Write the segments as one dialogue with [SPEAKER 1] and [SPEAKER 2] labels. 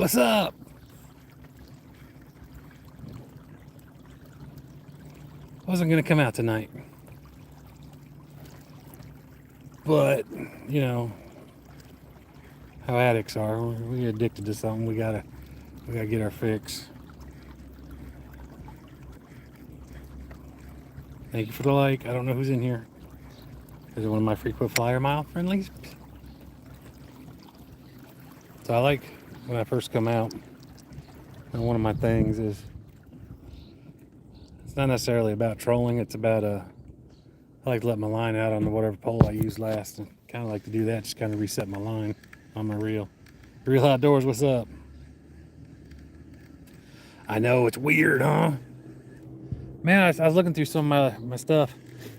[SPEAKER 1] What's up? Wasn't gonna come out tonight, but you know how addicts are. We get addicted to something. We gotta get our fix. Thank you for the like. I don't know who's in here. Is it one of my frequent flyer mile friendlies? So I like when I first come out. And one of my things is it's not necessarily about trolling. It's about I like to let my line out on the whatever pole I used last, and kind of like to do that. Just kind of reset my line on my reel. Real Outdoors, what's up? I know it's weird, huh? Man, I was looking through some of my stuff,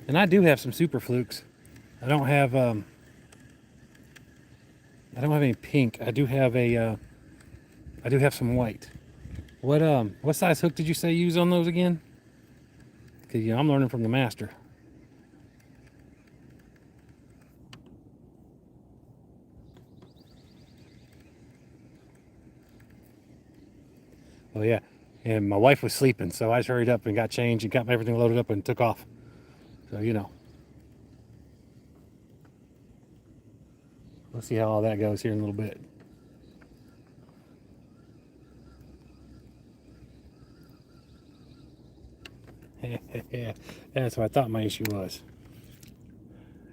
[SPEAKER 1] and I do have some super flukes. I don't have any pink. I do have some white. What size hook did you say you use on those again? Cause I'm learning from the master. Oh yeah, and my wife was sleeping, so I just hurried up and got changed and got everything loaded up and took off. So we'll see how all that goes here in a little bit. Yeah, that's what I thought my issue was.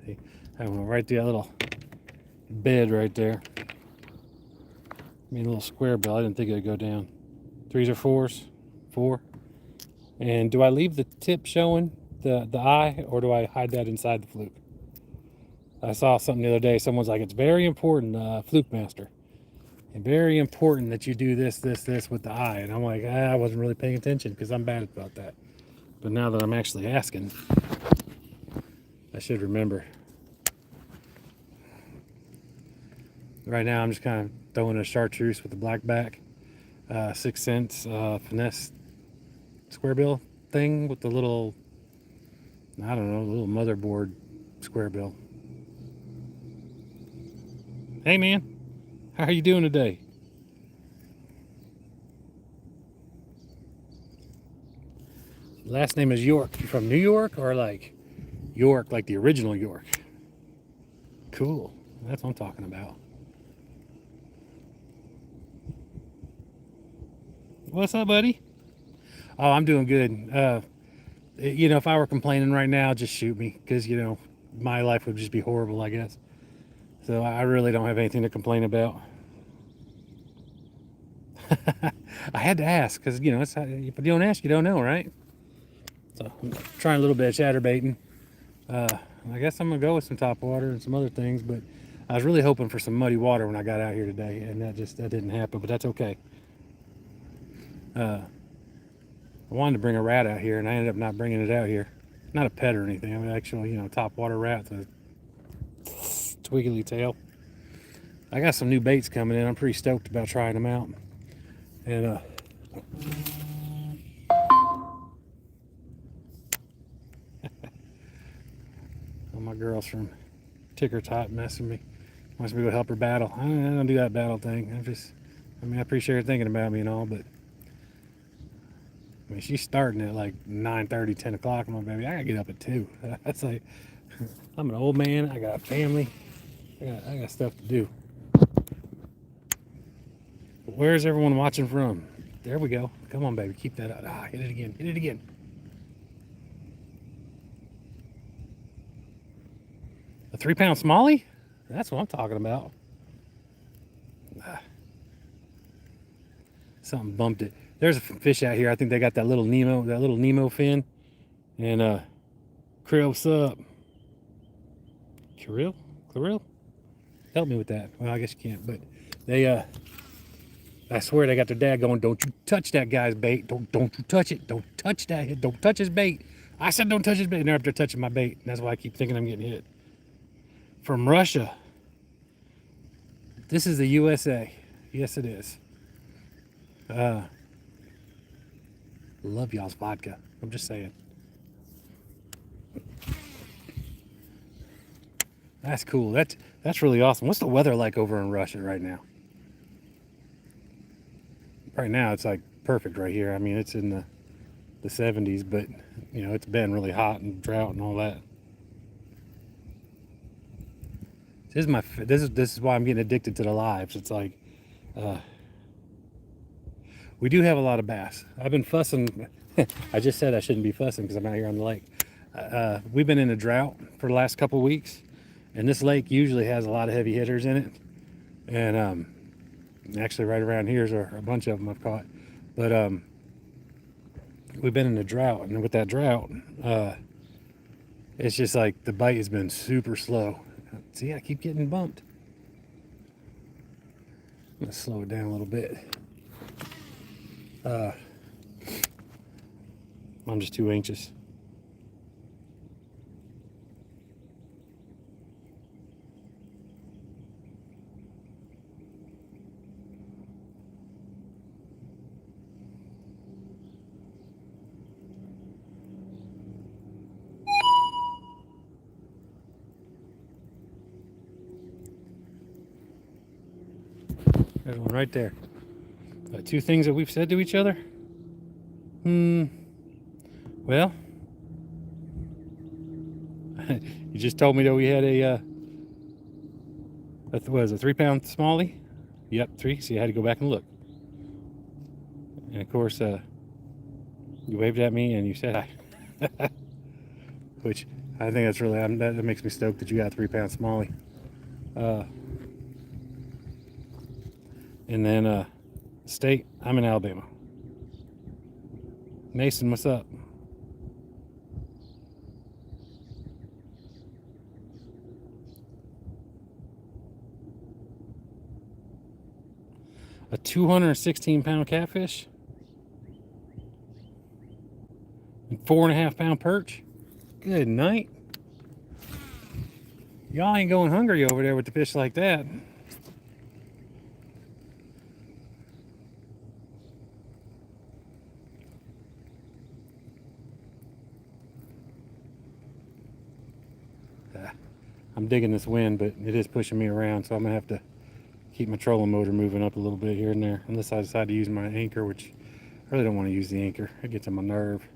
[SPEAKER 1] See, I went right through that little bed right there. I mean, a little square bill. I didn't think it'd go down. Threes or fours? Four. And do I leave the tip showing, the eye, or do I hide that inside the fluke? I saw something the other day. Someone's like, it's very important, fluke master. And very important that you do this with the eye. And I'm like, I wasn't really paying attention because I'm bad about that. But now that I'm actually asking, I should remember. Right now, I'm just kind of throwing a chartreuse with the black back, 6 cents finesse square bill thing with the little, I don't know, little motherboard square bill. Hey man, how are you doing today? Last name is York. You from New York or like York, like the original York? Cool. That's what I'm talking about. What's up, buddy? Oh, I'm doing good. If I were complaining right now, just shoot me because my life would just be horrible, I guess. So I really don't have anything to complain about. I had to ask because if you don't ask, you don't know, right? So I'm trying a little bit of chatterbaiting. I guess I'm gonna go with some top water and some other things, but I was really hoping for some muddy water when I got out here today, and that didn't happen. But that's okay. I wanted to bring a rat out here, and I ended up not bringing it out here. Not a pet or anything. I mean, actually, top water rat with a twiggly tail. I got some new baits coming in. I'm pretty stoked about trying them out. And my girl's from Ticker Top messing me. Wants me to go help her battle. I don't do that battle thing. I appreciate her thinking about me and all, but she's starting at like 9:30, 10 o'clock. My baby, I gotta get up at 2. That's like, I'm an old man. I got a family. I got stuff to do. But where's everyone watching from? There we go. Come on, baby. Keep that up. Hit it again. Hit it again. A 3-pound smallie? That's what I'm talking about. Something bumped it. There's a fish out here. I think they got that little Nemo fin. And Krill, what's up? Krill? Help me with that. Well, I guess you can't, but they I swear they got their dad going, don't you touch that guy's bait. Don't you touch it. Don't touch that. Don't touch his bait. I said don't touch his bait. And they're up there touching my bait. And that's why I keep thinking I'm getting hit. From Russia. This is the USA. Yes, it is. Love y'all's vodka. I'm just saying. That's cool. That's really awesome. What's the weather like over in Russia right now? right now it's like perfect right here. I mean, it's in the 70s, but you know, it's been really hot and drought and all that. This is why I'm getting addicted to the lives. It's like we do have a lot of bass. I've been fussing. I just said I shouldn't be fussing because I'm out here on the lake. We've been in a drought for the last couple weeks, and this lake usually has a lot of heavy hitters in it. And actually, right around here is a bunch of them I've caught. But we've been in a drought, and with that drought, it's just like the bite has been super slow. See, I keep getting bumped. I'm gonna slow it down a little bit. I'm just too anxious. There's one right there. Two things that we've said to each other. Well, you just told me that we had a 3-pound smallie. Yep, 3. So you had to go back and look. And of course, you waved at me and you said hi, which I think that's really that makes me stoked that you got a 3-pound smallie. And then state, I'm in Alabama. Mason, what's up? A 216-pound catfish? And 4.5-pound perch? Good night. Y'all ain't going hungry over there with the fish like that. I'm digging this wind, but it is pushing me around, so I'm gonna have to keep my trolling motor moving up a little bit here and there, unless I decide to use my anchor, which I really don't want to use the anchor. It gets on my nerve.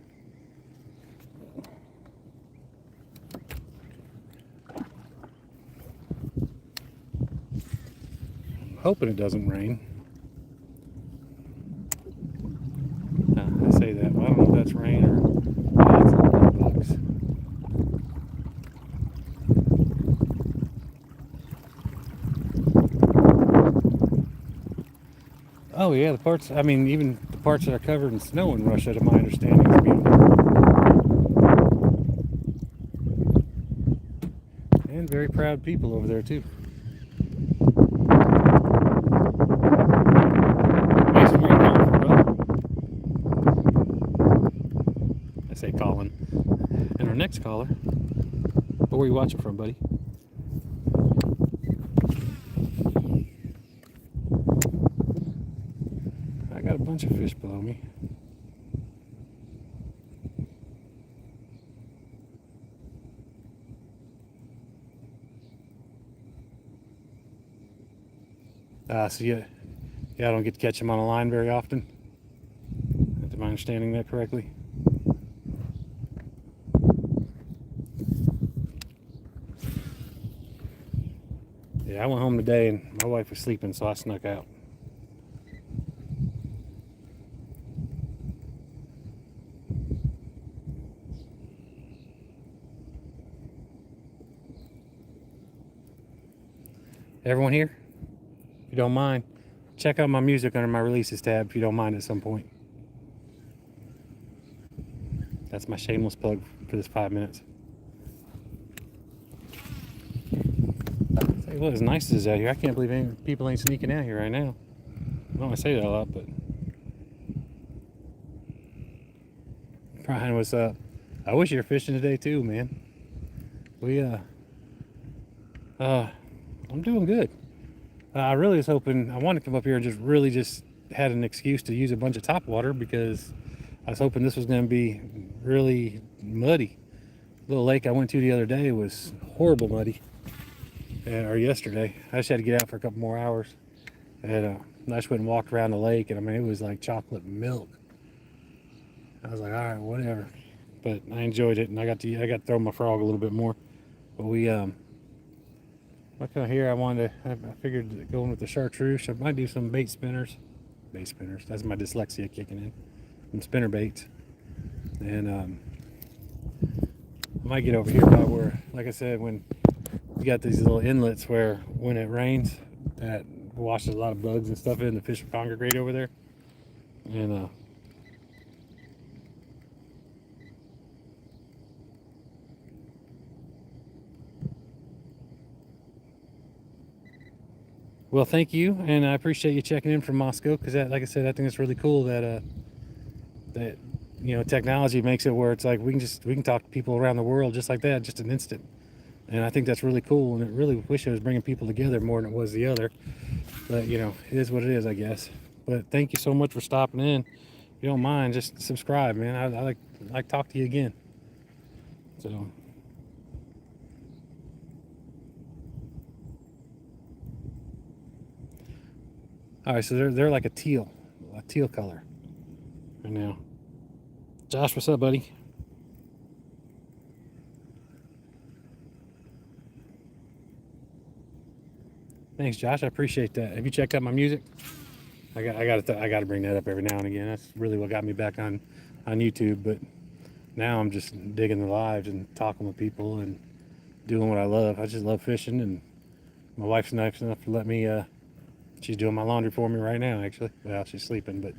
[SPEAKER 1] I'm hoping it doesn't rain. I say that, well, I don't know if that's rain or it's bugs. Oh yeah, the parts, I mean, even the parts that are covered in snow in Russia, to my understanding, is beautiful. And very proud people over there too. Mason, where you calling from, brother? I say Colin. And our next caller, where are you watching from, buddy? Got a bunch of fish below me. So yeah, I don't get to catch them on a line very often. Am I understanding that correctly? Yeah, I went home today and my wife was sleeping, so I snuck out. Everyone here, if you don't mind, check out my music under my releases tab if you don't mind at some point. That's my shameless plug for this 5 minutes. Tell you what, as nice as it is out here, I can't believe people ain't sneaking out here right now. I don't want to say that a lot, but Brian, what's up? I wish you were fishing today too, man. I'm doing good. I really was hoping, I wanted to come up here and just had an excuse to use a bunch of top water, because I was hoping this was going to be really muddy. The little lake I went to the other day was horrible muddy, or yesterday. I just had to get out for a couple more hours. And I just went and walked around the lake, and I mean, it was like chocolate milk. I was like, all right, whatever. But I enjoyed it, and I got to throw my frog a little bit more. But we look out here. I figured going with the chartreuse. I might do some bait spinners. Bait spinners. That's my dyslexia kicking in. Some spinner baits, and I might get over here by where, like I said, when you got these little inlets where when it rains, that washes a lot of bugs and stuff in. The fish will congregate over there, and well, thank you, and I appreciate you checking in from Moscow, because that, like I said, I think it's really cool that that technology makes it where it's like we can talk to people around the world just like that, just an instant. And I think that's really cool, and I really wish it was bringing people together more than it was the other. But it is what it is, I guess. But thank you so much for stopping in. If you don't mind, just subscribe, man. I like talk to you again. So. All right, so they're like a teal color right now. Josh, what's up, buddy? Thanks, Josh. I appreciate that. Have you checked out my music? I got to bring that up every now and again. That's really what got me back on YouTube. But now I'm just digging the lives and talking with people and doing what I love. I just love fishing, and my wife's nice enough to let me. She's doing my laundry for me right now, actually. Well, she's sleeping, but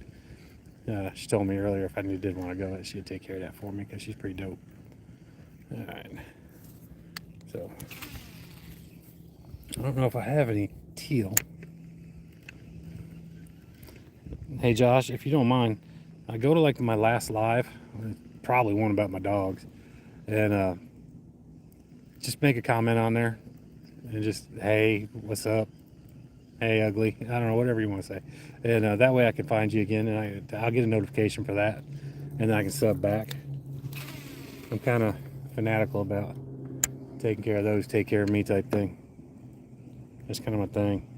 [SPEAKER 1] she told me earlier if I did want to go, that she'd take care of that for me because she's pretty dope. All right. So I don't know if I have any teal. Hey, Josh, if you don't mind, I go to like my last live, probably one about my dogs, and just make a comment on there, and just, hey, what's up? Hey, ugly. I don't know, whatever you want to say. And that way I can find you again, and I'll get a notification for that, and then I can sub back. I'm kind of fanatical about taking care of those, take care of me type thing. That's kind of my thing.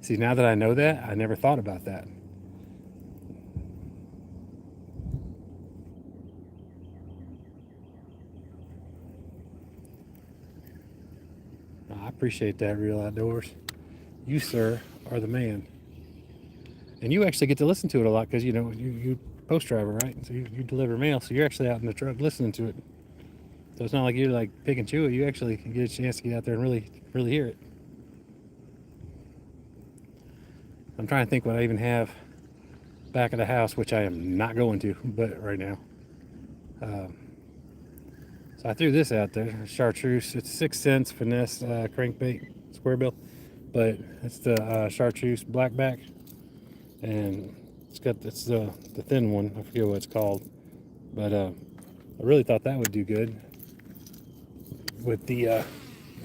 [SPEAKER 1] See, now that I know that, I never thought about that. I appreciate that, Real Outdoors. You, sir, are the man. And you actually get to listen to it a lot because, you post driver, right? So you deliver mail, so you're actually out in the truck listening to it. So it's not like you're like pick and chew it. You actually can get a chance to get out there and really, really hear it. I'm trying to think what I even have back of the house, which I am not going to, but right now. So I threw this out there, chartreuse. It's 6 cents finesse crankbait, square bill, but it's the chartreuse blackback, and it's the thin one. I forget what it's called, but I really thought that would do good with the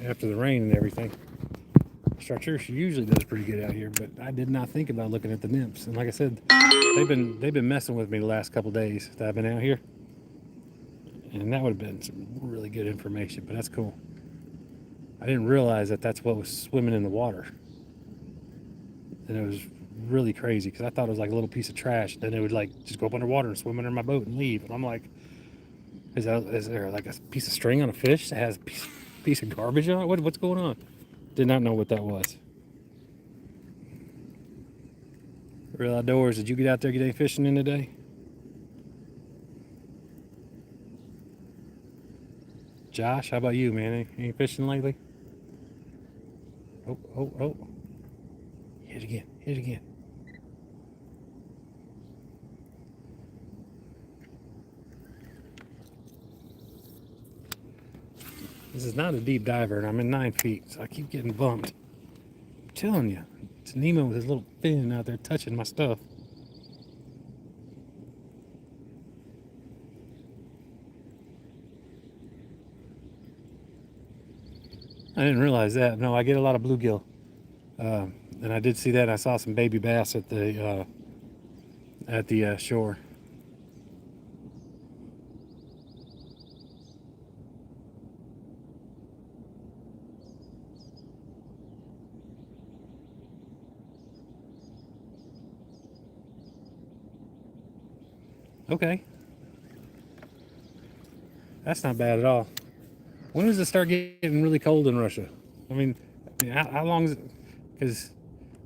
[SPEAKER 1] after the rain and everything. Chartreuse usually does pretty good out here, but I did not think about looking at the nymphs. And like I said, they've been messing with me the last couple days that I've been out here, and that would have been some really good information. But that's cool. I didn't realize that that's what was swimming in the water, and it was really crazy because I thought it was like a little piece of trash. Then it would like just go up underwater and swim under my boat and leave. And I'm like, is there like a piece of string on a fish that has a piece of garbage on it? What's going on? Did not know what that was. Real Outdoors, did you get out there, get any fishing in today? Josh, how about you, man? Any fishing lately? Oh. Hit it again. This is not a deep diver, and I'm in 9 feet, so I keep getting bumped. I'm telling you, it's Nemo with his little fin out there touching my stuff. I didn't realize that. No, I get a lot of bluegill, and I did see that. I saw some baby bass at the shore. Okay, that's not bad at all. When does it start getting really cold in Russia? I mean, how long is it? Because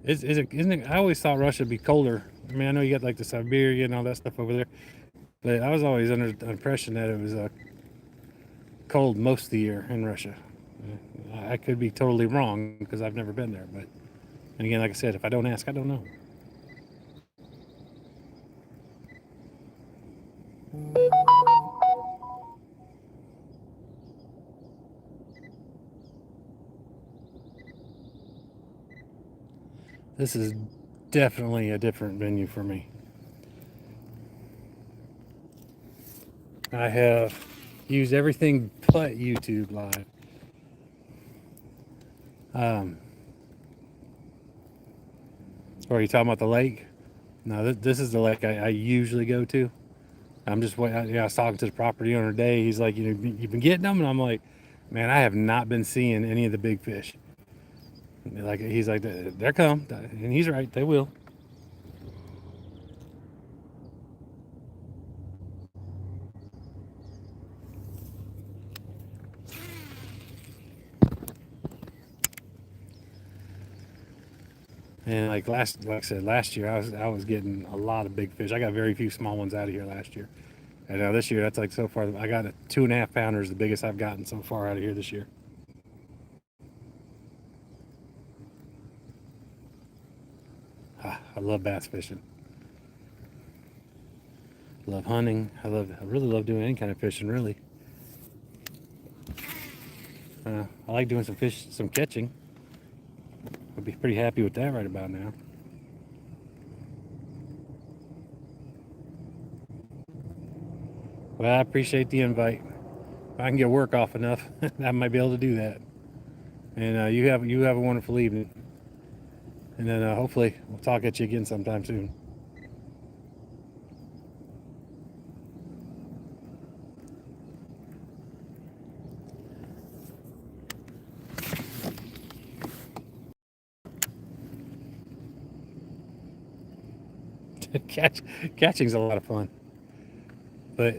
[SPEAKER 1] isn't it? I always thought Russia would be colder. I mean, I know you got like the Siberia and all that stuff over there, but I was always under the impression that it was cold most of the year in Russia. I could be totally wrong because I've never been there. But and again, like I said, if I don't ask, I don't know. This is definitely a different venue for me. I have used everything but YouTube Live. Or are you talking about the lake? No, this is the lake I usually go to. I'm just waiting. I was talking to the property owner today. He's like, you've been getting them, and I'm like, man, I have not been seeing any of the big fish. Like he's like, they're come, and he's right, they will. And like I said, last year I was getting a lot of big fish. I got very few small ones out of here last year. And now this year, that's like so far. I got a 2.5 pounders, the biggest I've gotten so far out of here this year. I love bass fishing. Love hunting. I really love doing any kind of fishing. Really, I like doing some catching. I'd be pretty happy with that right about now. Well, I appreciate the invite. If I can get work off enough, I might be able to do that. And you have a wonderful evening. And then hopefully we'll talk at you again sometime soon. Catching's a lot of fun, but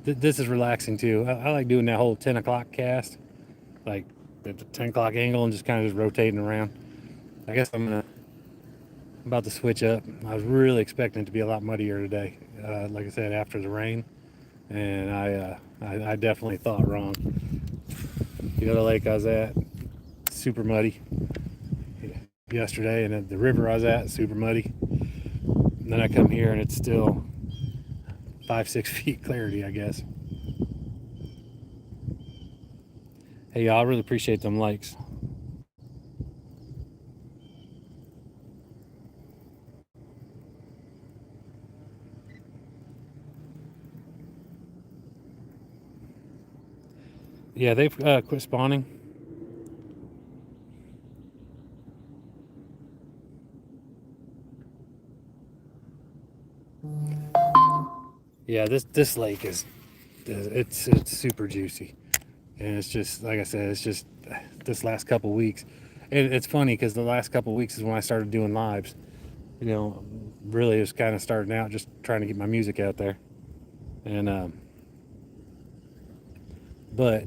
[SPEAKER 1] this is relaxing too. I like doing that whole 10 o'clock cast, like at the 10 o'clock angle and just kind of just rotating around. I guess I'm about to switch up. I was really expecting it to be a lot muddier today, like I said, after the rain, and I definitely thought wrong. The other lake I was at, super muddy yesterday, and the river I was at, super muddy. And then I come here and it's still 5-6 feet clarity, I guess. Hey, y'all, I really appreciate them likes. Yeah, they've quit spawning. Yeah, this lake is it's super juicy, and it's just like I said, it's just this last couple weeks. And it's funny because the last couple weeks is when I started doing lives. You know, really was kind of starting out just trying to get my music out there, and but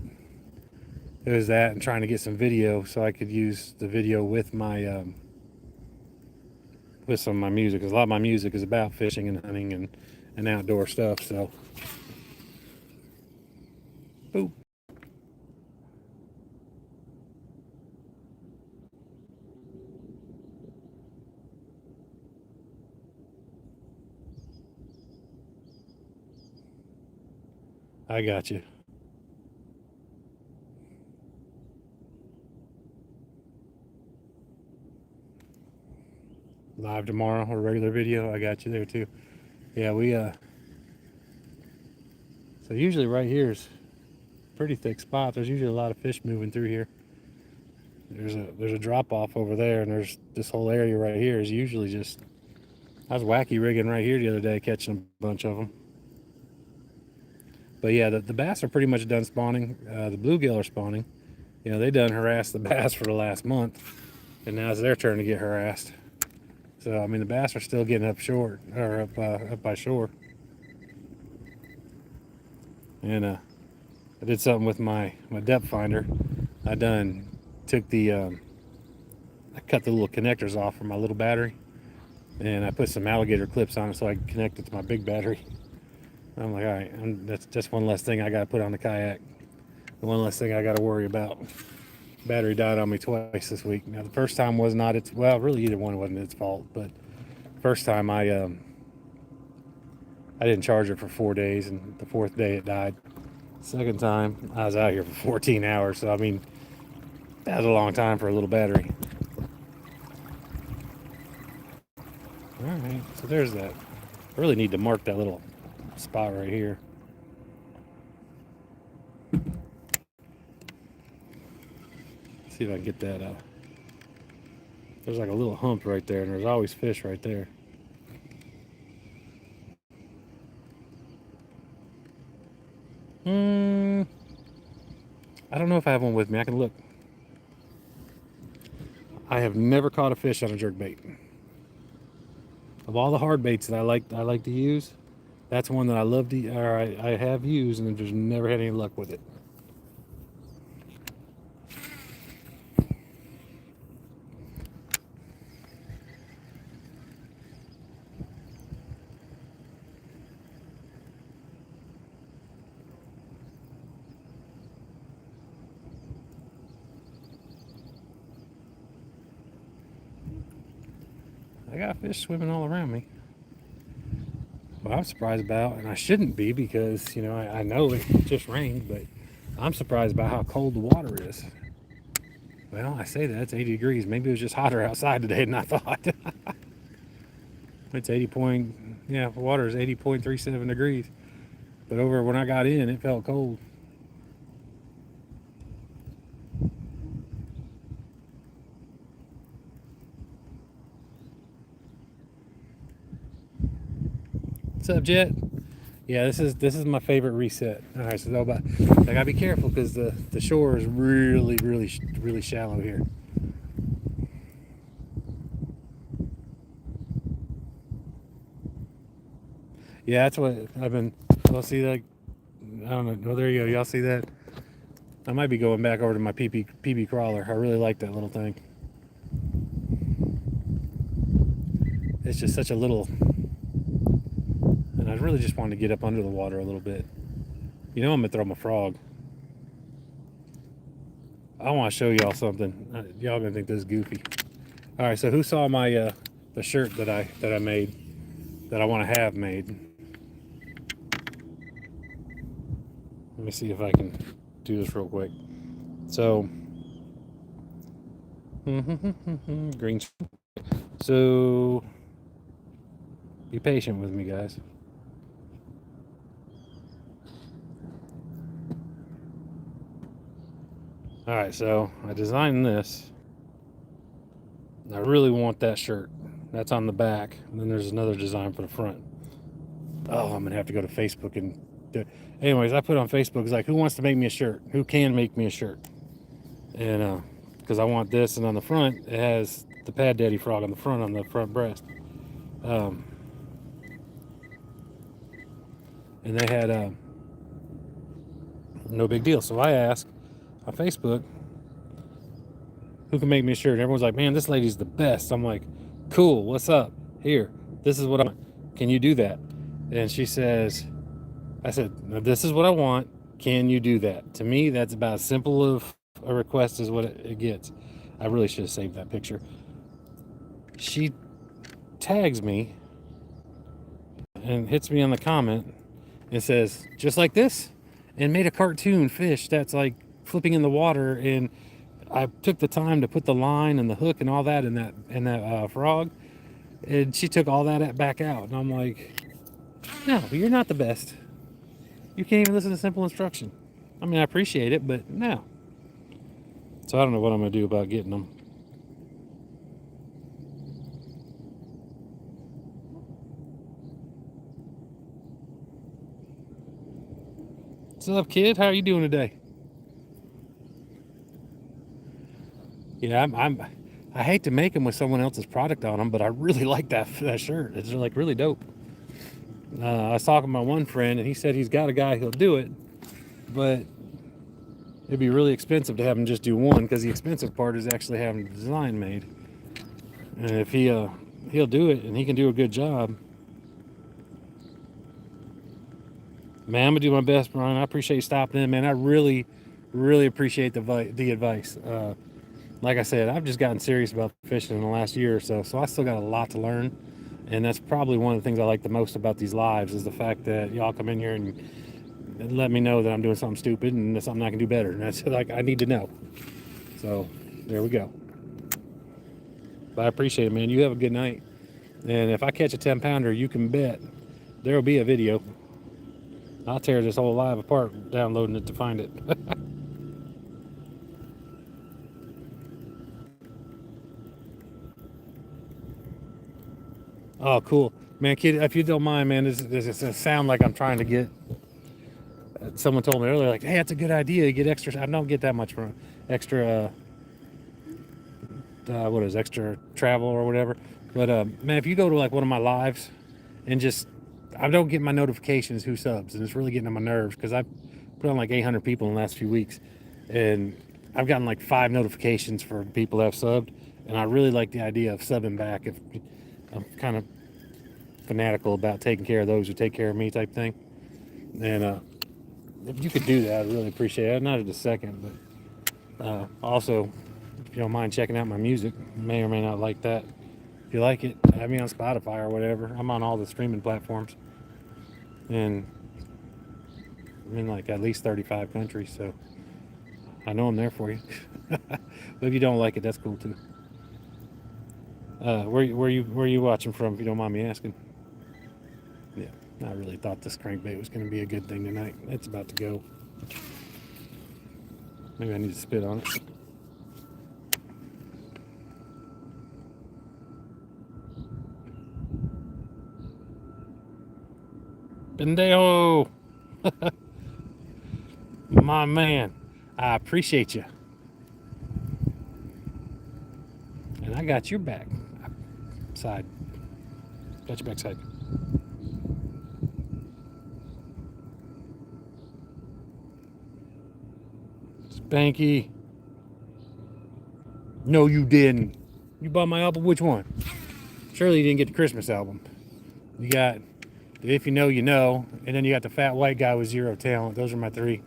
[SPEAKER 1] it was that and trying to get some video so I could use the video with my with some of my music, because a lot of my music is about fishing and hunting and outdoor stuff. So, boop. I got you. Live tomorrow or regular video, I got you there too. Yeah, we so usually right here is pretty thick spot. There's usually a lot of fish moving through here. There's a drop off over there, and there's this whole area right here is usually just. I was wacky rigging right here the other day, catching a bunch of them. But yeah, the bass are pretty much done spawning. The bluegill are spawning. You know, they done harassed the bass for the last month, and now it's their turn to get harassed. So I mean, the bass are still getting up short or up by shore. and I did something with my depth finder. I took I cut the little connectors off from my little battery, and I put some alligator clips on it so I can connect it to my big battery. I'm like, all right, that's just one less thing I got to put on the kayak. One less thing I got to worry about. Battery died on me twice this week. Now the first time was not its, well, really either one wasn't its fault, but first time I didn't charge it for 4 days, and the fourth day it died. Second time I was out here for 14 hours, so I mean that's a long time for a little battery. All right, so there's that. I really need to mark that little spot right here. See if I can get that out. There's like a little hump right there, and there's always fish right there. I don't know if I have one with me. I can look. I have never caught a fish on a jerkbait. Of all the hard baits that I like to use, that's one that I love to, or I have used, and just never had any luck with it. I got fish swimming all around me. What I'm surprised about, and I shouldn't be because, you know, I know it just rained, but I'm surprised about how cold the water is. Well, I say that it's 80 degrees. Maybe it was just hotter outside today than I thought. It's 80 point, yeah, water is 80.37 degrees. But over when I got in, it felt cold. What's up, Jet? Yeah, this is my favorite reset. All right, so I gotta be careful because the shore is really shallow here. Yeah, that's what I've been. Well, see that? I don't know. Oh, there you go. Y'all see that? I might be going back over to my PB crawler. I really like that little thing. It's just such a little, and I really just wanted to get up under the water a little bit. You know, I'm gonna throw my frog. I want to show y'all something. Y'all gonna think this is goofy. All right, so who saw my the shirt that I made, that I want to have made? Let me see if I can do this real quick. So, green. So, be patient with me, guys. All right, so I designed this. I really want that shirt. That's on the back, and then there's another design for the front. Oh, I'm gonna have to go to Facebook and do it. Anyways, I put on Facebook, it's like, who wants to make me a shirt? Who can make me a shirt? And because I want this, and on the front it has the Pad Daddy frog on the front breast. And they had no big deal. So I asked on Facebook, who can make me a shirt? And everyone's like, man, this lady's the best. I'm like, cool, what's up? Here, this is what I want. Can you do that? And she says, I said, this is what I want. Can you do that? To me, that's about as simple of a request as what it gets. I really should have saved that picture. She tags me and hits me on the comment and says, just like this, and made a cartoon fish that's like flipping in the water. And I took the time to put the line and the hook and all that in that frog, and she took all that back out. And I'm like, no, you're not the best. You can't even listen to simple instruction. I mean, I appreciate it, but no. So I don't know what I'm gonna do about getting them. What's up, kid? How are you doing today? Yeah, I hate to make them with someone else's product on them, but I really like that shirt. It's like really dope. I was talking to my one friend, and he said he's got a guy who'll do it, but it'd be really expensive to have him just do one, because the expensive part is actually having the design made. And if he'll do it and he can do a good job, man, I'm gonna do my best, Brian. I appreciate you stopping in, man. I really, really appreciate the advice. Like I said, I've just gotten serious about fishing in the last year or so, so I still got a lot to learn. And that's probably one of the things I like the most about these lives, is the fact that y'all come in here and let me know that I'm doing something stupid and that's something I can do better. And that's like, I need to know. So there we go. But I appreciate it, man. You have a good night. And if I catch a 10-pounder, you can bet there will be a video. I'll tear this whole live apart downloading it to find it. Oh, cool. Man, kid, if you don't mind, man, this doesn't sound like I'm trying to get... Someone told me earlier, like, hey, that's a good idea. You get extra... I don't get that much for extra... what is extra travel or whatever. But, man, if you go to, like, one of my lives and just... I don't get my notifications who subs, and it's really getting on my nerves, because I've put on, like, 800 people in the last few weeks, and I've gotten, like, 5 notifications for people that have subbed, and I really like the idea of subbing back. If I'm kind of fanatical about taking care of those who take care of me type thing. And if you could do that, I'd really appreciate it. Not at a second, but also, if you don't mind checking out my music, you may or may not like that. If you like it, have me on Spotify or whatever. I'm on all the streaming platforms. And I'm in like at least 35 countries, so I know I'm there for you. But if you don't like it, that's cool too. Where you watching from, if you don't mind me asking? Yeah, I really thought this crankbait was going to be a good thing tonight. It's about to go. Maybe I need to spit on it. Pendejo! My man, I appreciate you. And I got your back. Side. Got your backside. Spanky. No, you didn't. You bought my album? Which one? Surely you didn't get the Christmas album. You got If You Know, You Know, and then you got the Fat White Guy with Zero Talent. Those are my 3.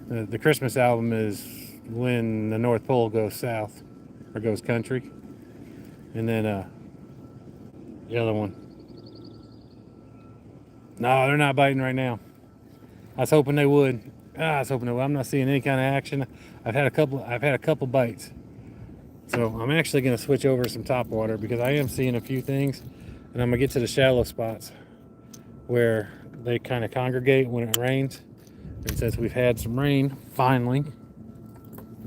[SPEAKER 1] The Christmas album is When the North Pole Goes South, or goes country. And then the other one. No, they're not biting right now. I was hoping they would. I was hoping they would. I'm not seeing any kind of action. I've had a couple bites. So I'm actually going to switch over to some top water, because I am seeing a few things, and I'm going to get to the shallow spots where they kind of congregate when it rains. And since we've had some rain, finally,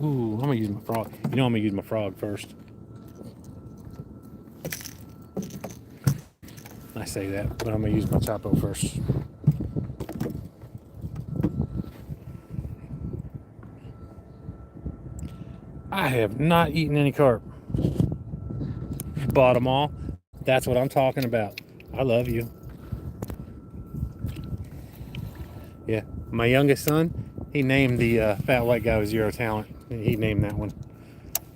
[SPEAKER 1] ooh, I'm going to use my frog. You know I'm going to use my frog first. I say that, but I'm going to use my Chapo first. I have not eaten any carp. Bought them all. That's what I'm talking about. I love you. Yeah, my youngest son, he named the Fat White Guy with Zero Talent. He named that one.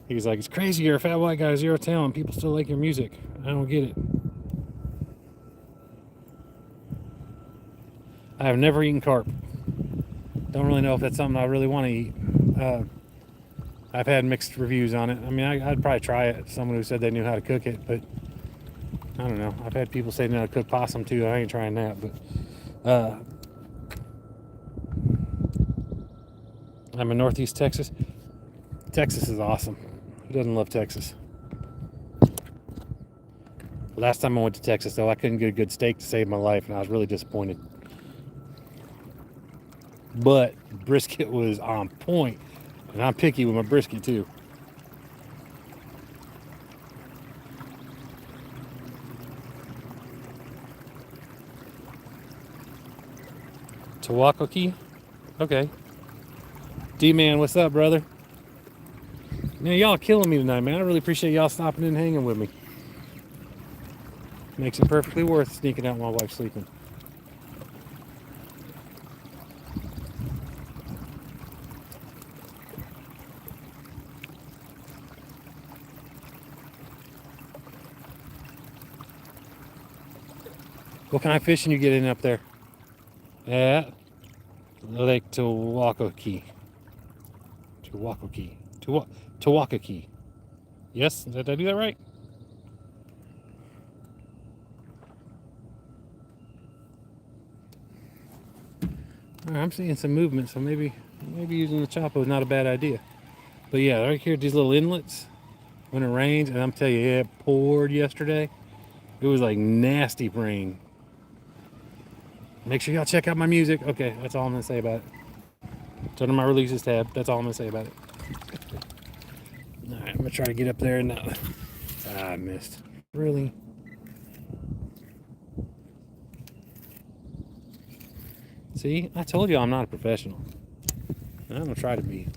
[SPEAKER 1] He was like, it's crazy you're a fat white guy with zero talent. People still like your music. I don't get it. I have never eaten carp. Don't really know if that's something I really want to eat. I've had mixed reviews on it. I mean, I'd probably try it. Someone who said they knew how to cook it, but I don't know. I've had people say they know how to cook possum too. I ain't trying that, but I'm in Northeast Texas. Texas is awesome. Who doesn't love Texas? Last time I went to Texas, though, I couldn't get a good steak to save my life, and I was really disappointed. But brisket was on point, and I'm picky with my brisket too. Tawakaki? Okay. D-Man, what's up, brother? Man, y'all are killing me tonight, man. I really appreciate y'all stopping in and hanging with me. Makes it perfectly worth sneaking out while my wife's sleeping. What kind of fishing you getting up there? At Lake Tawakaki. Tawakaki. Yes, did I do that right? All right, I'm seeing some movement, so maybe using the chopper is not a bad idea. But yeah, right here, these little inlets, when it rains, and I'm telling you, it poured yesterday. It was like nasty rain. Make sure y'all check out my music. Okay, that's all I'm gonna say about it. It's under my releases tab. That's all I'm gonna say about it. All right, I'm gonna try to get up there and I missed. Really? See, I told you I'm not a professional. I'm gonna try to be.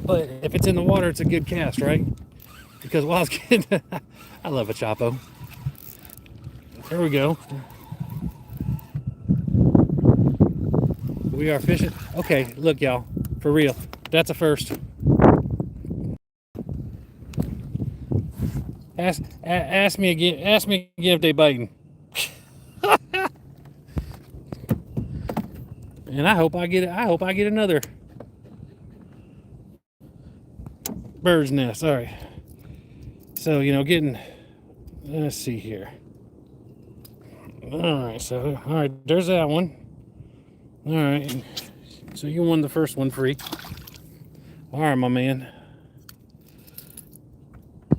[SPEAKER 1] But if it's in the water, it's a good cast, right? Because while I was getting, I love a Chapo. There we go. We are fishing. Okay, look, y'all, for real. That's a first. Ask me again. Ask me again if they biting. And I hope I get it. I hope I get another bird's nest. All right. So getting. Let's see here. All right. So all right. There's that one. All right. So you won the first one free. All right, my man.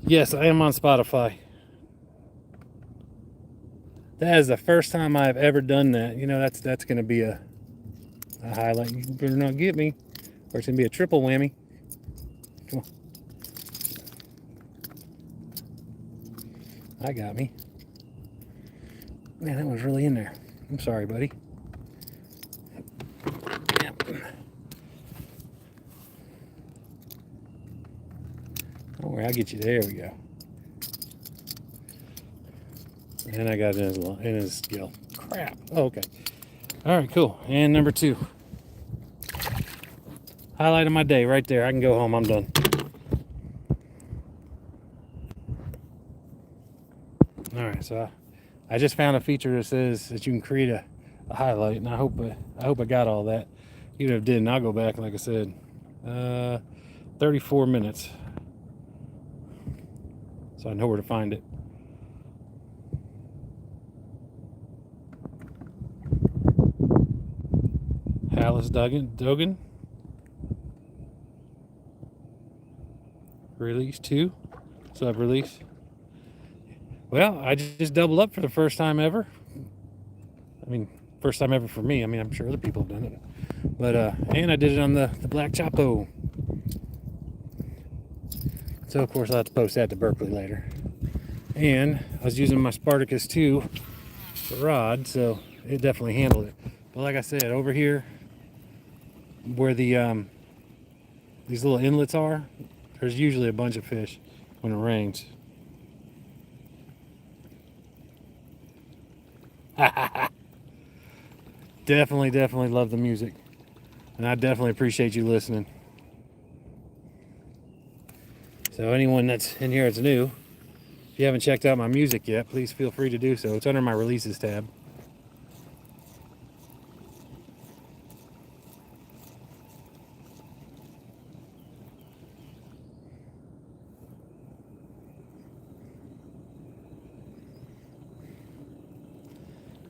[SPEAKER 1] Yes, I am on Spotify. That is the first time I've ever done that. That's going to be a highlight. You better not get me, or it's going to be a triple whammy. Come on. I got me. Man, that was really in there. I'm sorry, buddy. Yeah. Don't worry, I'll get you. There we go. And I got it in his gill. Crap. Oh, okay. All right, cool. And number 2. Highlight of my day right there. I can go home. I'm done. All right, so I just found a feature that says that you can create a highlight, and I hope I got all that. Even if it didn't, I'll go back. Like I said, 34 minutes, so I know where to find it. Hallis Dogan. Release 2. So I've released. Well, I just doubled up for the first time ever. I mean, first time ever for me. I mean, I'm sure other people have done it. But, and I did it on the Black Chapo. So, of course, I'll have to post that to Berkeley later. And I was using my Spartacus 2 rod, so it definitely handled it. But like I said, over here, where the these little inlets are, there's usually a bunch of fish when it rains. Definitely love the music, and I definitely appreciate you listening. So anyone that's in here that's new, if you haven't checked out my music yet, please feel free to do so. It's under my releases tab.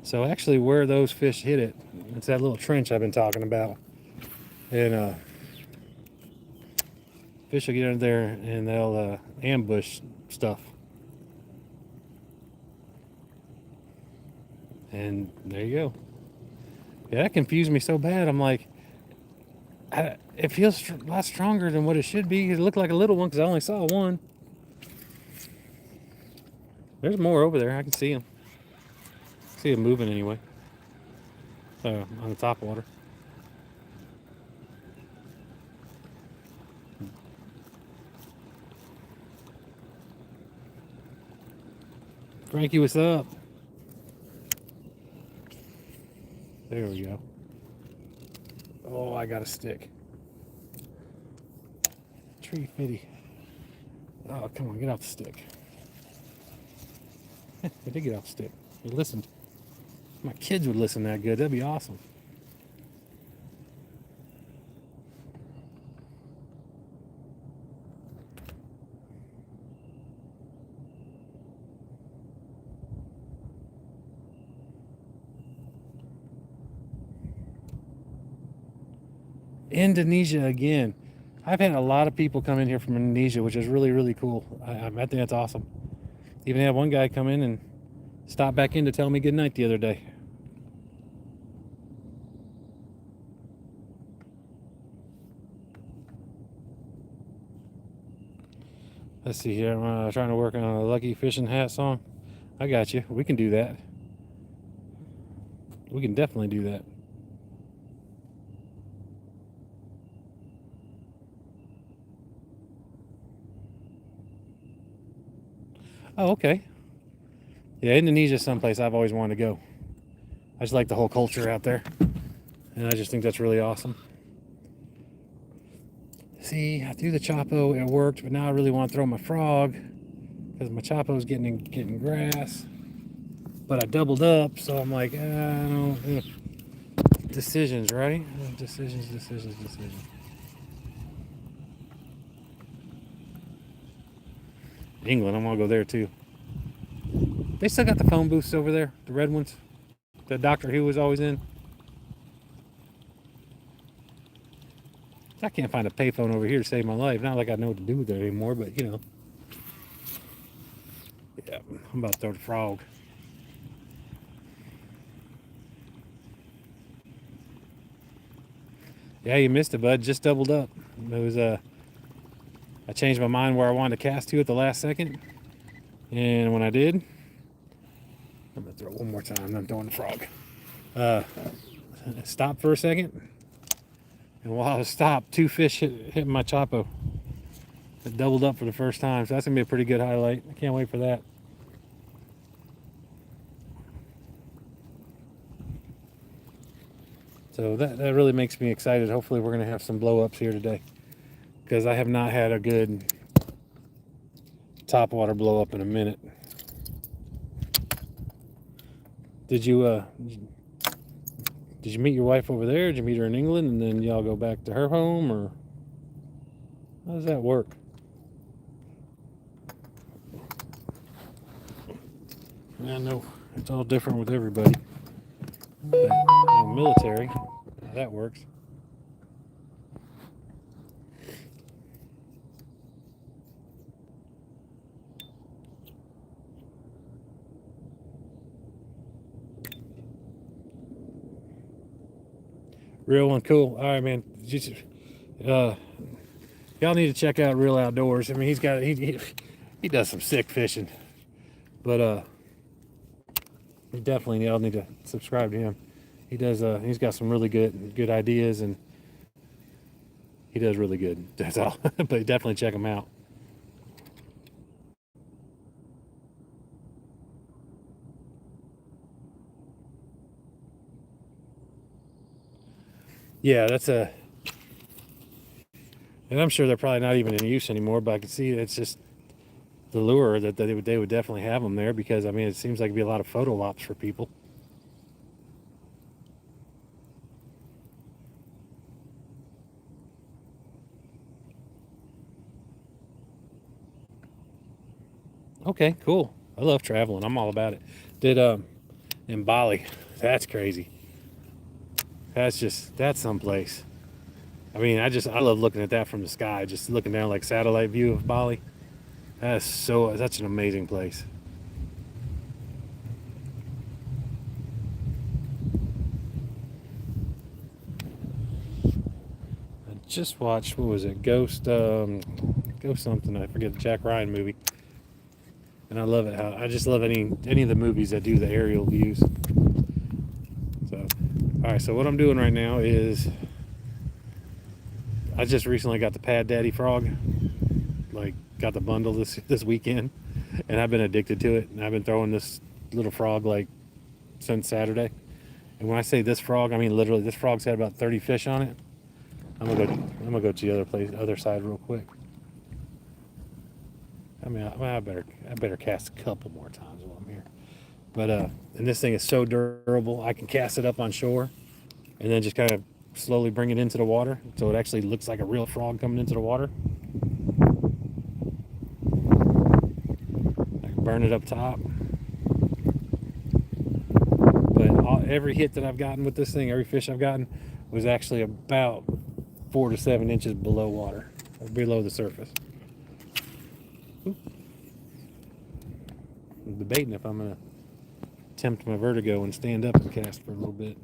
[SPEAKER 1] So actually where those fish hit it, it's that little trench I've been talking about. And fish will get under there and they'll ambush stuff. And there you go. Yeah, that confused me so bad. I'm like, it feels a lot stronger than what it should be. It looked like a little one because I only saw one. There's more over there. I can see them. See them moving anyway. On the top water. Frankie, what's up? There we go. Oh, I got a stick. Tree fitty. Oh, come on, get off the stick. It did get off the stick. It listened. My kids would listen that good. That'd be awesome. Indonesia again. I've had a lot of people come in here from Indonesia, which is really, really cool. I think that's awesome. Even had one guy come in and stop back in to tell me good night the other day. Let's see here. I'm trying to work on a Lucky Fishing Hat song. I got you. We can do that. We can definitely do that. Oh, okay. Yeah, Indonesia's someplace I've always wanted to go. I just like the whole culture out there. And I just think that's really awesome. See, I threw the Chapo, it worked, but now I really want to throw my frog because my Chapo's getting grass. But I doubled up, so I'm like, I don't. Decisions, right? Decisions. England, I'm gonna go there too. They still got the phone booths over there, the red ones. The Doctor Who was always in. I can't find a payphone over here to save my life. Not like I know what to do with it anymore, but you know. Yeah, I'm about to throw the frog. Yeah, you missed it, bud. Just doubled up. It was I changed my mind where I wanted to cast to at the last second, and when I did, I'm gonna throw it one more time. I'm throwing the frog. Stop for a second, and while I was stopped, two fish hit my Chapo. It doubled up for the first time, so that's gonna be a pretty good highlight. I can't wait for that. So that really makes me excited. Hopefully we're going to have some blow-ups here today, because I have not had a good topwater blow-up in a minute. Did you meet your wife over there? Did you meet her in England and then y'all go back to her home, or how does that work? I know it's all different with everybody. But military, how that works. Real one, cool. All right, man. Y'all need to check out Real Outdoors. I mean, he does some sick fishing, but you definitely y'all need to subscribe to him. He does. He's got some really good ideas, and he does really good. That's all. But definitely check him out. Yeah, that's a. And I'm sure they're probably not even in use anymore. But I can see it's just the lure that they would definitely have them there, because I mean it seems like it'd be a lot of photo ops for people. Okay, cool. I love traveling. I'm all about it. Did in Bali. That's crazy. That's someplace. I mean, I love looking at that from the sky, just looking down like satellite view of Bali. That's such an amazing place. I just watched, what was it, Ghost something, I forget, the Jack Ryan movie. And I love it how I just love any of the movies that do the aerial views. So, all right. So what I'm doing right now is I just recently got the Pad Daddy frog, like got the bundle this weekend, and I've been addicted to it. And I've been throwing this little frog like since Saturday. And when I say this frog, I mean literally. This frog's had about 30 fish on it. I'm gonna go to the other side real quick. I mean, I better cast a couple more times while I'm here. But and this thing is so durable. I can cast it up on shore, and then just kind of slowly bring it into the water, so it actually looks like a real frog coming into the water. I can burn it up top. But every hit that I've gotten with this thing, every fish I've gotten, was actually about 4 to 7 inches below water, or below the surface. I'm debating if I'm gonna tempt my vertigo and stand up and cast for a little bit.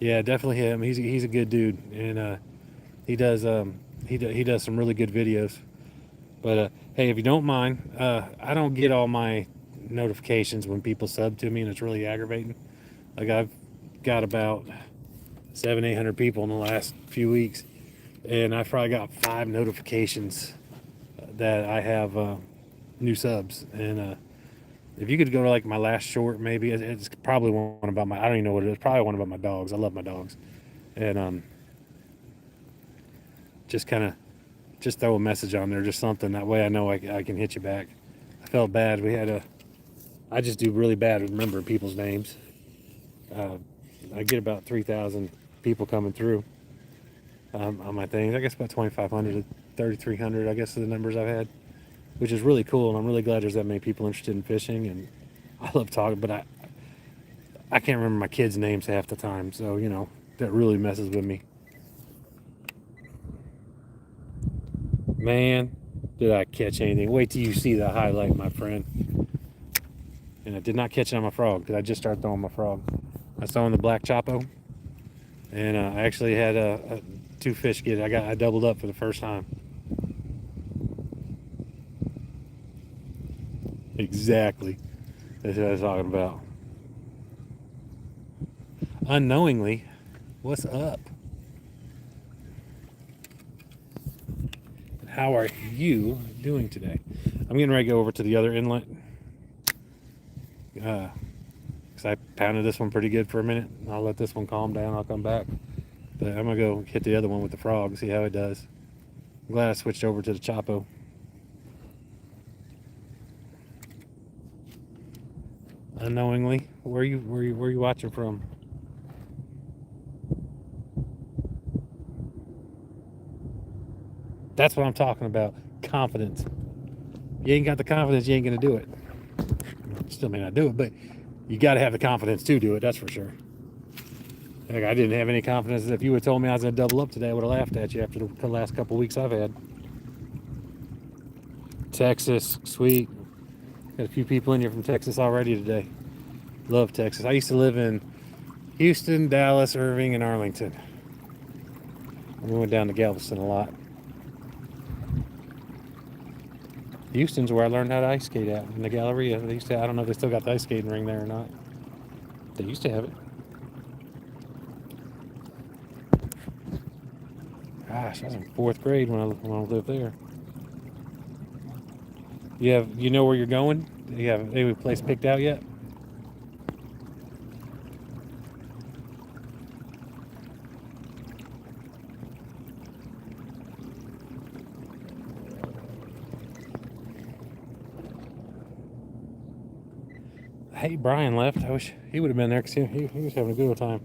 [SPEAKER 1] Yeah, definitely him. He's a good dude, and he does he does some really good videos. But hey, if you don't mind, I don't get all my notifications when people sub to me, and it's really aggravating. Like I've got about 700-800 people in the last few weeks, and I've probably got 5 notifications that I have new subs. And if you could go to like my last short, maybe it's probably one about my, I don't even know what it is. Probably one about my dogs. I love my dogs, and just kind of just throw a message on there, just something that way I know I can hit you back. I felt bad. I just do really bad with remembering people's names. I get about 3,000 people coming through on my things. I guess about 2,500 to 3,300. I guess are the numbers I've had, which is really cool, and I'm really glad there's that many people interested in fishing. And I love talking, but I can't remember my kids' names half the time, so you know that really messes with me. Man, did I catch anything? Wait till you see the highlight, my friend. And I did not catch it on my frog because I just started throwing my frog. I was throwing the black Chapo, and I actually had 2 fish get it. I doubled up for the first time. Exactly. That's what I was talking about. Unknowingly, what's up? How are you doing today? I'm getting ready to go over to the other inlet. Because I pounded this one pretty good for a minute. I'll let this one calm down. I'll come back. But I'm going to go hit the other one with the frog, see how it does. I'm glad I switched over to the Chapo. Unknowingly, where are you watching from? That's what I'm talking about. Confidence. You ain't got the confidence, you ain't gonna do it. Still may not do it, but you got to have the confidence to do it. That's for sure. Like I didn't have any confidence. If you would have told me I was gonna double up today, I would have laughed at you after the last couple weeks I've had. Texas, sweet. Got a few people in here from Texas already today. Love Texas. I used to live in Houston, Dallas, Irving, and Arlington. We went down to Galveston a lot. Houston's where I learned how to ice skate at, in the Galleria. They used to, I don't know if they still got the ice skating ring there or not. They used to have it. Gosh, I was in 4th grade when I lived there. You know where you're going? You have any place picked out yet? Hey, Brian left. I wish he would have been there because he was having a good time.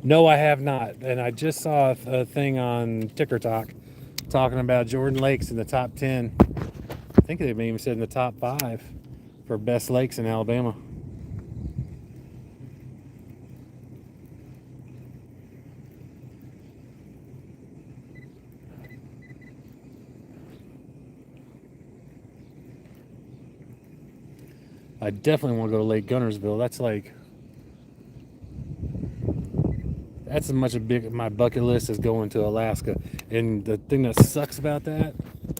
[SPEAKER 1] No, I have not. And I just saw a thing on Ticker Talk talking about Jordan Lakes in the top 10. I think they even said in the top 5 for best lakes in Alabama. I definitely want to go to Lake Gunnersville. That's as much a big my bucket list as going to Alaska. And the thing that sucks about that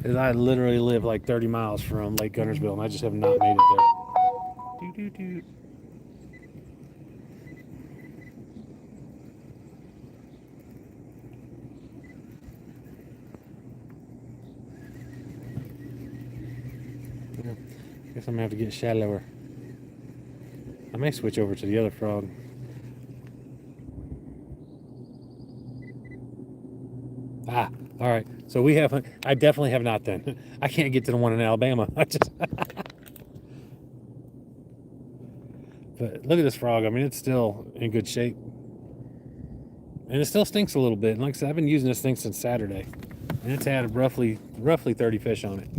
[SPEAKER 1] is I literally live like 30 miles from Lake Gunnersville, and I just have not made it there. Doo, doo, doo. Yeah. Guess I'm gonna have to get shallower. I may switch over to the other frog. Ah, all right. So we haven't. I definitely have not then. I can't get to the one in Alabama. I just. But look at this frog. I mean, it's still in good shape, and it still stinks a little bit. And like I said, I've been using this thing since Saturday, and it's had roughly 30 fish on it.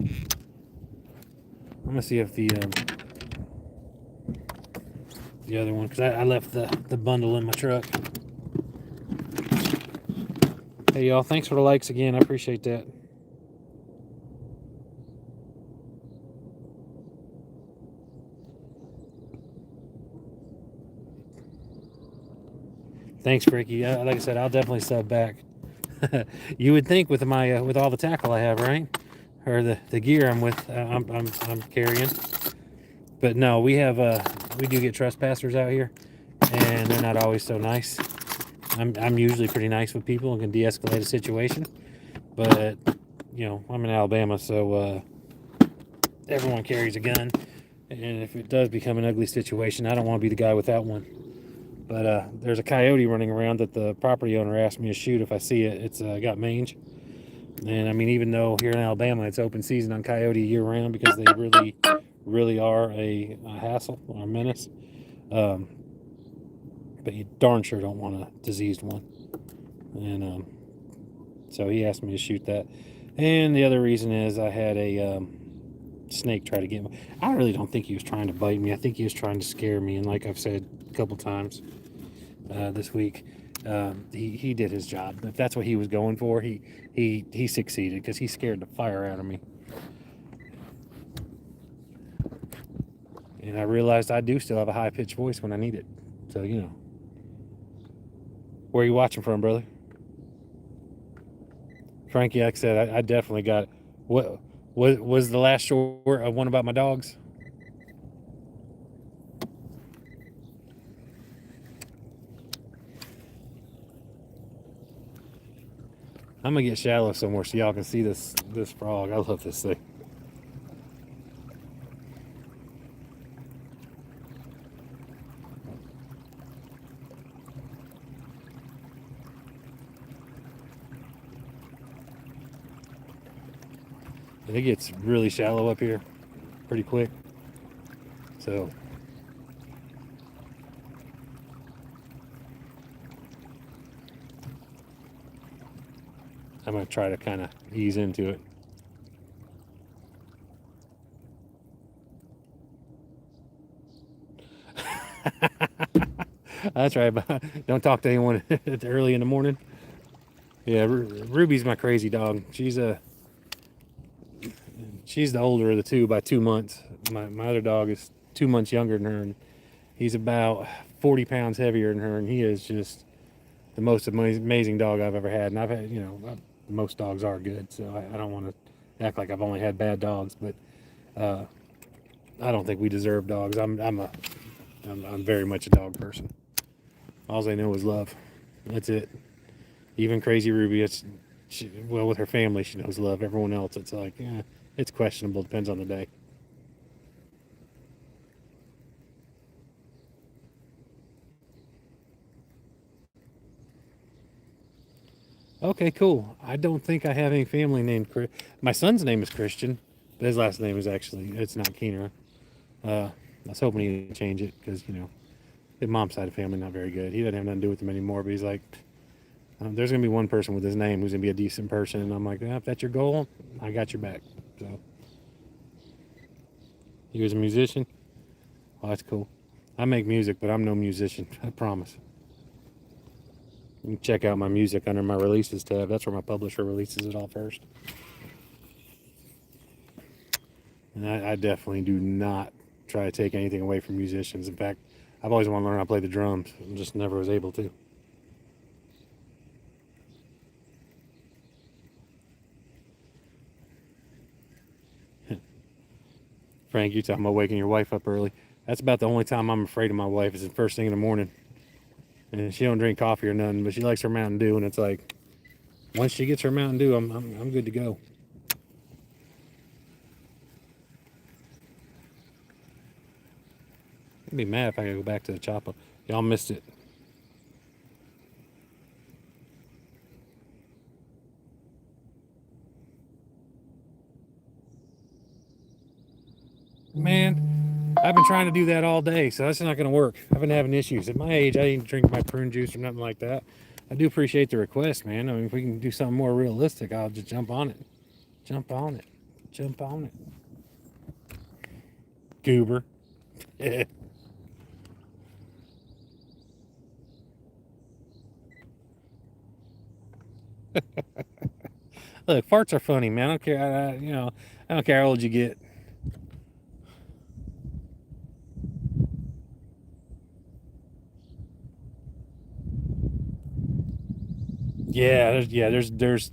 [SPEAKER 1] I'm gonna see if the other one, because I left the bundle in my truck. Hey y'all, thanks for the likes again. I appreciate that. Thanks, Ricky. Like I said, I'll definitely sub back. You would think with my with all the tackle I have, right, or the gear I'm carrying, but no, we do get trespassers out here, and they're not always so nice. I'm usually pretty nice with people and can de-escalate a situation, but you know, I'm in Alabama, so everyone carries a gun, and if it does become an ugly situation, I don't want to be the guy without one. But there's a coyote running around that the property owner asked me to shoot if I see it. It's got mange. And I mean, even though here in Alabama it's open season on coyote year round because they really are a hassle or a menace. Um, but you darn sure don't want a diseased one. And so he asked me to shoot that. And the other reason is I had a snake try to get me. I really don't think he was trying to bite me. I think he was trying to scare me. And like I've said a couple times this week, he did his job. If that's what he was going for, he succeeded because he scared the fire out of me. And I realized I do still have a high pitched voice when I need it. So you know, where are you watching from, brother? Frankie, like I said, I definitely got it. What was the last short one about my dogs? I'm gonna get shallow somewhere so y'all can see this frog. I love this thing. And it gets really shallow up here pretty quick. So I'm gonna try to kind of ease into it. That's right. Don't talk to anyone early in the morning. Yeah, Ruby's my crazy dog. She's the older of the two by 2 months. My other dog is 2 months younger than her, and he's about 40 pounds heavier than her, and he is just the most amazing dog I've ever had. And I've had, you know, most dogs are good, so I don't want to act like I've only had bad dogs, but uh, I don't think we deserve dogs. I'm very much a dog person. All they know is love. That's it. Even crazy Ruby, well, with her family, she knows love. Everyone else, it's like, yeah, it's questionable. Depends on the day. Okay, cool. I don't think I have any family named Chris. My son's name is Christian, but his last name is actually, it's not Keener. I was hoping he'd change it because, you know, his mom's side of the family not very good. He doesn't have nothing to do with them anymore, but he's like, there's going to be one person with his name who's going to be a decent person. And I'm like, if that's your goal, I got your back. So he was a musician. Oh, that's cool. I make music, but I'm no musician. I promise. You can check out my music under my releases tab. That's where my publisher releases it all first. And I definitely do not try to take anything away from musicians. In fact, I've always wanted to learn how to play the drums. I just never was able to. Frank, you talking about waking your wife up early. That's about the only time I'm afraid of my wife is the first thing in the morning. And she don't drink coffee or nothing, but she likes her Mountain Dew, and it's like once she gets her Mountain Dew, I'm good to go. I'd be mad if I could go back to the chopper. Y'all missed it. Man, I've been trying to do that all day, so that's not going to work. I've been having issues. At my age, I didn't drink my prune juice or nothing like that. I do appreciate the request, man. I mean, if we can do something more realistic, I'll just jump on it. Jump on it. Jump on it. Goober. Look, farts are funny, man. I don't care. I don't care how old you get. There's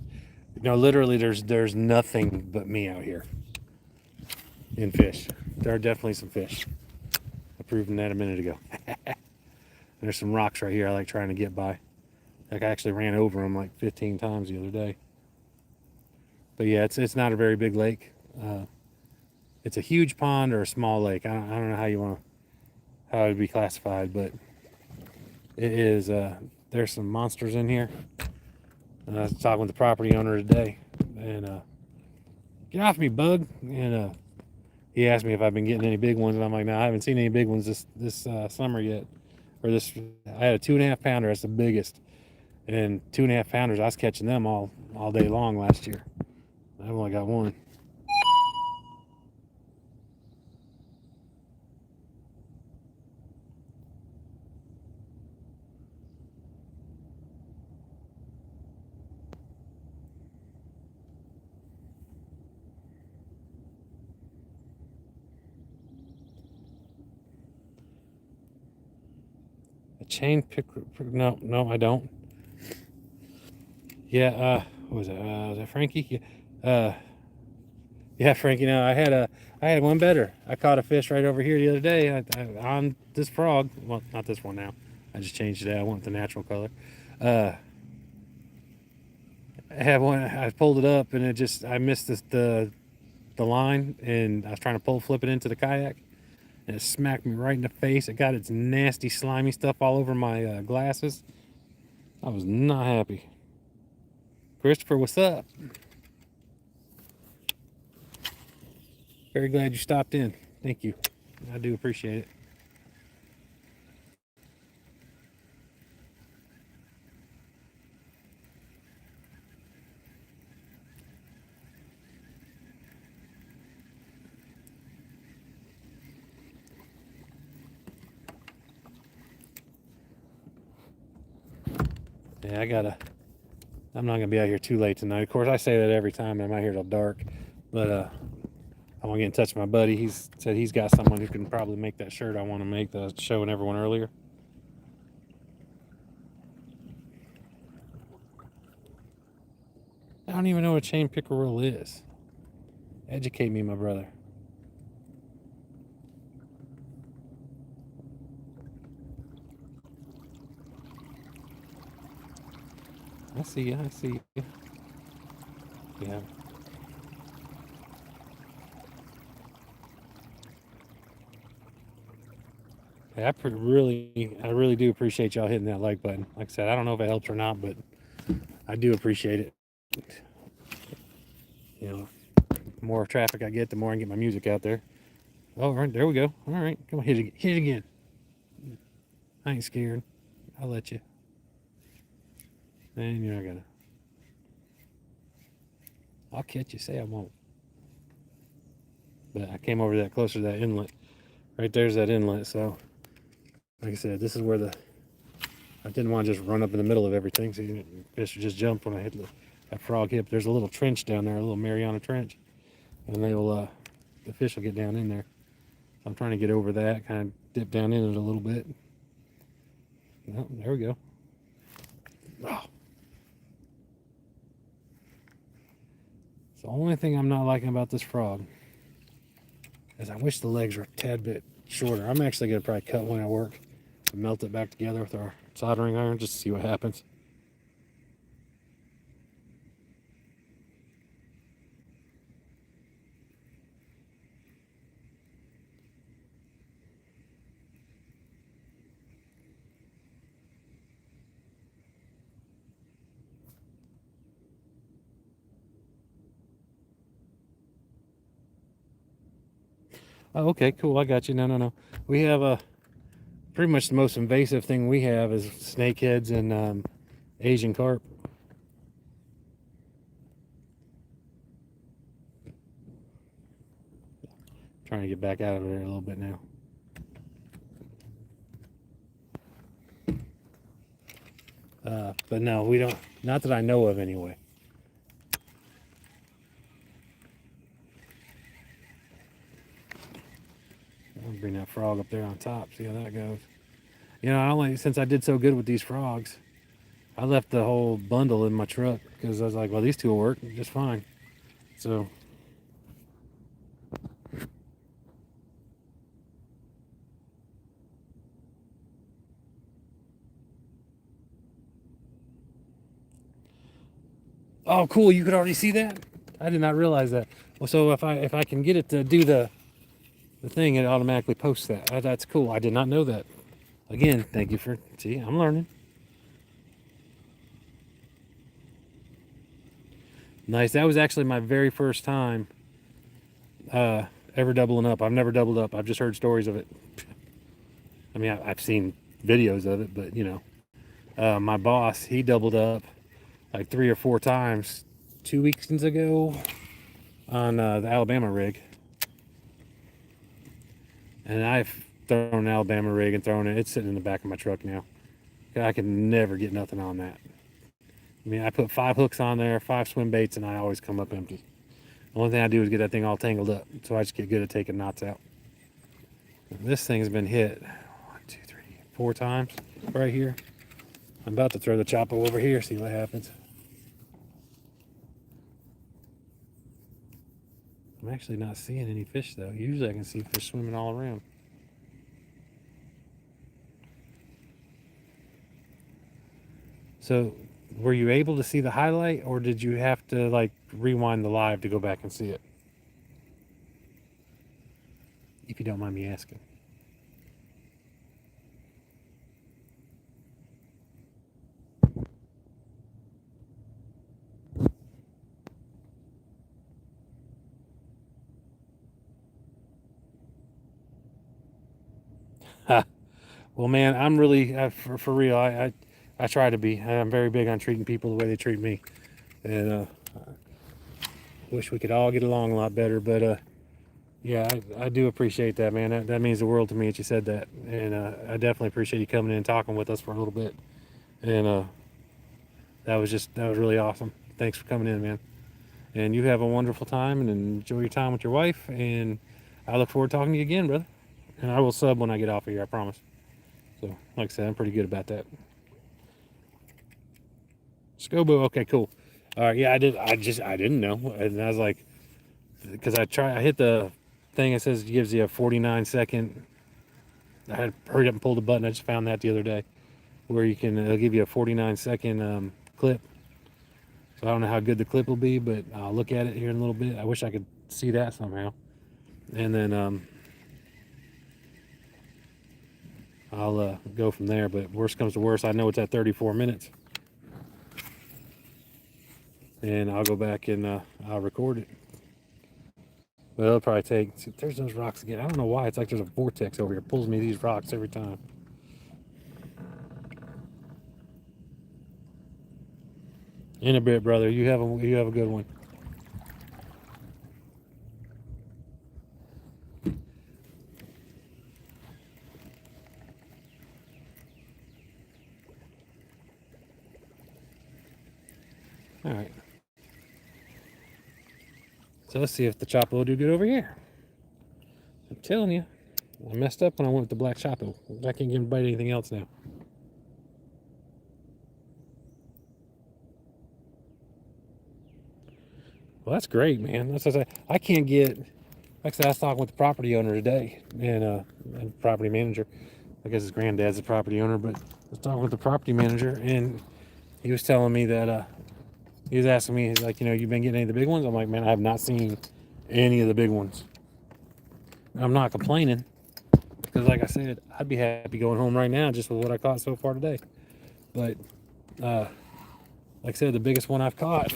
[SPEAKER 1] literally, there's nothing but me out here in fish. There are definitely some fish. I proved that a minute ago. There's some rocks right here I like trying to get by. Like I actually ran over them like 15 times the other day. But yeah, it's not a very big lake. It's a huge pond or a small lake. I don't know how it would be classified, but it is. There's some monsters in here. And I was talking with the property owner today, and get off me, bug. And he asked me if I've been getting any big ones, and I'm like, no, I haven't seen any big ones this summer yet. Or this, I had a 2.5 pounder. That's the biggest, and 2.5 pounders. I was catching them all day long last year. I've only got one. A chain pick? No, I don't. Yeah, what was it? Was it Frankie? Yeah, Frankie. No, I had one better. I caught a fish right over here the other day on this frog. Well, not this one now. I just changed it out. I want the natural color. Uh, I had one. I pulled it up and I missed the line, and I was trying to flip it into the kayak, and it smacked me right in the face. It got its nasty, slimy stuff all over my glasses. I was not happy. Christopher, what's up? Very glad you stopped in. Thank you. I do appreciate it. Yeah, I'm not gonna be out here too late tonight. Of course, I say that every time I'm out here till dark, but I want to get in touch with my buddy. He's said he's got someone who can probably make that shirt I want to make, the showing everyone earlier. I don't even know what chain pickerel is. Educate me, my brother. I see you. I see you. Yeah. Hey, I really do appreciate y'all hitting that like button. Like I said, I don't know if it helps or not, but I do appreciate it. You know, the more traffic I get, the more I can get my music out there. Oh, all right, there we go. All right, come on, hit it again. I ain't scared. I'll let you. And you're not gonna. I'll catch you. Say I won't. But I came over that closer to that inlet. Right there's that inlet. So, like I said, this is where I didn't want to just run up in the middle of everything. So fish would just jump when I hit that frog hip. There's a little trench down there, a little Mariana Trench, and the fish will get down in there. So I'm trying to get over that, kind of dip down in it a little bit. Oh, there we go. Oh. It's the only thing I'm not liking about this frog is I wish the legs were a tad bit shorter. I'm actually going to probably cut one at work and melt it back together with our soldering iron just to see what happens. Oh, okay, cool. I got you. No, no, no. We have a pretty much the most invasive thing we have is snakeheads and Asian carp. Trying to get back out of there a little bit now. But no, we don't. Not that I know of, anyway. I'll bring that frog up there on top. See how that goes. You know, since I did so good with these frogs, I left the whole bundle in my truck because I was like, well, these two will work just fine. So. Oh, cool! You could already see that. I did not realize that. Well, so if I can get it to do the thing, it automatically posts that. That's cool. I did not know that. Again, thank you for. See, I'm learning. Nice. That was actually my very first time ever doubling up. I've never doubled up. I've just heard stories of it. I mean, I've seen videos of it, but you know, my boss, he doubled up like 3 or 4 times 2 weekends ago on the Alabama rig. And I've thrown an Alabama rig and thrown it. It's sitting in the back of my truck now. I can never get nothing on that. I mean, I put 5 hooks on there, 5 swim baits, and I always come up empty. The only thing I do is get that thing all tangled up. So I just get good at taking knots out. This thing's been hit 1, 2, 3, 4 times right here. I'm about to throw the chopper over here, see what happens. I'm actually not seeing any fish though. Usually I can see fish swimming all around. So were you able to see the highlight, or did you have to like rewind the live to go back and see it? If you don't mind me asking. Well, man, I'm really for real. I try to be. I'm very big on treating people the way they treat me, and wish we could all get along a lot better. But yeah, I do appreciate that, man. That means the world to me that you said that, and I definitely appreciate you coming in and talking with us for a little bit. And that was really awesome. Thanks for coming in, man. And you have a wonderful time and enjoy your time with your wife. And I look forward to talking to you again, brother. And I will sub when I get off of here, I promise. So, like I said, I'm pretty good about that. Scobo, okay, cool. All right, yeah, I didn't know, and I was like, because I hit the thing that says it gives you a 49-second. I had hurried up and pulled the button. I just found that the other day, where it'll give you a 49-second clip. So I don't know how good the clip will be, but I'll look at it here in a little bit. I wish I could see that somehow, and then I'll go from there. But worst comes to worst, I know it's at 34 minutes. And I'll go back and I'll record it. But it'll probably take. See, there's those rocks again. I don't know why. It's like there's a vortex over here. It pulls me these rocks every time. In a bit, brother. You have a good one. All right. So let's see if the Chapo will do good over here. I'm telling you, I messed up when I went with the black Chapo. I can't give anybody anything else now. Well, that's great, man. That's what I say. I can't get. Like I said, I was talking with the property owner today, and property manager. I guess his granddad's the property owner, but I was talking with the property manager, and he was telling me that he was asking me, he's like, you've been getting any of the big ones? I'm like, man, I have not seen any of the big ones. I'm not complaining, because like I said, I'd be happy going home right now just with what I caught so far today. But like I said, the biggest one I've caught,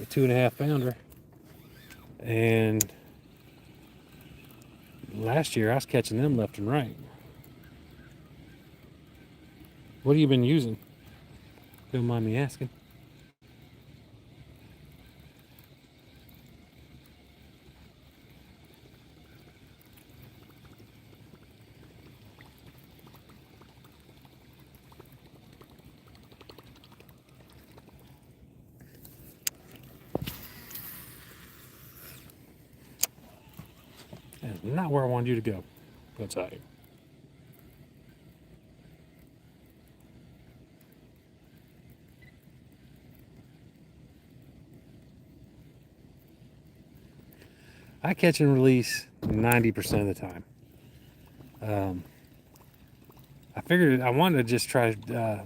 [SPEAKER 1] a 2.5 pounder, and last year I was catching them left and right. What have you been using? Don't mind me asking. That's not where I wanted you to go. That's all right. I catch and release 90% of the time. I figured I wanted to just try. The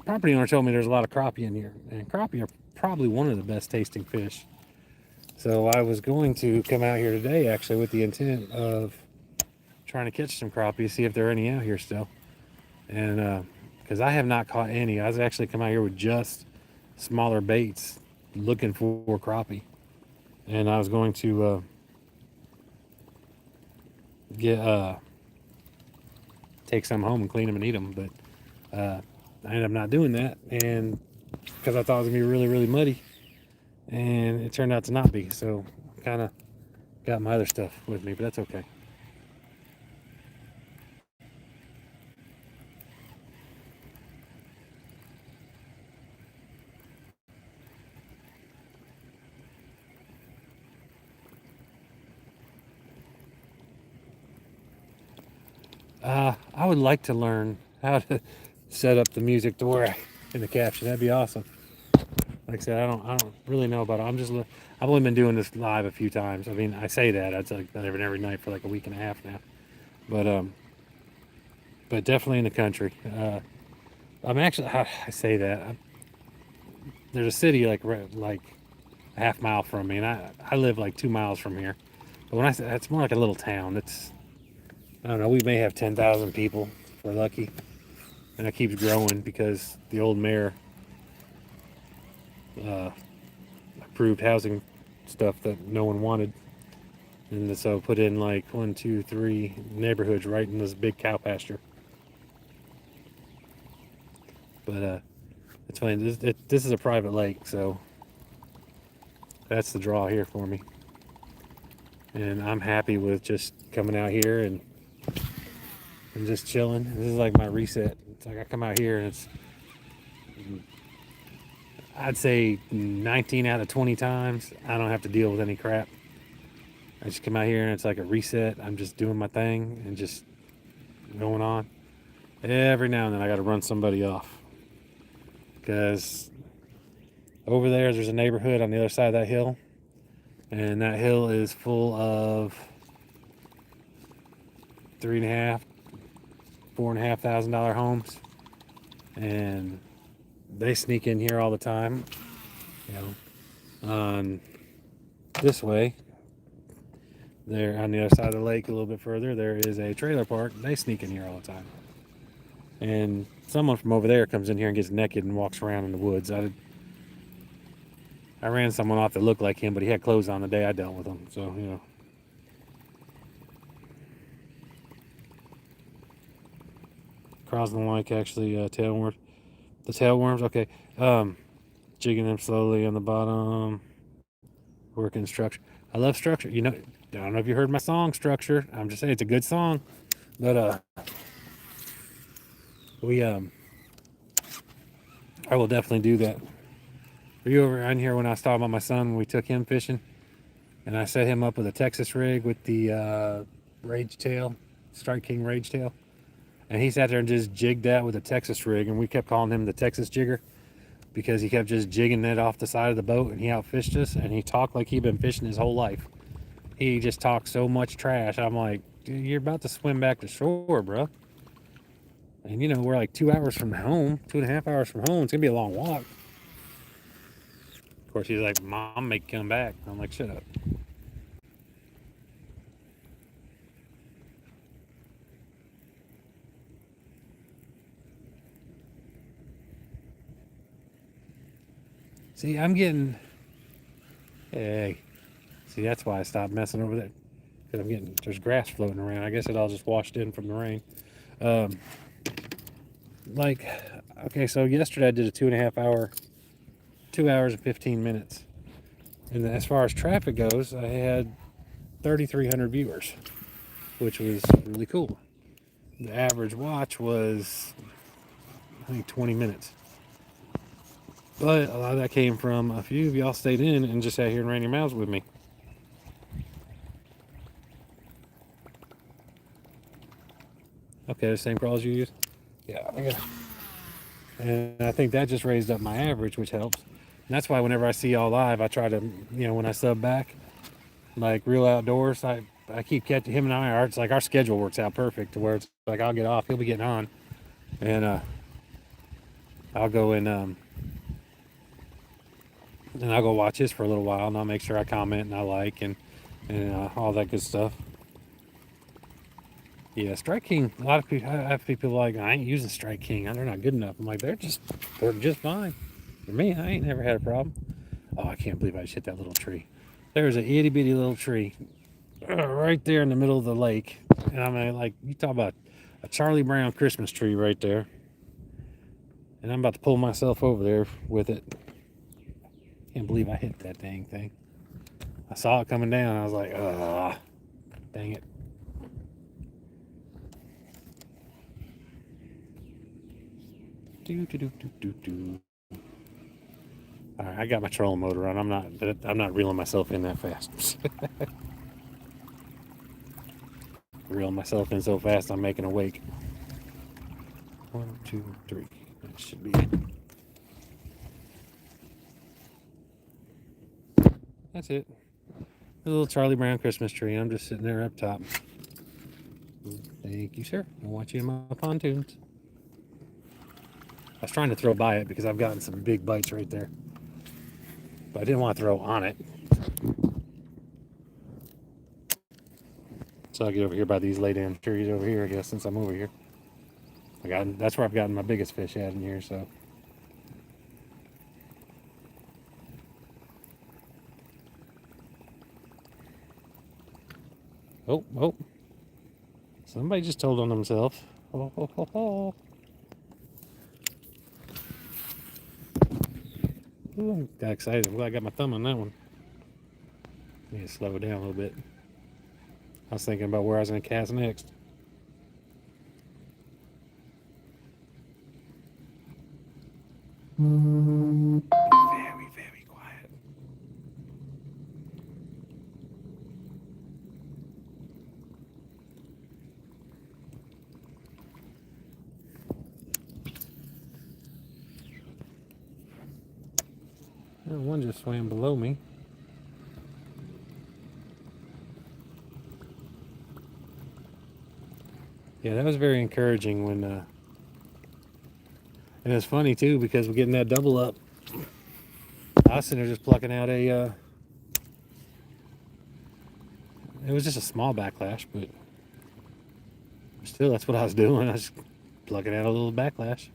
[SPEAKER 1] property owner told me there's a lot of crappie in here, and crappie are probably one of the best tasting fish. So I was going to come out here today, actually, with the intent of trying to catch some crappie, see if there are any out here still. And because I have not caught any, I was actually come out here with just smaller baits, looking for crappie, and I was going to take some home and clean them and eat them, but I ended up not doing that, and because I thought it was gonna be really, really muddy, and it turned out to not be. So kind of got my other stuff with me, but that's okay. I would like to learn how to set up the music to where in the caption. That'd be awesome. Like I said, I don't really know about it. I've only been doing this live a few times. I mean, I say that I'd like that every night for like a week and a half now, but definitely in the country. I'm actually I say that there's a city like a half mile from me, and I live like 2 miles from here. But when I say it's more like a little town. It's I don't know. We may have 10,000 people if we're lucky, and it keeps growing because the old mayor uh, approved housing stuff that no one wanted, and so put in like 1, 2, 3 neighborhoods right in this big cow pasture. But it's funny. This is a private lake, so that's the draw here for me, and I'm happy with just coming out here and just chilling. This is like my reset. It's like I come out here and it's I'd say 19 out of 20 times I don't have to deal with any crap. I just come out here and it's like a reset. I'm just doing my thing and just going on. Every now and then I got to run somebody off because over there's a neighborhood on the other side of that hill, and that hill is full of 3.5, $4,500 homes, and they sneak in here all the time. You know, on this way, there on the other side of the lake, a little bit further, there is a trailer park. They sneak in here all the time, and someone from over there comes in here and gets naked and walks around in the woods. I ran someone off that looked like him, but he had clothes on the day I dealt with him. So crossing the lake, actually, tailworms. The tailworms, okay. Jigging them slowly on the bottom, working structure. I love structure. I don't know if you heard my song Structure. I'm just saying it's a good song. But we I will definitely do that. Were you over on here when I was talking about my son when we took him fishing? And I set him up with a Texas rig with the Rage Tail, Strike King Rage Tail. And he sat there and just jigged that with a Texas rig, and we kept calling him the Texas Jigger because he kept just jigging it off the side of the boat, and he outfished us, and he talked like he'd been fishing his whole life. He just talked so much trash. I'm like, dude, you're about to swim back to shore, bro. And we're like 2 hours from home, 2.5 hours from home. It's gonna be a long walk. Of course, he's like, Mom, make come back. I'm like, shut up. See, I'm getting. Hey, see, that's why I stopped messing over there. because there's grass floating around. I guess it all just washed in from the rain. Um, like, okay, so yesterday I did a 2.5 hour, 2 hours and 15 minutes. And as far as traffic goes, I had 3,300 viewers, which was really cool. The average watch was, I think, 20 minutes. But a lot of that came from a few of y'all stayed in and just sat here and ran your mouths with me. Okay, the same crawls you use? Yeah, I got. And I think that just raised up my average, which helps. And that's why whenever I see y'all live, I try to, when I sub back, like Real Outdoors, I keep catching him and it's like our schedule works out perfect to where it's like I'll get off, he'll be getting on, and I'll go and I'll go watch his for a little while, and I'll make sure I comment and I like and all that good stuff. Yeah, Strike King. A lot of people, I have people like, I ain't using Strike King. They're not good enough. I'm like, they're just fine. For me, I ain't never had a problem. Oh, I can't believe I just hit that little tree. There's an itty bitty little tree right there in the middle of the lake, and I mean, like, you talk about a Charlie Brown Christmas tree right there, and I'm about to pull myself over there with it. Can't believe I hit that dang thing. I saw it coming down. I was like, dang it. All right, I got my trolling motor on. I'm not reeling myself in that fast. Reeling myself in so fast, I'm making a wake. 1, 2, 3. That should be it. That's it. A little Charlie Brown Christmas tree. I'm just sitting there up top. Thank you, sir. I'll watch you in my pontoons. I was trying to throw by it because I've gotten some big bites right there. But I didn't want to throw on it. So I'll get over here by these lay down trees over here, I guess, since I'm over here. That's where I've gotten my biggest fish at in here, so. Oh. Somebody just told on themselves. Oh. Ooh, I got excited. Well, I got my thumb on that one. I need to slow it down a little bit. I was thinking about where I was going to cast next. Very, very quiet. Oh, one just swam below me. Yeah, that was very encouraging when, and it's funny too because we're getting that double up. I was sitting there just plucking out it was just a small backlash, but still, that's what I was doing. I was plucking out a little backlash.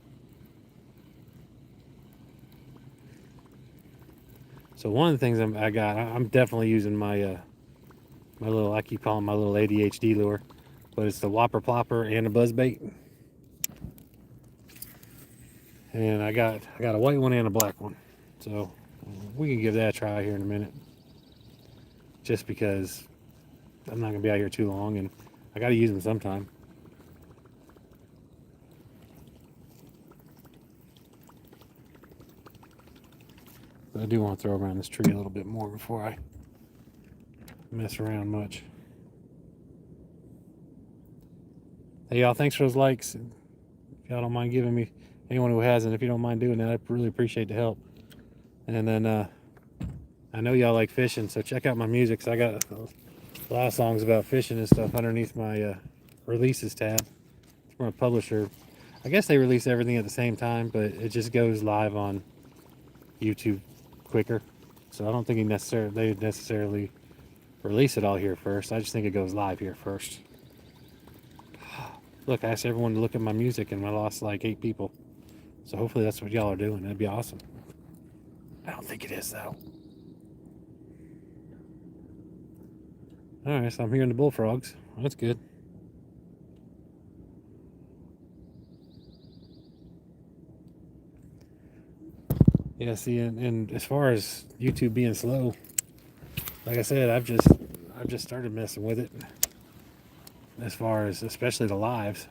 [SPEAKER 1] So one of the things I'm definitely using my little, I keep calling my little ADHD lure, but it's the Whopper Plopper and a buzzbait. And I got a white one and a black one. So we can give that a try here in a minute. Just because I'm not going to be out here too long and I got to use them sometime. But I do want to throw around this tree a little bit more before I mess around much. Hey, y'all, thanks for those likes. If y'all don't mind giving me, anyone who hasn't, if you don't mind doing that, I really appreciate the help. And then I know y'all like fishing, so check out my music. Cause I got a lot of songs about fishing and stuff underneath my releases tab. It's from a publisher. I guess they release everything at the same time, but it just goes live on YouTube quicker. So I don't think they necessarily release it all here first. I just think it goes live here first. Look, I asked everyone to look at my music and I lost like 8 people. So hopefully that's what y'all are doing. That'd be awesome. I don't think it is though. All right, so I'm hearing the bullfrogs. That's good. Yeah, see, and as far as YouTube being slow, like I said, I've just started messing with it. As far as especially the lives.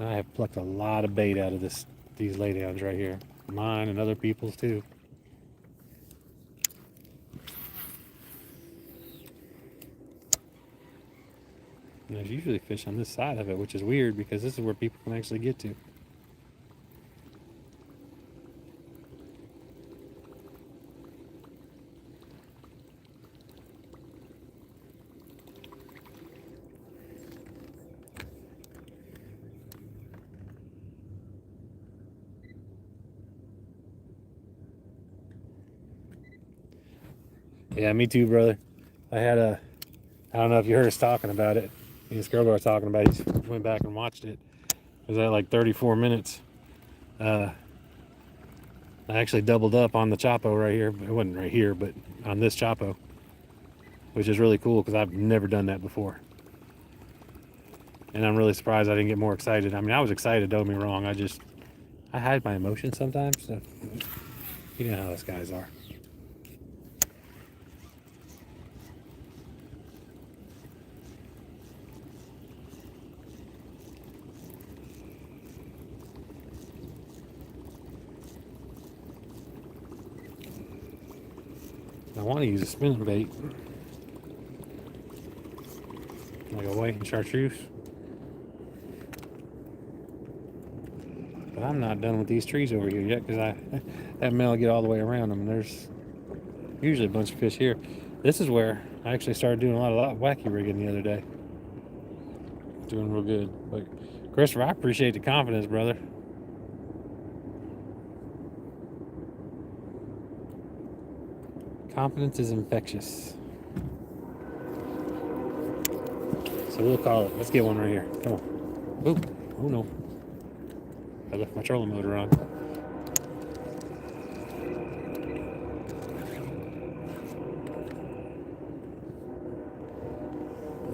[SPEAKER 1] I have plucked a lot of bait out of these laydowns right here. Mine and other people's too. And there's usually fish on this side of it, which is weird because this is where people can actually get to. Yeah, me too, brother. I don't know if you heard us talking about it. Me and this girl were talking about it. He went back and watched it. It was at like 34 minutes. Uh, I actually doubled up on the Chapo right here. It wasn't right here, but on this Chapo, which is really cool because I've never done that before. And I'm really surprised I didn't get more excited. I mean, I was excited, don't get me wrong. I hide my emotions sometimes. So you know how us guys are. I want to use a spinning bait, like a white and chartreuse. But I'm not done with these trees over here yet because I that male get all the way around them. And there's usually a bunch of fish here. This is where I actually started doing a lot of wacky rigging the other day. Doing real good. But Christopher, I appreciate the confidence, brother. Confidence is infectious. So we'll call it. Let's get one right here. Come on. Oop. Oh no. I left my trolling motor on.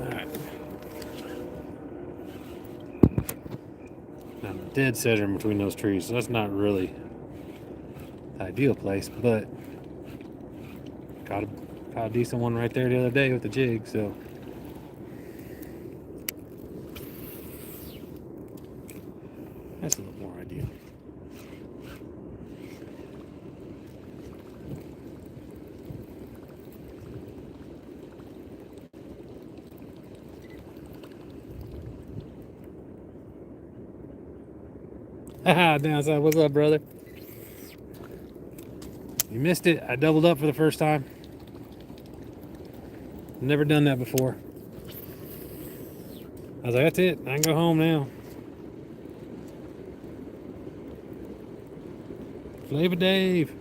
[SPEAKER 1] Alright. Now I'm dead center in between those trees, so that's not really the ideal place, but caught a decent one right there the other day with the jig, so that's a little more ideal. Haha, downside, what's up, brother? You missed it. I doubled up for the first time. Never done that before. I was like, that's it. I can go home now. Flavor Dave.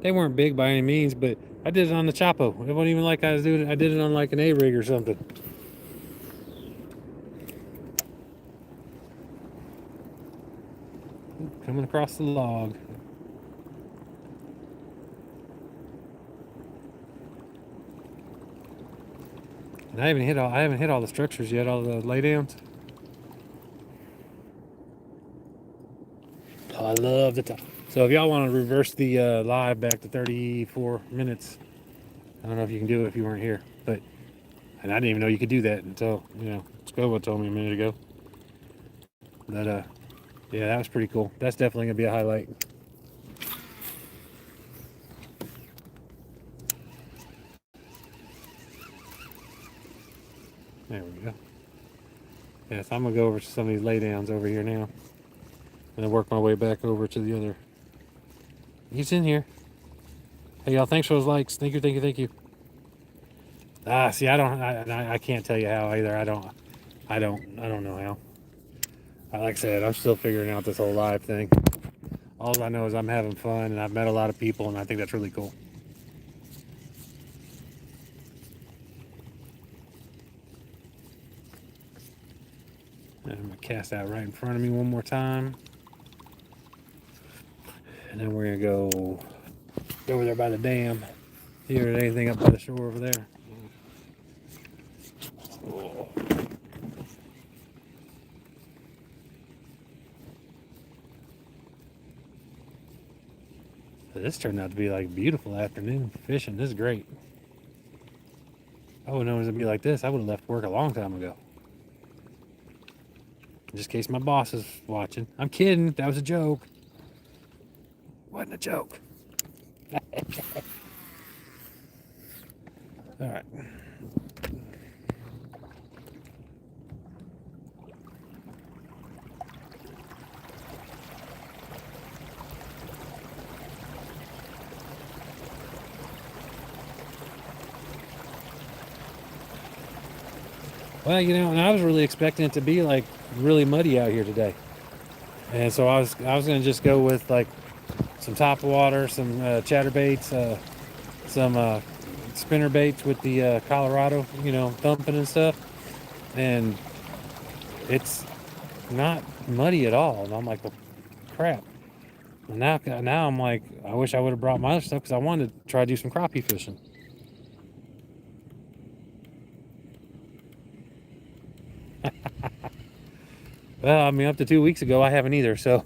[SPEAKER 1] They weren't big by any means, but I did it on the Chapo. It wasn't even like I was doing it. I did it on like an A rig or something. Coming across the log. And I haven't hit all the structures yet, all the laydowns. Oh, I love the top. So if y'all want to reverse the live back to 34 minutes, I don't know if you can do it if you weren't here, but and I didn't even know you could do that until Scobo told me a minute ago. But yeah, that was pretty cool. That's definitely gonna be a highlight. There we go. Yeah, so I'm gonna go over to some of these laydowns over here now, and then work my way back over to the other. He's in here. Hey y'all, thanks for those likes. Thank you, thank you, thank you. See, I can't tell you how either. I don't know how. Like I said, I'm still figuring out this whole live thing. All I know is I'm having fun, and I've met a lot of people, and I think that's really cool. And I'm gonna cast out right in front of me one more time, and then we're gonna go over there by the dam. See if there's anything up by the shore over there. Oh. This turned out to be like a beautiful afternoon fishing. This is great. I would know it was gonna be like this. I would have left work a long time ago. Just in case my boss is watching. I'm kidding. That was a joke. Wasn't a joke. All right. Well, you know, and I was really expecting it to be like really muddy out here today, and so I was gonna just go with like some top water, some chatterbaits, some spinner baits with the Colorado, you know, thumping and stuff, and it's not muddy at all. And I'm like, well, crap. And now I'm like, I wish I would have brought my other stuff because I wanted to try to do some crappie fishing. Well, I mean, up to 2 weeks ago, I haven't either, so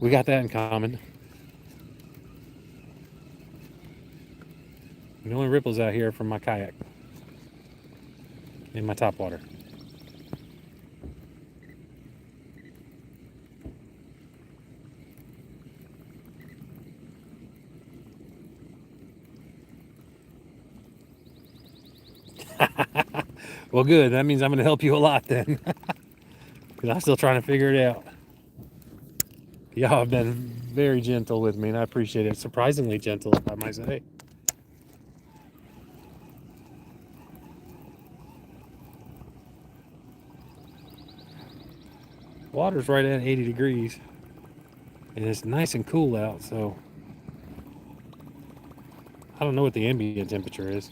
[SPEAKER 1] we got that in common. The only ripples out here from my kayak in my top water. Well, good. That means I'm going to help you a lot then. Because I'm still trying to figure it out. Y'all have been very gentle with me, and I appreciate it. Surprisingly gentle, if I might say. Water's right at 80 degrees. And it's nice and cool out, so I don't know what the ambient temperature is.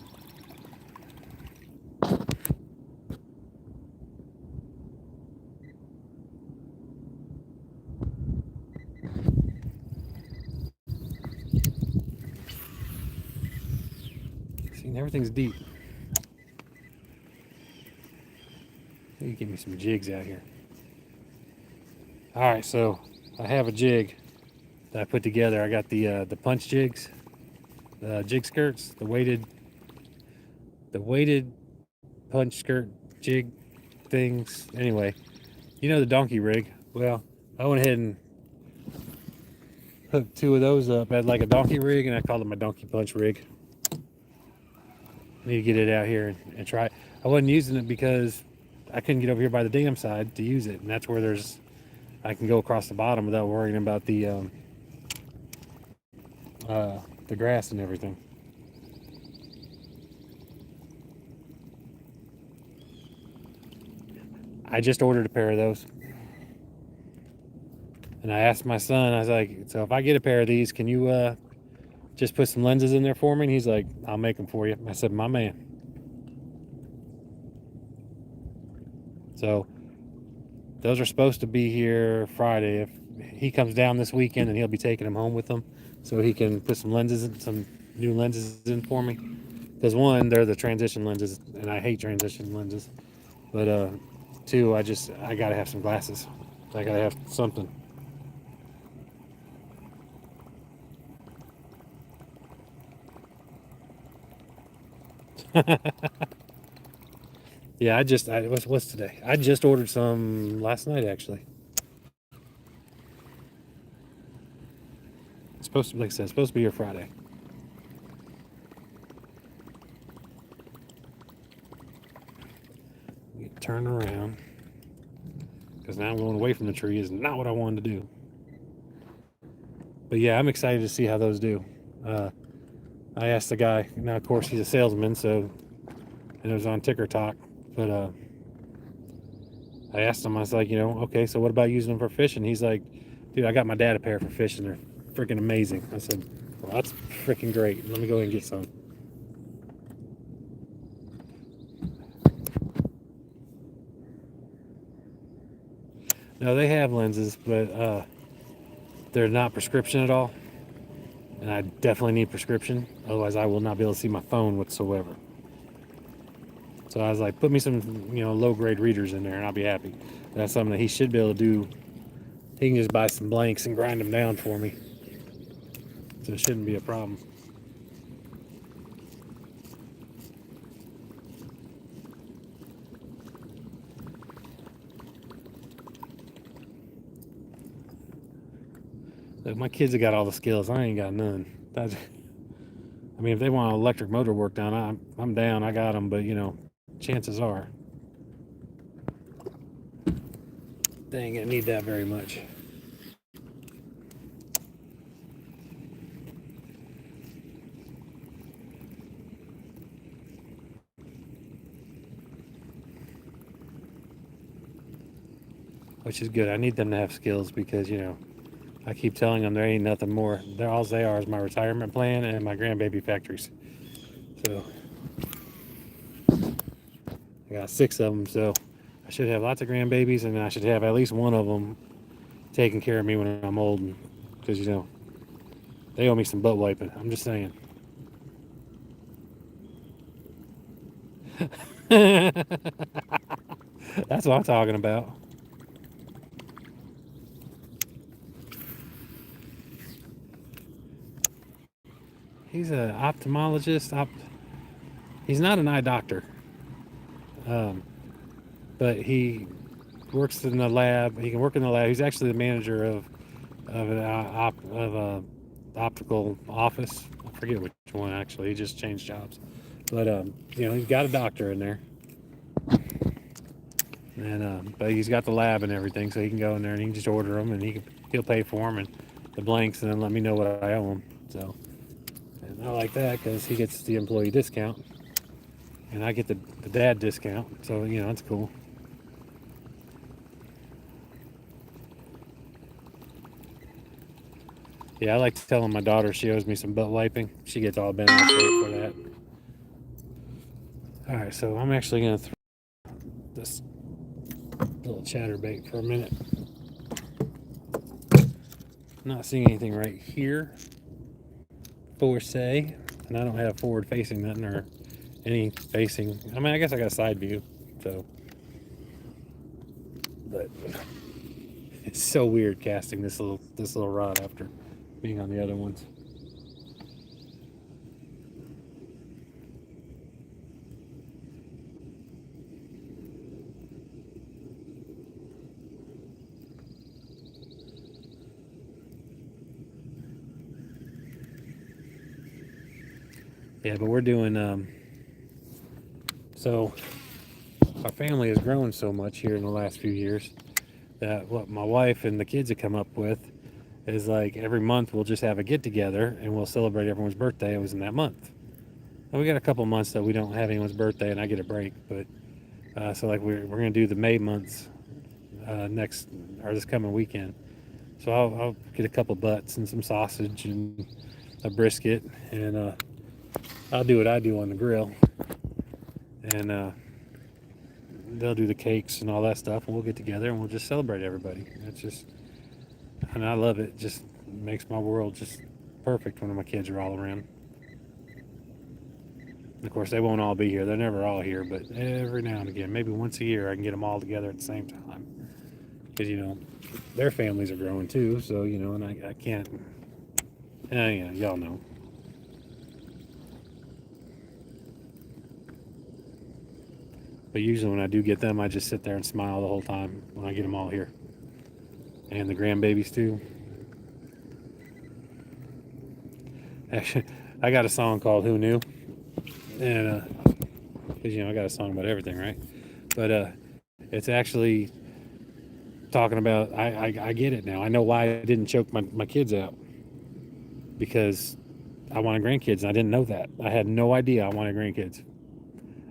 [SPEAKER 1] See, everything's deep. You give me some jigs out here. All right, so I have a jig that I put together. I got the punch jigs, the jig skirts, the weighted punch skirt jig things. Anyway, you know the donkey rig. Well, I went ahead and hooked 2 of those up. I had like a donkey rig, and I called it my donkey punch rig. Need to get it out here and try it. I wasn't using it because I couldn't get over here by the dam side to use it, and that's where I can go across the bottom without worrying about the grass and everything. I just ordered a pair of those. And I asked my son, I was like, so if I get a pair of these, can you just put some lenses in there for me? And he's like, I'll make them for you. I said, my man. So those are supposed to be here Friday. If he comes down this weekend, and he'll be taking them home with him so he can put some lenses in, some new lenses in for me. Because 1, they're the transition lenses, and I hate transition lenses. But 2, I gotta have some glasses. I gotta have something. Yeah, what's today? I just ordered some last night, actually. It's supposed to, like I said, it's supposed to be here Friday. Turn around, because now I'm going away from the tree is not what I wanted to do. But yeah, I'm excited to see how those do. I asked the guy. Now, of course, he's a salesman, so and it was on Ticker Talk. But I asked him, I was like, okay, so what about using them for fishing? He's like, dude, I got my dad a pair for fishing. They're freaking amazing. I said, well, that's freaking great. Let me go ahead and get some. No, they have lenses, but they're not prescription at all. And I definitely need prescription. Otherwise, I will not be able to see my phone whatsoever. So I was like, put me some, low grade readers in there and I'll be happy. That's something that he should be able to do. He can just buy some blanks and grind them down for me. So it shouldn't be a problem. Look, my kids have got all the skills. I ain't got none. I mean, if they want electric motor work done, I'm down. I got them, but chances are they ain't gonna need that very much. Which is good. I need them to have skills because I keep telling them there ain't nothing more. All they are is my retirement plan and my grandbaby factories. So I got 6 of them. So I should have lots of grandbabies, and I should have at least one of them taking care of me when I'm old. Because they owe me some butt wiping. I'm just saying. That's what I'm talking about. He's an ophthalmologist. He's not an eye doctor, but he works in the lab. He can work in the lab. He's actually the manager of a optical office. I forget which one actually. He just changed jobs, but he's got a doctor in there, and but he's got the lab and everything, so he can go in there and he can just order them, and he'll pay for them and the blanks, and then let me know what I owe him. So. And I like that because he gets the employee discount and I get the dad discount. So, it's cool. Yeah, I like to tell my daughter she owes me some butt wiping. She gets all bent out for that. All right, so I'm actually going to throw this little chatterbait for a minute. Not seeing anything right here per se, and I don't have forward facing nothing or any facing. I mean, I guess I got a side view, so. But it's so weird casting this little rod after being on the other ones. Yeah, but we're doing so our family has grown so much here in the last few years that what my wife and the kids have come up with is like every month we'll just have a get together and we'll celebrate everyone's birthday. It was in that month. And we got a couple months that we don't have anyone's birthday and I get a break, but so like we're gonna do the May months next or this coming weekend. So I'll get a couple butts and some sausage and a brisket, and I'll do what I do on the grill, and they'll do the cakes and all that stuff, and we'll get together and we'll just celebrate everybody. It's just, and I love it. It just makes my world just perfect when my kids are all around. Of course, they won't all be here. They're never all here, but every now and again, maybe once a year, I can get them all together at the same time. Because, their families are growing too, so, and I can't, y'all know. But usually when I do get them, I just sit there and smile the whole time when I get them all here. And the grandbabies too. Actually, I got a song called Who Knew? And, because, I got a song about everything, right? But it's actually talking about, I get it now. I know why I didn't choke my kids out. Because I wanted grandkids, and I didn't know that. I had no idea I wanted grandkids.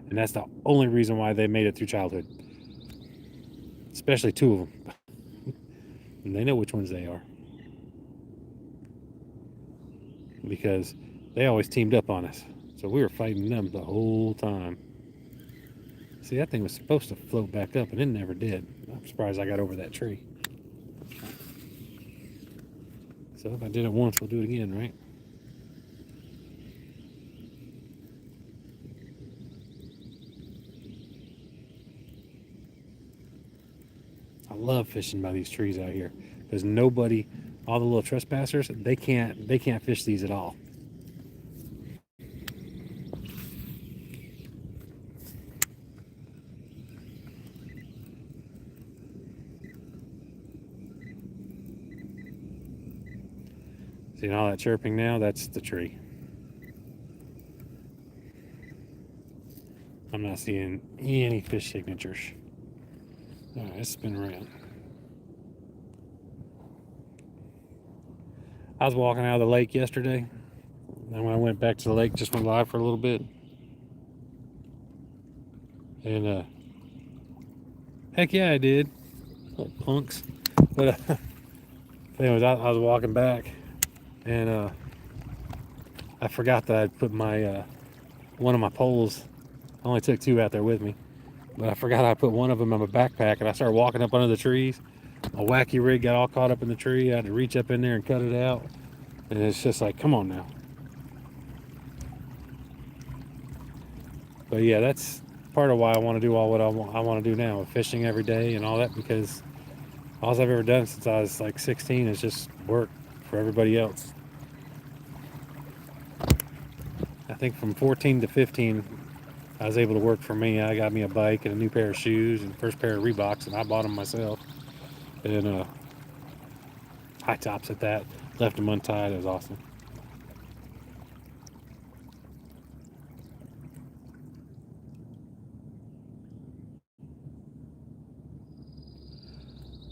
[SPEAKER 1] And that's the only reason why they made it through childhood. especially two of them. And they know which ones they are, because they always teamed up on us. So we were fighting them the whole time. See, that thing was supposed to float back up, and it never did. I'm surprised I got over that tree. So if I did it once, we'll do it again, right? I love fishing by these trees out here, because nobody, all the little trespassers, they can't fish these at all. See all that chirping now? That's the tree. I'm not seeing any fish signatures. All right, let's spin around. I was walking out of the lake yesterday, and when I went back to the lake, just went live for a little bit. And heck yeah, I did. Little punks. But anyways, I was walking back, and I forgot that I'd put my one of my poles. I only took two out there with me, but I forgot I put one of them in my backpack, and I started walking up under the trees. A wacky rig got all caught up in the tree. I had to reach up in there and cut it out, and it's just like, come on now. But yeah, that's part of why I want to do all what I want to do now, with fishing every day and all that, because all I've ever done since I was like 16 is just work for everybody else. I think from 14 to 15, I was able to work for me. I got me a bike and a new pair of shoes and first pair of Reeboks, and I bought them myself. And high tops at that. Left them untied. It was awesome.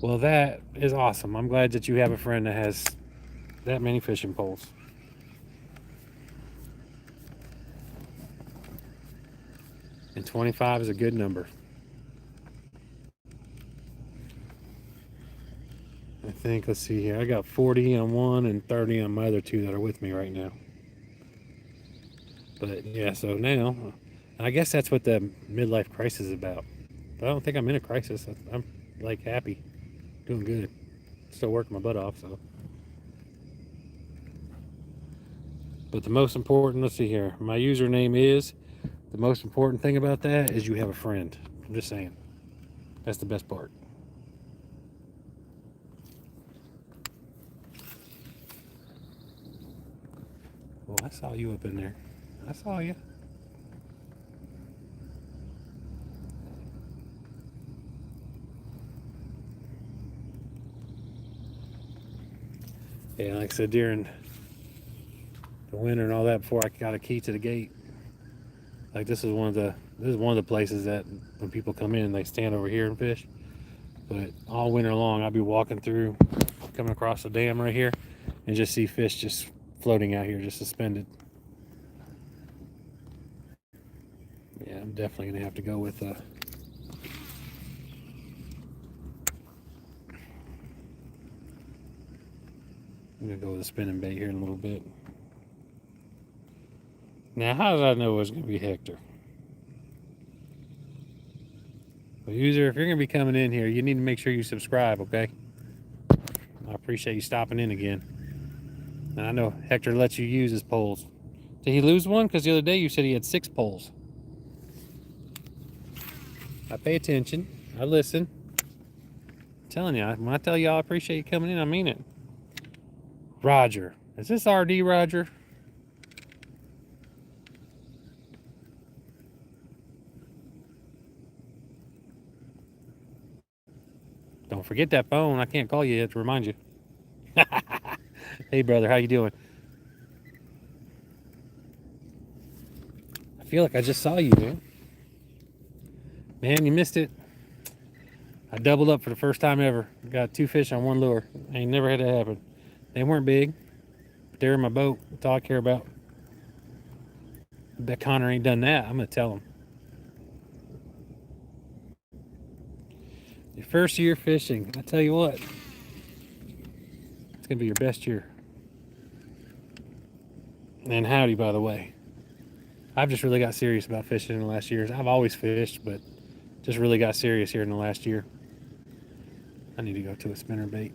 [SPEAKER 1] Well, that is awesome. I'm glad that you have a friend that has that many fishing poles. And 25 is a good number. I think, let's see here, I got 40 on one and 30 on my other two that are with me right now. But yeah, so now, I guess that's what the midlife crisis is about. But I don't think I'm in a crisis. I'm like happy, doing good, still working my butt off. So, but the most important, let's see here, my username is, the most important thing about that is you have a friend. I'm just saying, that's the best part. Well, I saw you up in there. I saw you. Yeah, like I said, during the winter and all that, before I got a key to the gate, like this is one of the places that when people come in, they stand over here and fish. But all winter long, I'll be walking through, coming across the dam right here, and just see fish just floating out here, just suspended. Yeah, I'm definitely gonna have to go with I'm gonna go with a spinning bait here in a little bit. Now, how did I know it was gonna be Hector? Well, user, if you're gonna be coming in here, you need to make sure you subscribe, okay? I appreciate you stopping in again. Now, I know Hector lets you use his poles. Did he lose one? Because the other day you said he had 6 poles. I pay attention. I listen. I'm telling you, when I tell you I appreciate you coming in, I mean it. Roger. Is this RD Roger? Don't forget that phone. I can't call you to remind you. Hey, brother, how you doing? I feel like I just saw you, man. Man, you missed it. I doubled up for the first time ever. Got 2 fish on 1 lure. I ain't never had that happen. They weren't big, but they're in my boat. That's all I care about. I bet Connor ain't done that. I'm gonna tell him. Your first year fishing. I tell you what, it's gonna be your best year. And howdy, by the way. I've just really got serious about fishing in the last years. I've always fished, but just really got serious here in the last year. I need to go to a spinnerbait.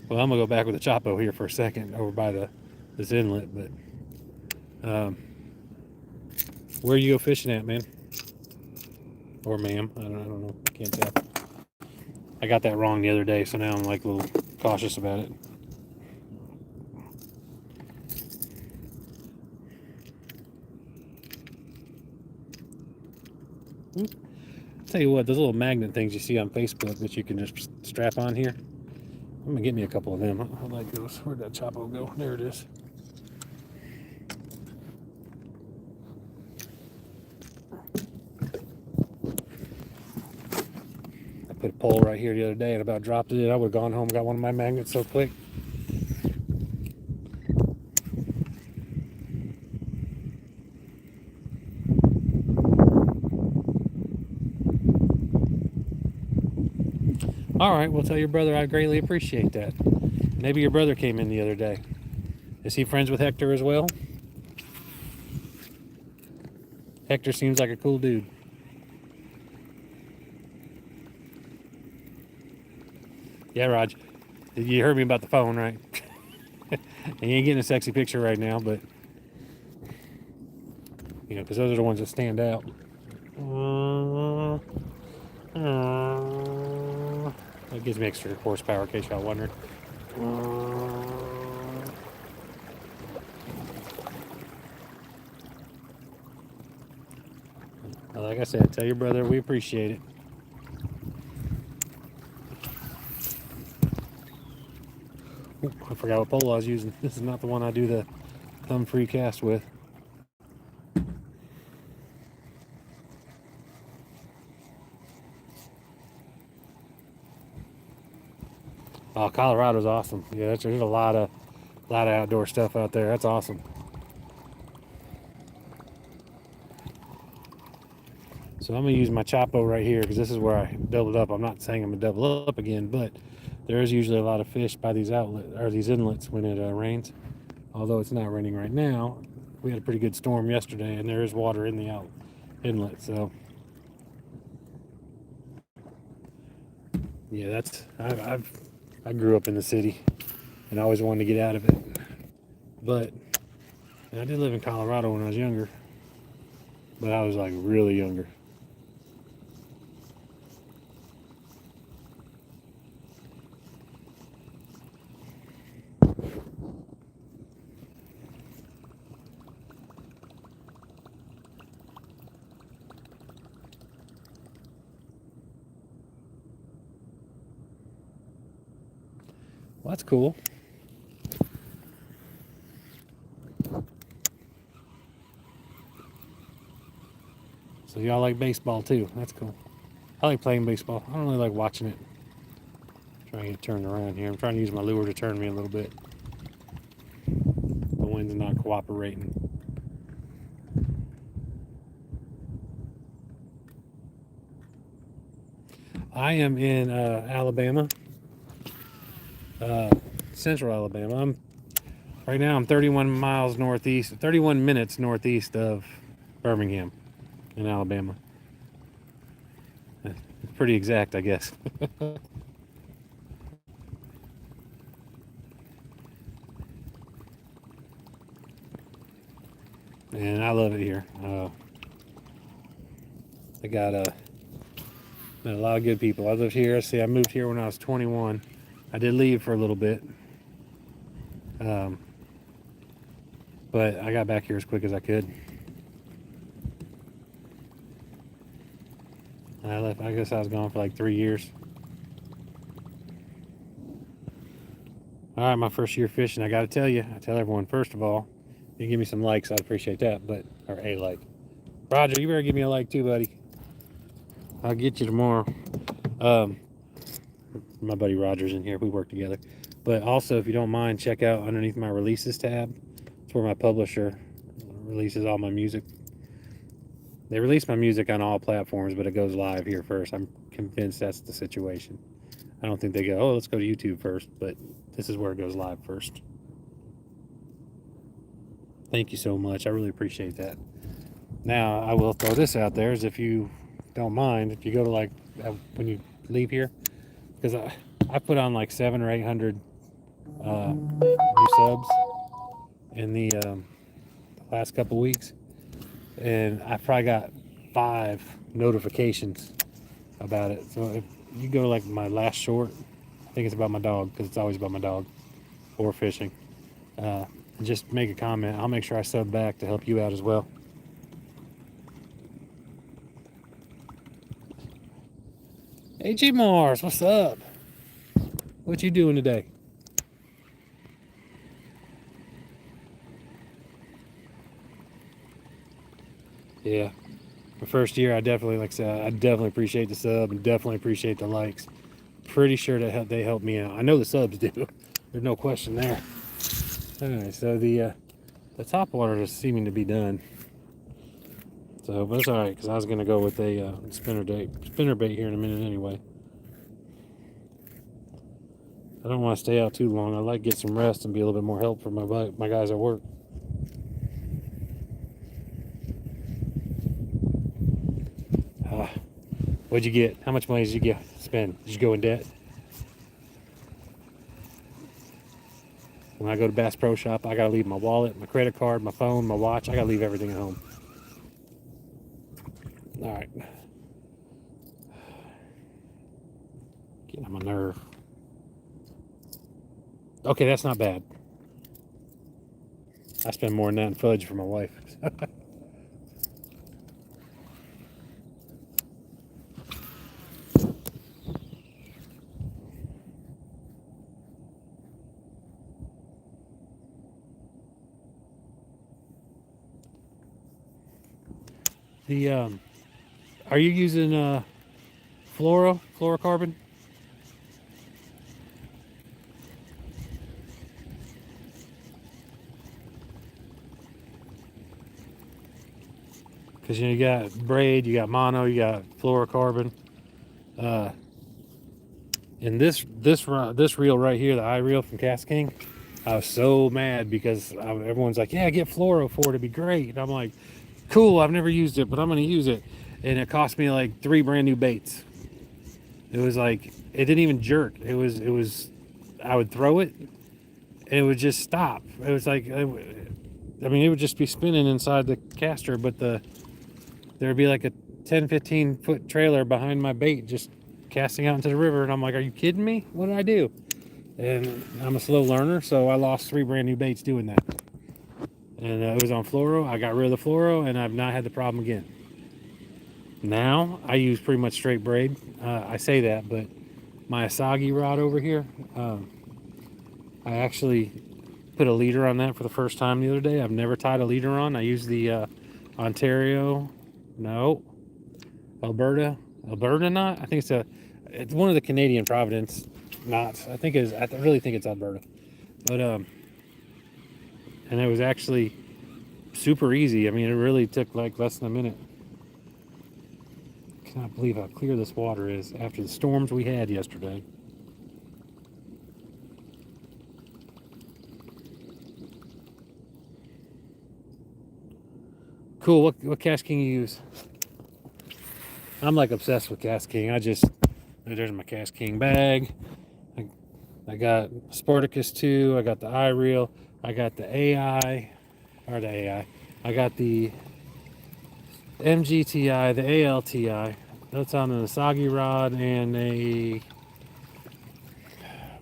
[SPEAKER 1] Well, I'm gonna go back with the Chapo here for a second over by this inlet, but where you go fishing at, man? Or ma'am? I don't know. Can't tell. I got that wrong the other day, so now I'm like a little cautious about it. Tell you what, those little magnet things you see on Facebook that you can just strap on here, I'm gonna get me a couple of them. I like those. Where'd that Chapo go? There it is. I put a pole right here the other day and about dropped it in. I would have gone home and got one of my magnets so quick. All right, well, tell your brother I greatly appreciate that. Maybe your brother came in the other day. Is he friends with Hector as well? Hector seems like a cool dude. Yeah, Raj. You heard me about the phone, right? And you ain't getting a sexy picture right now, but you know, because those are the ones that stand out. That gives me extra horsepower in case y'all wondered. Like I said, tell your brother we appreciate it. Ooh, I forgot what pole I was using. This is not the one I do the thumb free cast with. Oh, Colorado's awesome. Yeah, there's a lot of outdoor stuff out there. That's awesome. So I'm gonna use my Chapo right here because this is where I doubled up. I'm not saying I'm gonna double up again, but there is usually a lot of fish by these these inlets when it rains. Although it's not raining right now, we had a pretty good storm yesterday, and there is water in the inlet. So yeah, that's I grew up in the city, and I always wanted to get out of it. But I did live in Colorado when I was younger, but I was like really younger. Well, that's cool. So y'all like baseball too. That's cool. I like playing baseball. I don't really like watching it. I'm trying to get turned around here. I'm trying to use my lure to turn me a little bit. The wind's not cooperating. I am in Alabama, central Alabama. Right now I'm 31 minutes northeast of Birmingham in Alabama. It's pretty exact, I guess. And I love it here. I got met a lot of good people. I lived here. I moved here when I was 21. I did leave for a little bit, but I got back here as quick as I could. And I left. I guess I was gone for like 3 years. All right, my first year fishing. I got to tell you, I tell everyone first of all, you give me some likes, I'd appreciate that. Or a like. Roger, you better give me a like too, buddy. I'll get you tomorrow. My buddy Roger's in here. We work together. But also, if you don't mind, check out underneath my releases tab. It's where my publisher releases all my music. They release my music on all platforms, but it goes live here first. I'm convinced that's the situation. I don't think they go, oh, let's go to YouTube first, but this is where it goes live first. Thank you so much. I really appreciate that. Now, I will throw this out there, as if you don't mind, if you go to like, when you leave here, because I put on like 700 or 800 new subs in the last couple weeks, and I probably got 5 notifications about it. So if you go to like my last short, I think it's about my dog, because it's always about my dog or fishing. Just make a comment. I'll make sure I sub back to help you out as well. Hey G Mars, what's up? What you doing today? Yeah, the first year I definitely, like I said, I definitely appreciate the sub and definitely appreciate the likes. Pretty sure that they helped me out. I know the subs do. There's no question there. All right, so the top water is seeming to be done. So, but it's all right, because I was gonna go with a spinner bait here in a minute anyway. I don't want to stay out too long. I like to get some rest and be a little bit more help for my guys at work. What'd you get? How much money did you spend? Did you go in debt? When I go to Bass Pro Shop, I gotta leave my wallet, my credit card, my phone, my watch. I gotta leave everything at home. All right. Getting on my nerve. Okay, that's not bad. I spend more than that in fudge for my wife. The are you using fluorocarbon? Because you got braid, you got mono, you got fluorocarbon. And this reel right here, the iReel from KastKing, I was so mad because everyone's like, yeah, get fluoro for it, it'd be great. And I'm like, cool, I've never used it, but I'm gonna use it. And it cost me like 3 brand new baits. It was like, it didn't even jerk. It was I would throw it and it would just stop. It was like, I mean, it would just be spinning inside the caster, but there'd be like a 10-15 foot trailer behind my bait just casting out into the river. And I'm like, are you kidding me? What did I do? And I'm a slow learner, so I lost 3 brand new baits doing that. And it was on fluoro. I got rid of the fluoro, and I've not had the problem again. Now I use pretty much straight braid. I say that, but my Asagi rod over here, I actually put a leader on that for the first time the other day. I've never tied a leader on. I use the Alberta knot. I think it's one of the Canadian Providence knots. I really think it's Alberta. But and it was actually super easy. I mean, it really took like less than a minute. I cannot believe how clear this water is after the storms we had yesterday. Cool. What KastKing you use? I'm like obsessed with KastKing. There's my KastKing bag. I got Spartacus 2. I got the iReel. I got the AI. I got the MGTI, the ALTI. That's on an Asagi rod and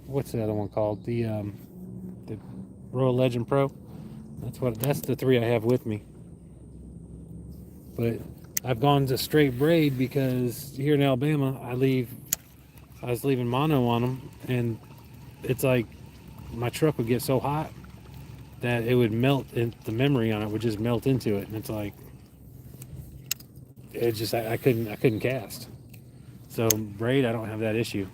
[SPEAKER 1] what's the other one called? The Royal Legend Pro. That's the 3 I have with me. But I've gone to straight braid because here in Alabama, I was leaving mono on them, and it's like my truck would get so hot that it would melt, and the memory on it would just melt into it, and it's like I couldn't cast. So braid, I don't have that issue.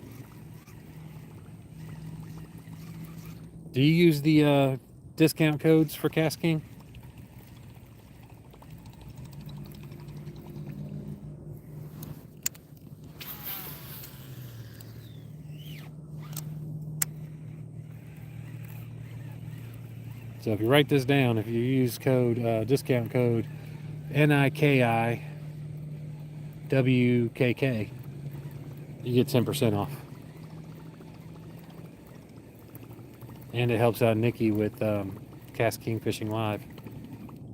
[SPEAKER 1] Do you use the discount codes for KastKing? So if you write this down, if you use discount code NIKIWKK, you get 10% off. And it helps out Nikki with Cast King Fishing Live.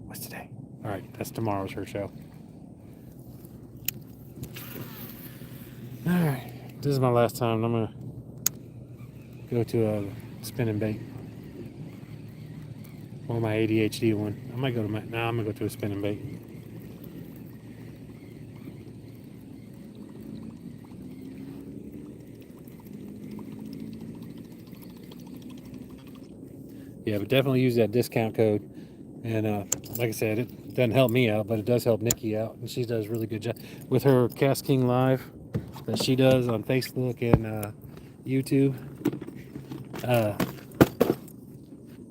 [SPEAKER 1] What's today? All right, that's tomorrow's her show. All right, this is my last time. I'm gonna go to a spinning bait. Or my ADHD one. I might go to I'm gonna go to a spinning bait. Yeah, but definitely use that discount code. And like I said, it doesn't help me out, but it does help Nikki out, and she does a really good job with her Cast King Live that she does on Facebook and YouTube.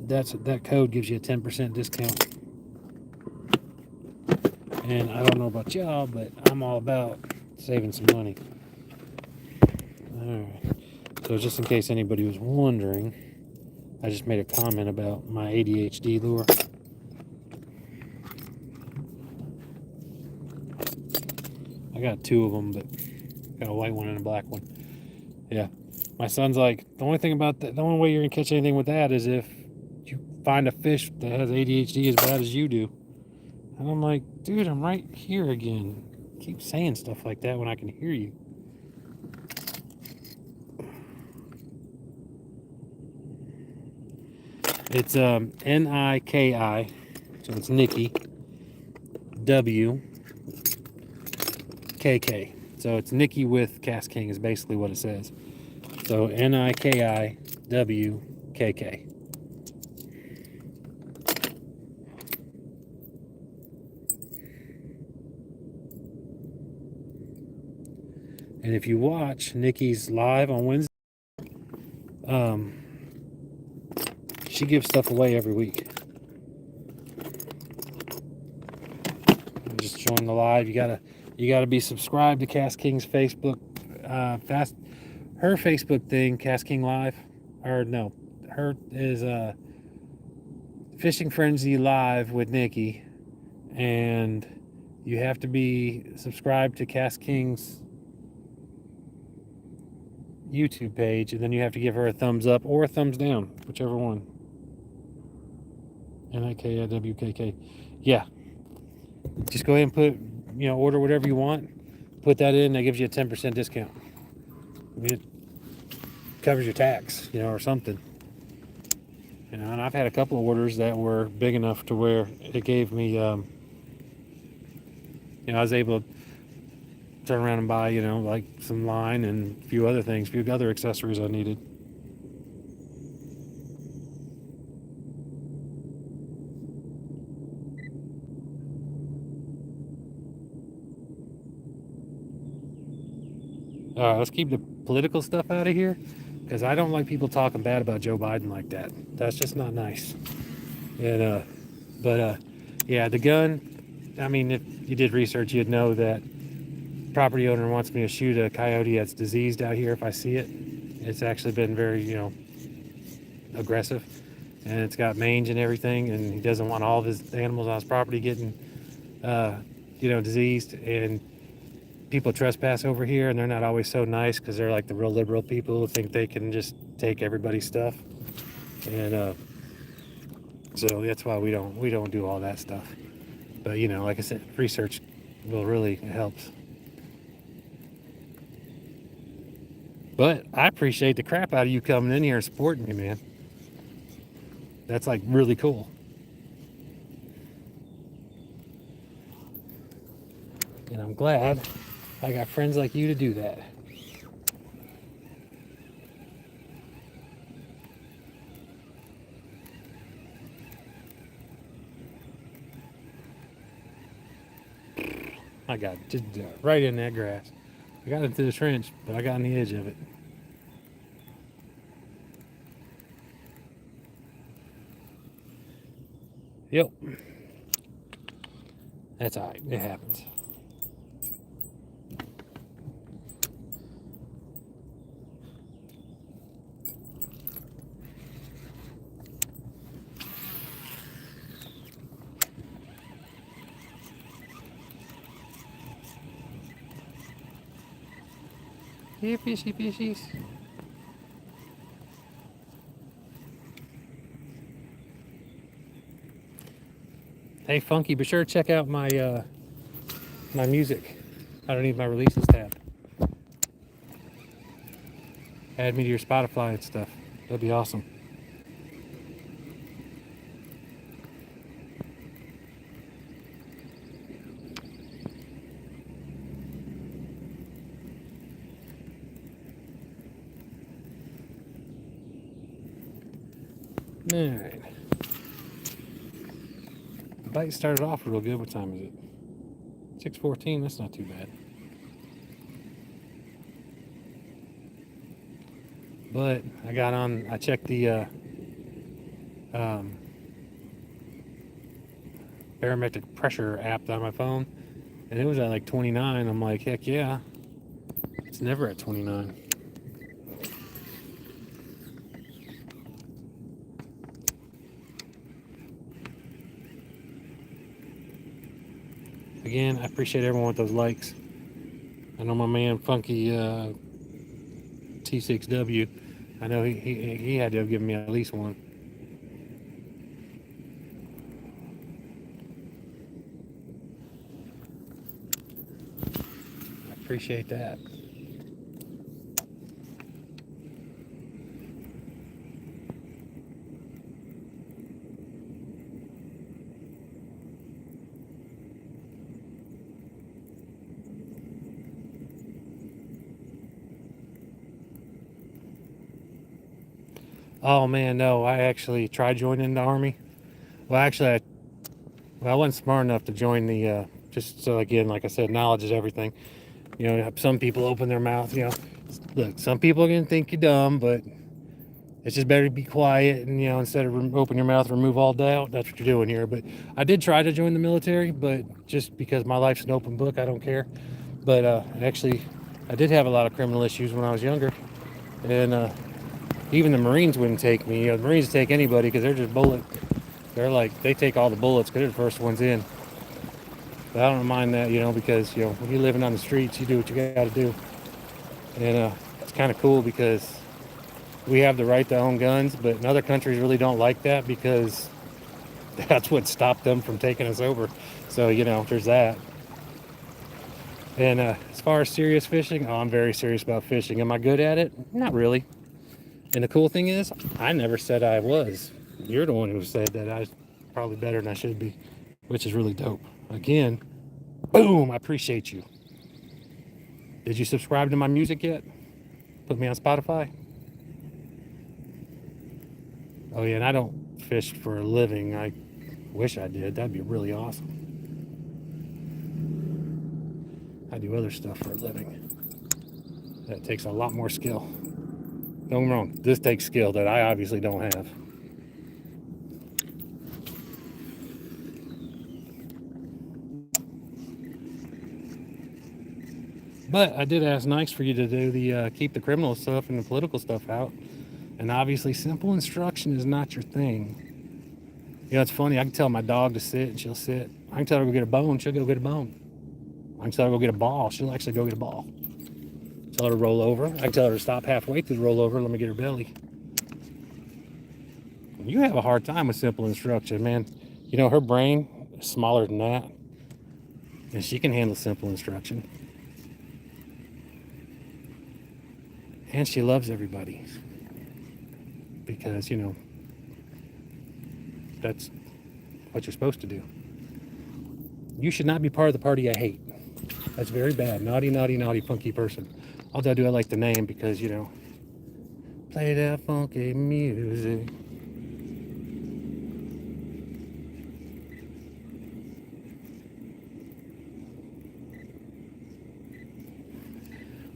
[SPEAKER 1] That code gives you a 10% discount. And I don't know about y'all, but I'm all about saving some money. Alright. So just in case anybody was wondering, I just made a comment about my ADHD lure. I got two of them, but got a white one and a black one. Yeah. My son's like, the only thing about that, the only way you're gonna catch anything with that is if you find a fish that has ADHD as bad as you do. And I'm like, dude, I'm right here again. Keep saying stuff like that when I can hear you. It's NIKI, so it's Nikki WKK. So it's Nikki with Cast King is basically what it says. So NIKI WKK. And if you watch Nikki's live on Wednesday, she gives stuff away every week. Just join the live. You gotta be subscribed to Cast King's Facebook. Her Facebook thing, Cast King Live, or no, her is Fishing Frenzy Live with Nikki, and you have to be subscribed to Cast King's YouTube page, and then you have to give her a thumbs up or a thumbs down, whichever one. NIKIWKK. Yeah. Just go ahead and put, order whatever you want. Put that in, that gives you a 10% discount. I mean, it covers your tax, or something. And I've had a couple of orders that were big enough to where it gave me, I was able to turn around and buy, like some line and a few other things, a few other accessories I needed. Let's keep the political stuff out of here, because I don't like people talking bad about Joe Biden like that. That's just not nice. And yeah, the gun. I mean, if you did research, you'd know that property owner wants me to shoot a coyote that's diseased out here if I see it. It's actually been very, aggressive, and it's got mange and everything, and he doesn't want all of his animals on his property getting, diseased. And people trespass over here, and they're not always so nice, because they're like the real liberal people who think they can just take everybody's stuff. And so that's why we don't do all that stuff. But like I said, research will really help. But I appreciate the crap out of you coming in here and supporting me, man. That's like really cool. And I'm glad I got friends like you to do that. I got just right in that grass. I got into the trench, but I got on the edge of it. Yep. That's all right. It happens. Here, fishy fishies. Hey, Funky, be sure to check out my my music. I don't need my releases tab. Add me to your Spotify and stuff. That'd be awesome. All right. The bite started off real good. What time is it? 6:14. That's not too bad. But I checked the barometric pressure app on my phone, and it was at like 29. I'm like, heck yeah. It's never at 29. Again, I appreciate everyone with those likes. I know my man Funky T6W. I know he had to have given me at least one. I appreciate that. Oh man, no, I actually tried joining the Army. Well, actually, I wasn't smart enough to join the, just so again, like I said, knowledge is everything. You know, some people open their mouth, you know. Look, some people are going to think you're dumb, but it's just better to be quiet and, you know, instead of open your mouth, remove all doubt. That's what you're doing here. But I did try to join the military, but just because my life's an open book, I don't care. But actually, I did have a lot of criminal issues when I was younger. And even the Marines wouldn't take me. You know, the Marines take anybody because they're just They're like, they take all the bullets because they're the first ones in. But I don't mind that, you know, because, you know, when you're living on the streets, you do what you got to do. And it's kind of cool because we have the right to own guns, but in other countries really don't like that because that's what stopped them from taking us over. So, you know, there's that. And as far as serious fishing, I'm very serious about fishing. Am I good at it? Not really. And the cool thing is, I never said I was. You're the one who said that I was probably better than I should be, which is really dope. Again, boom, I appreciate you. Did you subscribe to my music yet? Put me on Spotify? Oh yeah, and I don't fish for a living. I wish I did. That'd be really awesome. I do other stuff for a living. That takes a lot more skill. Don't get me wrong, this takes skill that I obviously don't have. But I did ask Nikes for you to do the keep the criminal stuff and the political stuff out. And obviously, simple instruction is not your thing. You know, it's funny. I can tell my dog to sit, and she'll sit. I can tell her to go get a bone, she'll go get a bone. I can tell her to go get a ball, she'll actually go get a ball. Tell her to roll over. I can tell her to stop halfway through the roll over, let me get her belly. You have a hard time with simple instruction, man. You know, her brain is smaller than that. And she can handle simple instruction. And she loves everybody. Because, you know, that's what you're supposed to do. You should not be part of the party I hate. That's very bad. Naughty, naughty, naughty, funky person. Although I do, I like the name because, you know, play that funky music.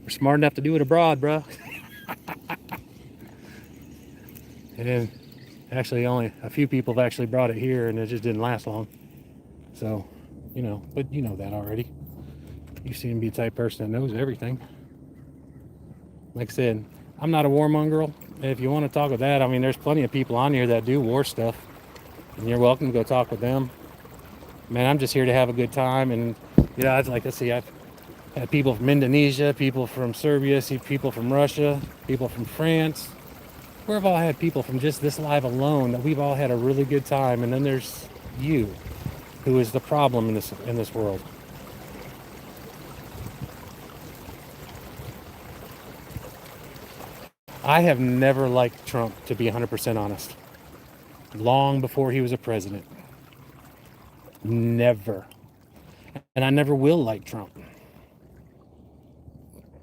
[SPEAKER 1] We're smart enough to do it abroad, bro. And then, actually, only a few people have actually brought it here, and it just didn't last long. So, you know, but you know that already. You seem to be the type of person that knows everything. Like I said, I'm not a warmonger. If you want to talk with that, I mean, there's plenty of people on here that do war stuff, and you're welcome to go talk with them. Man, I'm just here to have a good time, and you know, I'd like to see. Had people from Indonesia, people from Serbia, see people from Russia, people from France. We've all had people from just this live alone that we've all had a really good time, and then there's you, who is the problem in this world. I have never liked Trump, to be 100% honest. Long before he was a president. Never. And I never will like Trump.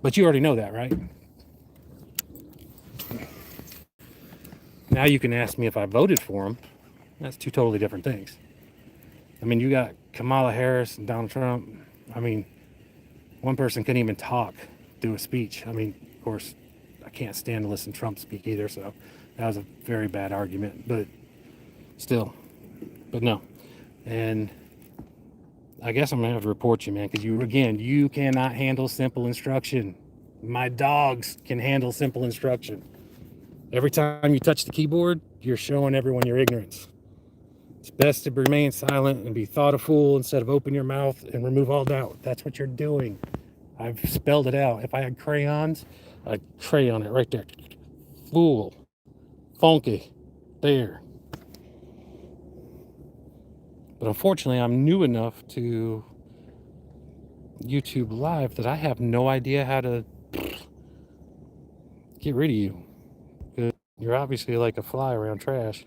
[SPEAKER 1] But you already know that, right? Now you can ask me if I voted for him. That's two totally different things. I mean, you got Kamala Harris and Donald Trump. I mean, one person couldn't even talk, do a speech. I mean, of course, I can't stand to listen to Trump speak either, so that was a very bad argument. But still, but no. And I guess I'm gonna have to report you, man, because you cannot handle simple instruction. My dogs can handle simple instruction. Every time you touch the keyboard, you're showing everyone your ignorance. It's best to remain silent and be thought a fool instead of open your mouth and remove all doubt. That's what you're doing. I've spelled it out. If I had crayons, I'd crayon it right there. Fool. Funky. There. But unfortunately, I'm new enough to YouTube Live that I have no idea how to get rid of you. You're obviously like a fly around trash.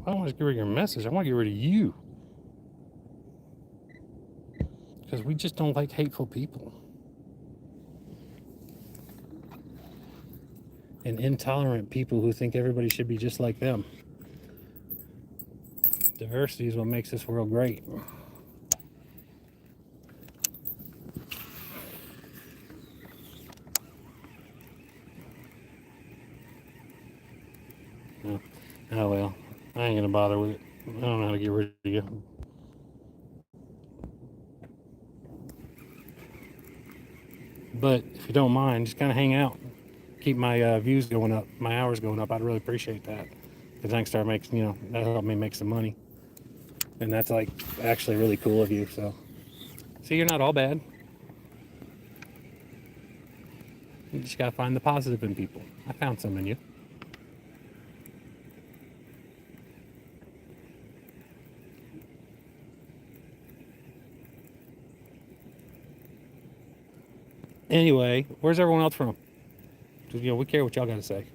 [SPEAKER 1] I don't want to get rid of your message. I want to get rid of you. Because we just don't like hateful people. And intolerant people who think everybody should be just like them. Diversity is what makes this world great. Oh well, I ain't gonna bother with it. I don't know how to get rid of you. But if you don't mind, just kind of hang out. Keep my views going up, my hours going up. I'd really appreciate that. Because I can start making, that helped me make some money. And that's like actually really cool of you. So, see, you're not all bad. You just gotta find the positive in people. I found some in you. Anyway, where's everyone else from? We care what y'all got to say.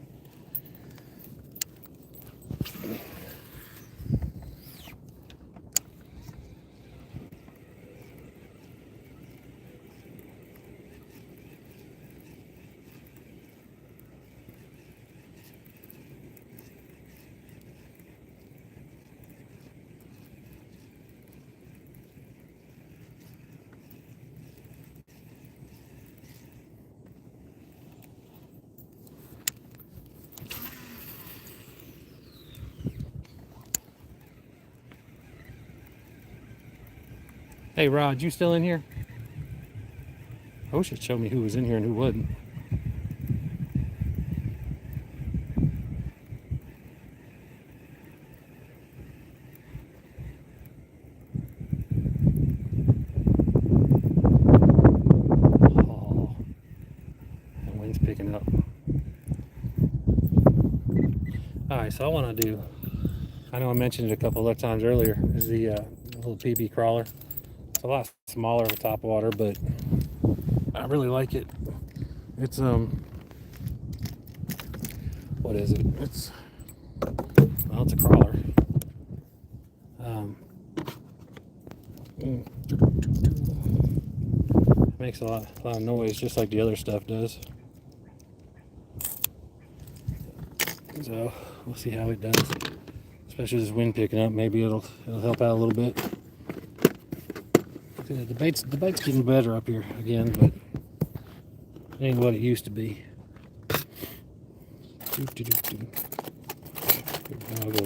[SPEAKER 1] Hey, Rod, you still in here? I wish it'd show me who was in here and who wouldn't. Oh, the wind's picking up. All right, so I want to do, I know I mentioned it a couple of times earlier, is the little PB crawler. It's a lot smaller of a top water, but I really like it. It's what is it? It's a crawler. Makes a lot of noise, just like the other stuff does. So we'll see how it does. Especially this wind picking up, maybe it'll help out a little bit. The bait's getting better up here again, but it ain't what it used to be. I'll go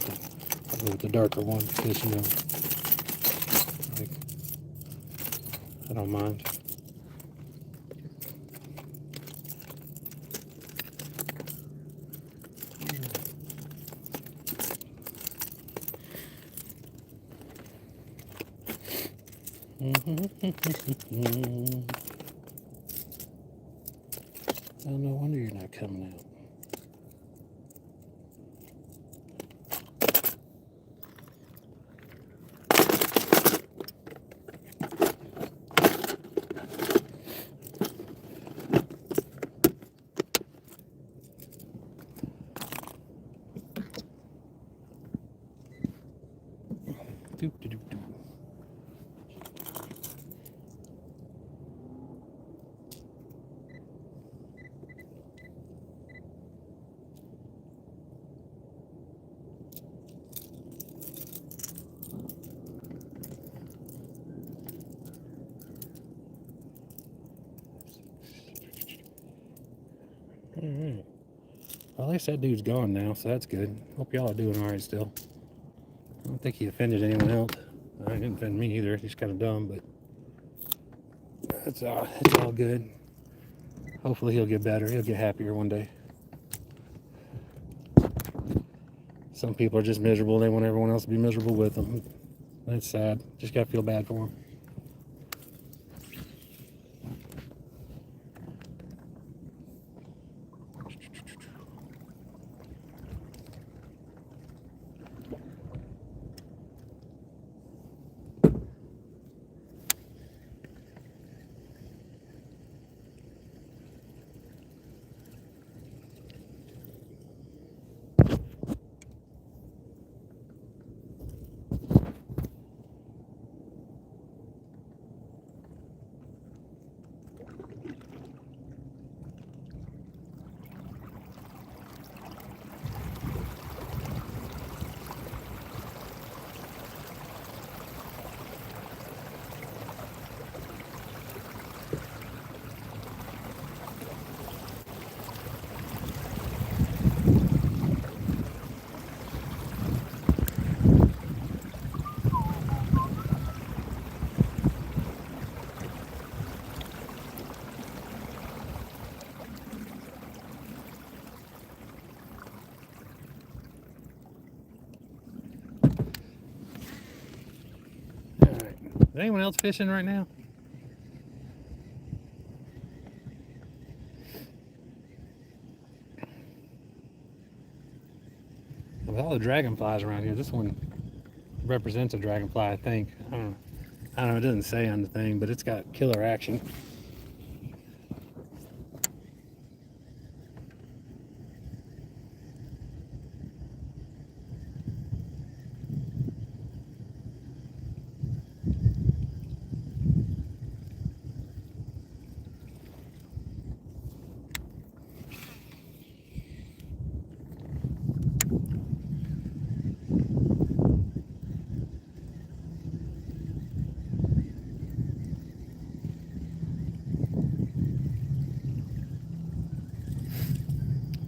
[SPEAKER 1] with the darker one because, you know, like, I don't mind. Oh, no wonder you're not coming out. Alright. Well, at least that dude's gone now, so that's good. Hope y'all are doing alright still. I don't think he offended anyone else. I didn't offend me either. He's kind of dumb, but it's all good. Hopefully he'll get better. He'll get happier one day. Some people are just miserable. They want everyone else to be miserable with them. That's sad. Just gotta feel bad for them. Is anyone else fishing right now? With all the dragonflies around here, this one represents a dragonfly, I think. I don't know, it doesn't say on the thing, but it's got killer action.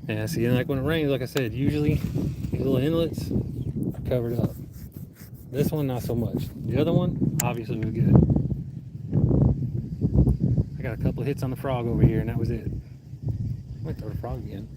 [SPEAKER 1] Yeah, see, like when it rains, like I said, usually these little inlets are covered up. This one, not so much. The other one, obviously, was good. I got a couple of hits on the frog over here, and that was it. I might throw the frog again.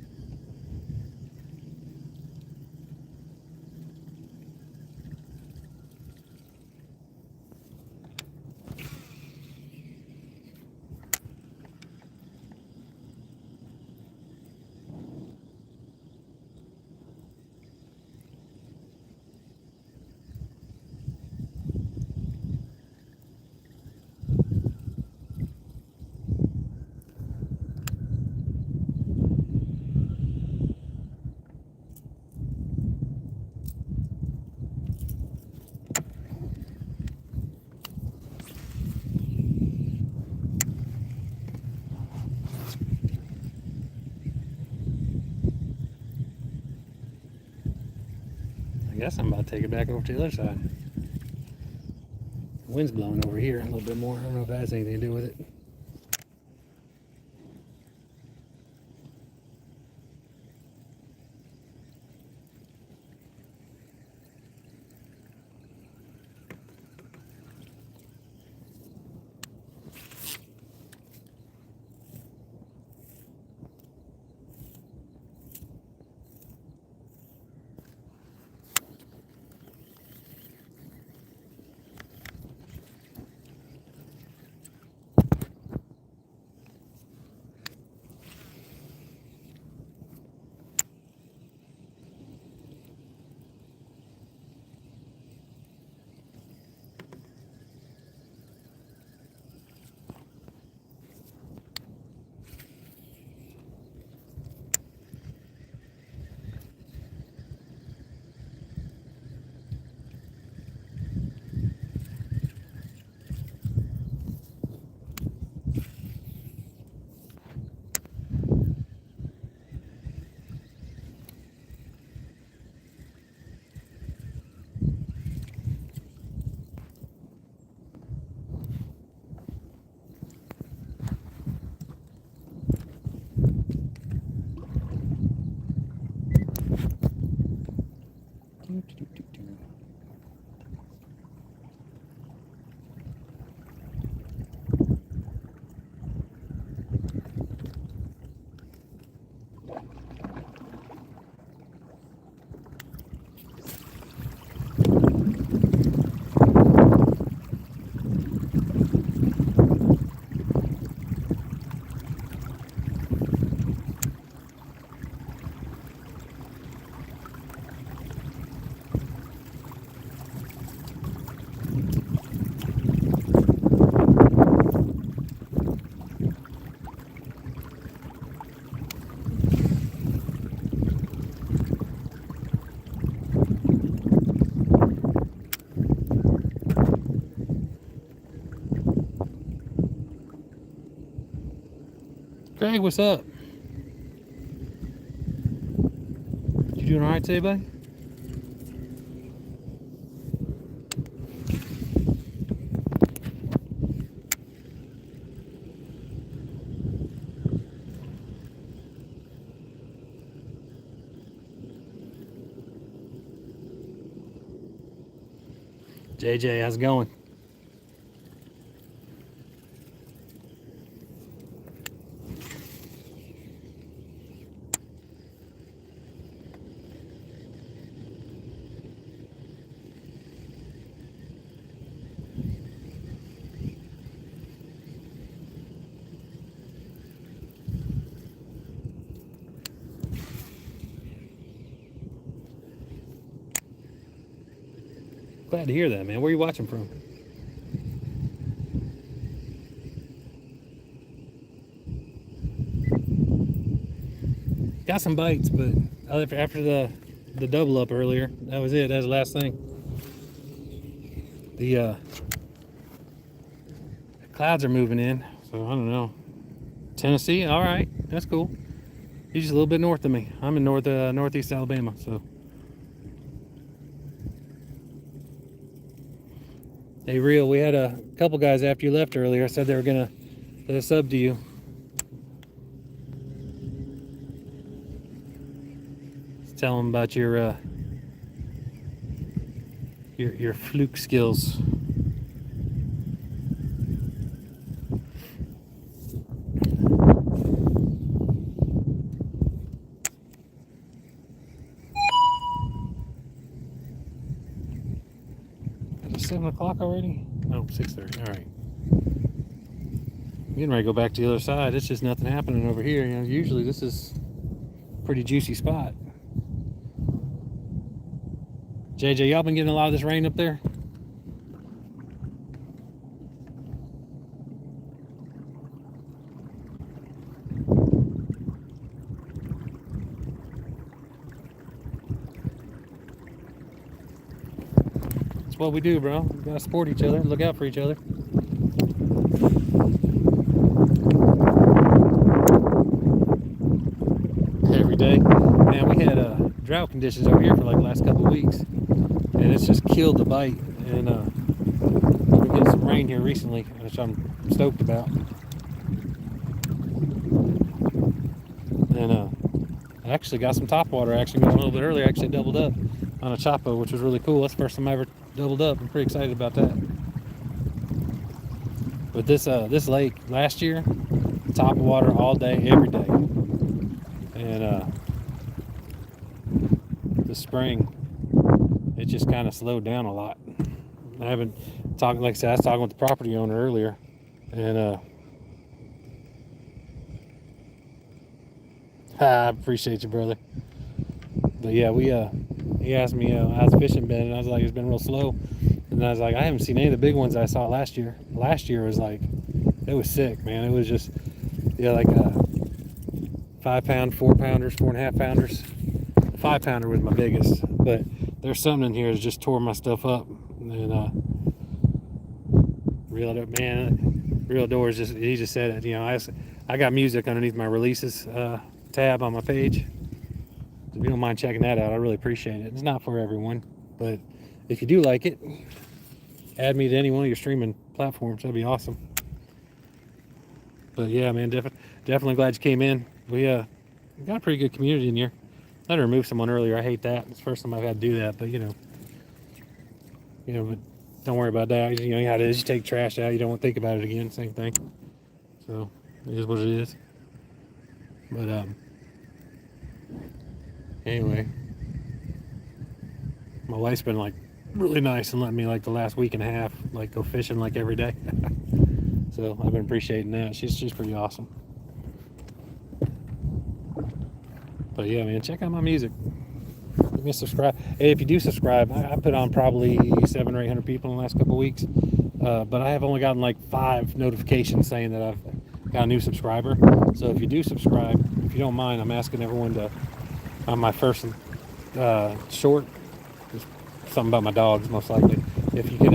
[SPEAKER 1] guess I'm about to take it back over to the other side. The wind's blowing over here a little bit more. I don't know if that has anything to do with it. Craig, what's up? You doing all right today, buddy? JJ, how's it going? Glad to hear that, man. Where are you watching from? Got some bites, but after the double up earlier, that was it. That was the last thing. The clouds are moving in, so I don't know. Tennessee, all right, that's cool. He's just a little bit north of me. I'm in northeast Alabama, so. Hey, Real, we had a couple guys after you left earlier said they were gonna let a sub to you. Just tell them about your fluke skills. Is it 7 o'clock already? No, 6:30. All right. I'm getting ready to go back to the other side. It's just nothing happening over here. You know, usually this is a pretty juicy spot. JJ, y'all been getting a lot of this rain up there? That's what we do, bro. We gotta support each other, look out for each other. Every day. Man, we had drought conditions over here for like the last couple of weeks. and it's just killed the bite. And we've been getting some rain here recently, which I'm stoked about. And I actually got some topwater action going a little bit earlier. I actually doubled up on a Chapo, which was really cool. That's the first time I ever doubled up. I'm pretty excited about that. But this lake last year, top water all day, every day. And the spring, it just kind of slowed down a lot. I haven't talked, like I said, I was talking with the property owner earlier, and I appreciate you, brother. But yeah, he asked me how's the fishing been, and I was like, it's been real slow. And I was like, I haven't seen any of the big ones I saw last year. Last year was like, it was sick, man. It was just, yeah, like 5 pound, 4 pounders, 4.5 pounders. The 5 pounder was my biggest, but there's something in here that just tore my stuff up. And Real Doors he just said it. You know, I got music underneath my releases tab on my page. So if you don't mind checking that out, I really appreciate it. It's not for everyone, but if you do like it, add me to any one of your streaming platforms. That'd be awesome. But yeah, man, definitely glad you came in. We got a pretty good community in here. I had to remove someone earlier. I hate that. It's the first time I've had to do that, but you know, but don't worry about that. You know how it is. You take trash out, you don't want to think about it again. Same thing. So it is what it is. But anyway, my wife's been like really nice and letting me like the last week and a half like go fishing like every day. So I've been appreciating that. She's pretty awesome. But yeah, man, check out my music. Give me a subscribe. Hey, if you do subscribe, I put on probably 700 or 800 people in the last couple of weeks. But I have only gotten like 5 notifications saying that I've got a new subscriber. So if you do subscribe, if you don't mind, I'm asking everyone to, on my first short, just something about my dogs most likely. If you could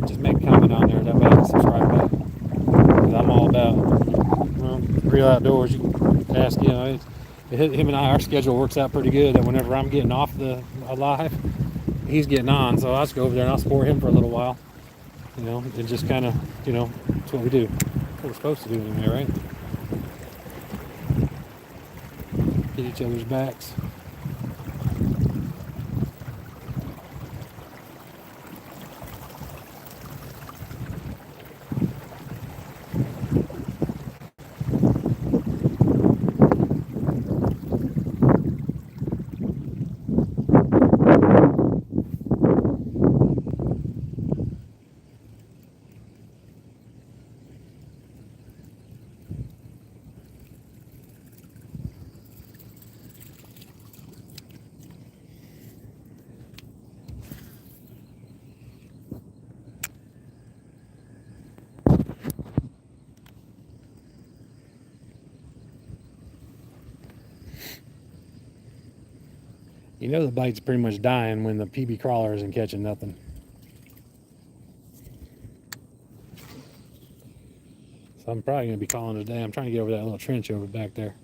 [SPEAKER 1] just make a comment on there, that way I can subscribe back. Because I'm all about real outdoors. You can ask, him and our schedule works out pretty good. That whenever I'm getting off the live, he's getting on. So I'll just go over there and I'll support him for a little while. And just kind of, that's what we do. What we're supposed to do anyway, right? Get each other's backs. You know the bite's pretty much dying when the PB crawler isn't catching nothing. So I'm probably going to be calling it a day. I'm trying to get over that little trench over back there.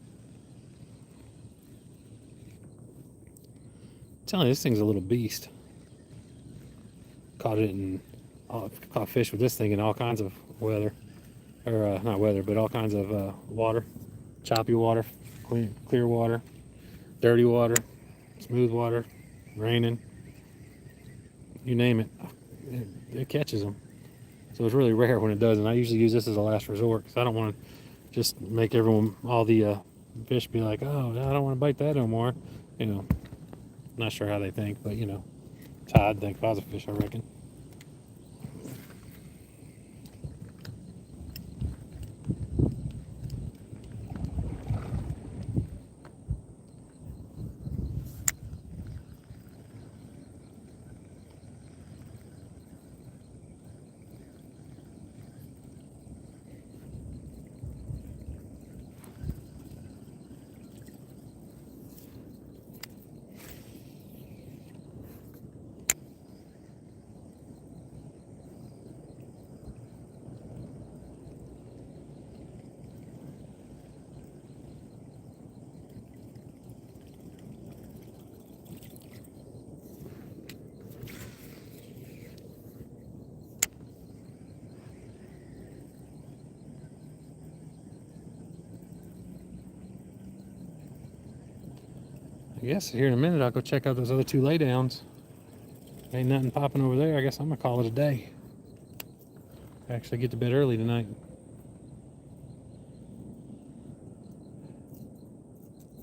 [SPEAKER 1] I'm telling you, this thing's a little beast. Caught fish with this thing in all kinds of weather. Or not weather, but all kinds of water. Choppy water, clear water, dirty water, smooth water, raining, you name it, it catches them. So it's really rare when it doesn't. I usually use this as a last resort because I don't want to just make all the fish be like, oh, I don't want to bite that no more. Not sure how they think, but it's how I'd think if I was a fish, I reckon. yes, here in a minute I'll go check out those other 2 laydowns. Ain't nothing popping over there. I guess I'm gonna call it a day. Actually get to bed early tonight.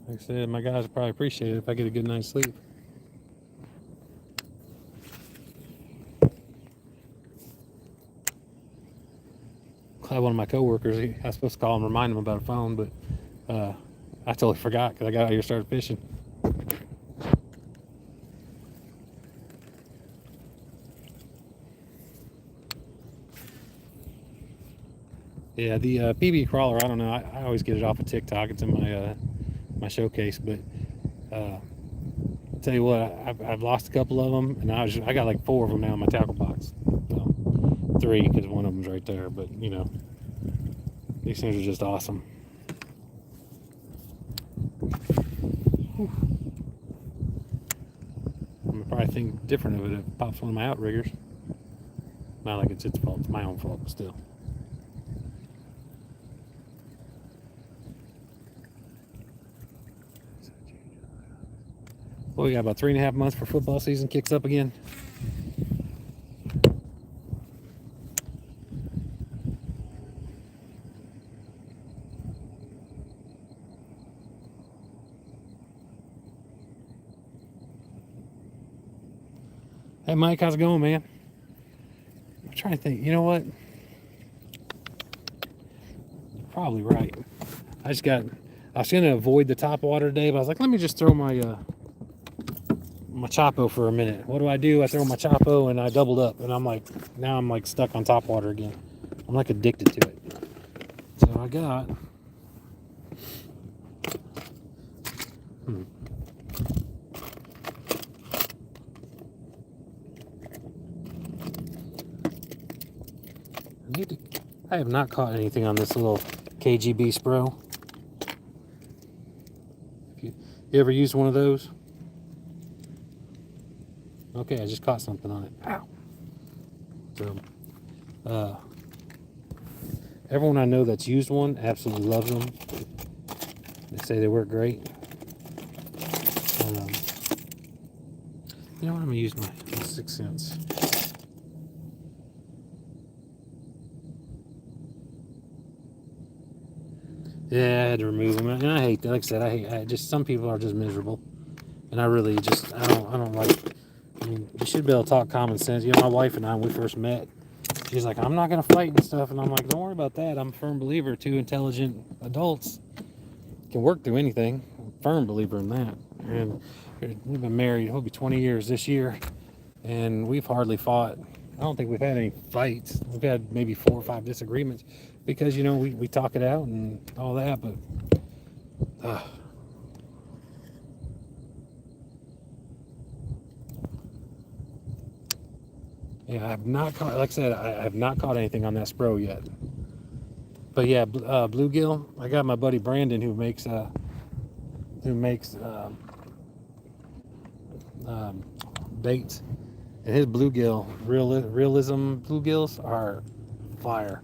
[SPEAKER 1] Like I said, my guys will probably appreciate it if I get a good night's sleep. I had one of my coworkers, I was supposed to call him, remind him about a phone, but I totally forgot because I got out here and started fishing. Yeah, the PB crawler, I don't know. I always get it off of TikTok. It's in my my showcase, but I'll tell you what, I've lost a couple of them, and I got like 4 of them now in my tackle box. Well, 3 because one of them's right there, but you know, these things are just awesome. Whew. I'm gonna probably think different of it if it pops one of my outriggers. Not like it's its fault, it's my own fault, but still. Well, we got about 3.5 months for football season kicks up again. Hey Mike, how's it going, man? I'm trying to think. You know what? Probably right. I was gonna avoid the top water today, but I was like, let me just throw my my Chapo for a minute. What do? I throw my Chapo and I doubled up, and now I'm like stuck on top water again. I'm like addicted to it. So I got. I have not caught anything on this little KGB Spro. You ever used one of those? Okay, I just caught something on it. Ow. So, everyone I know that's used one absolutely loves them. They say they work great. You know what? I'm gonna use my 6th Sense. Yeah, I had to remove them, and I hate that. Like I said, I just some people are just miserable, and I really just I don't like. I mean, you should be able to talk common sense. You know, my wife and I, when we first met, she's like, I'm not gonna fight and stuff, and I'm like, don't worry about that. I'm a firm believer 2 intelligent adults can work through anything. I'm a firm believer in that. And we've been married, it'll be 20 years this year, and we've hardly fought. I don't think we've had any fights. We've had maybe 4 or 5 disagreements because, you know, we talk it out and all that, but yeah, I have not caught, like I said, I have not caught anything on that Spro yet. But yeah, bluegill, I got my buddy Brandon who makes baits, and his bluegill realism bluegills are fire.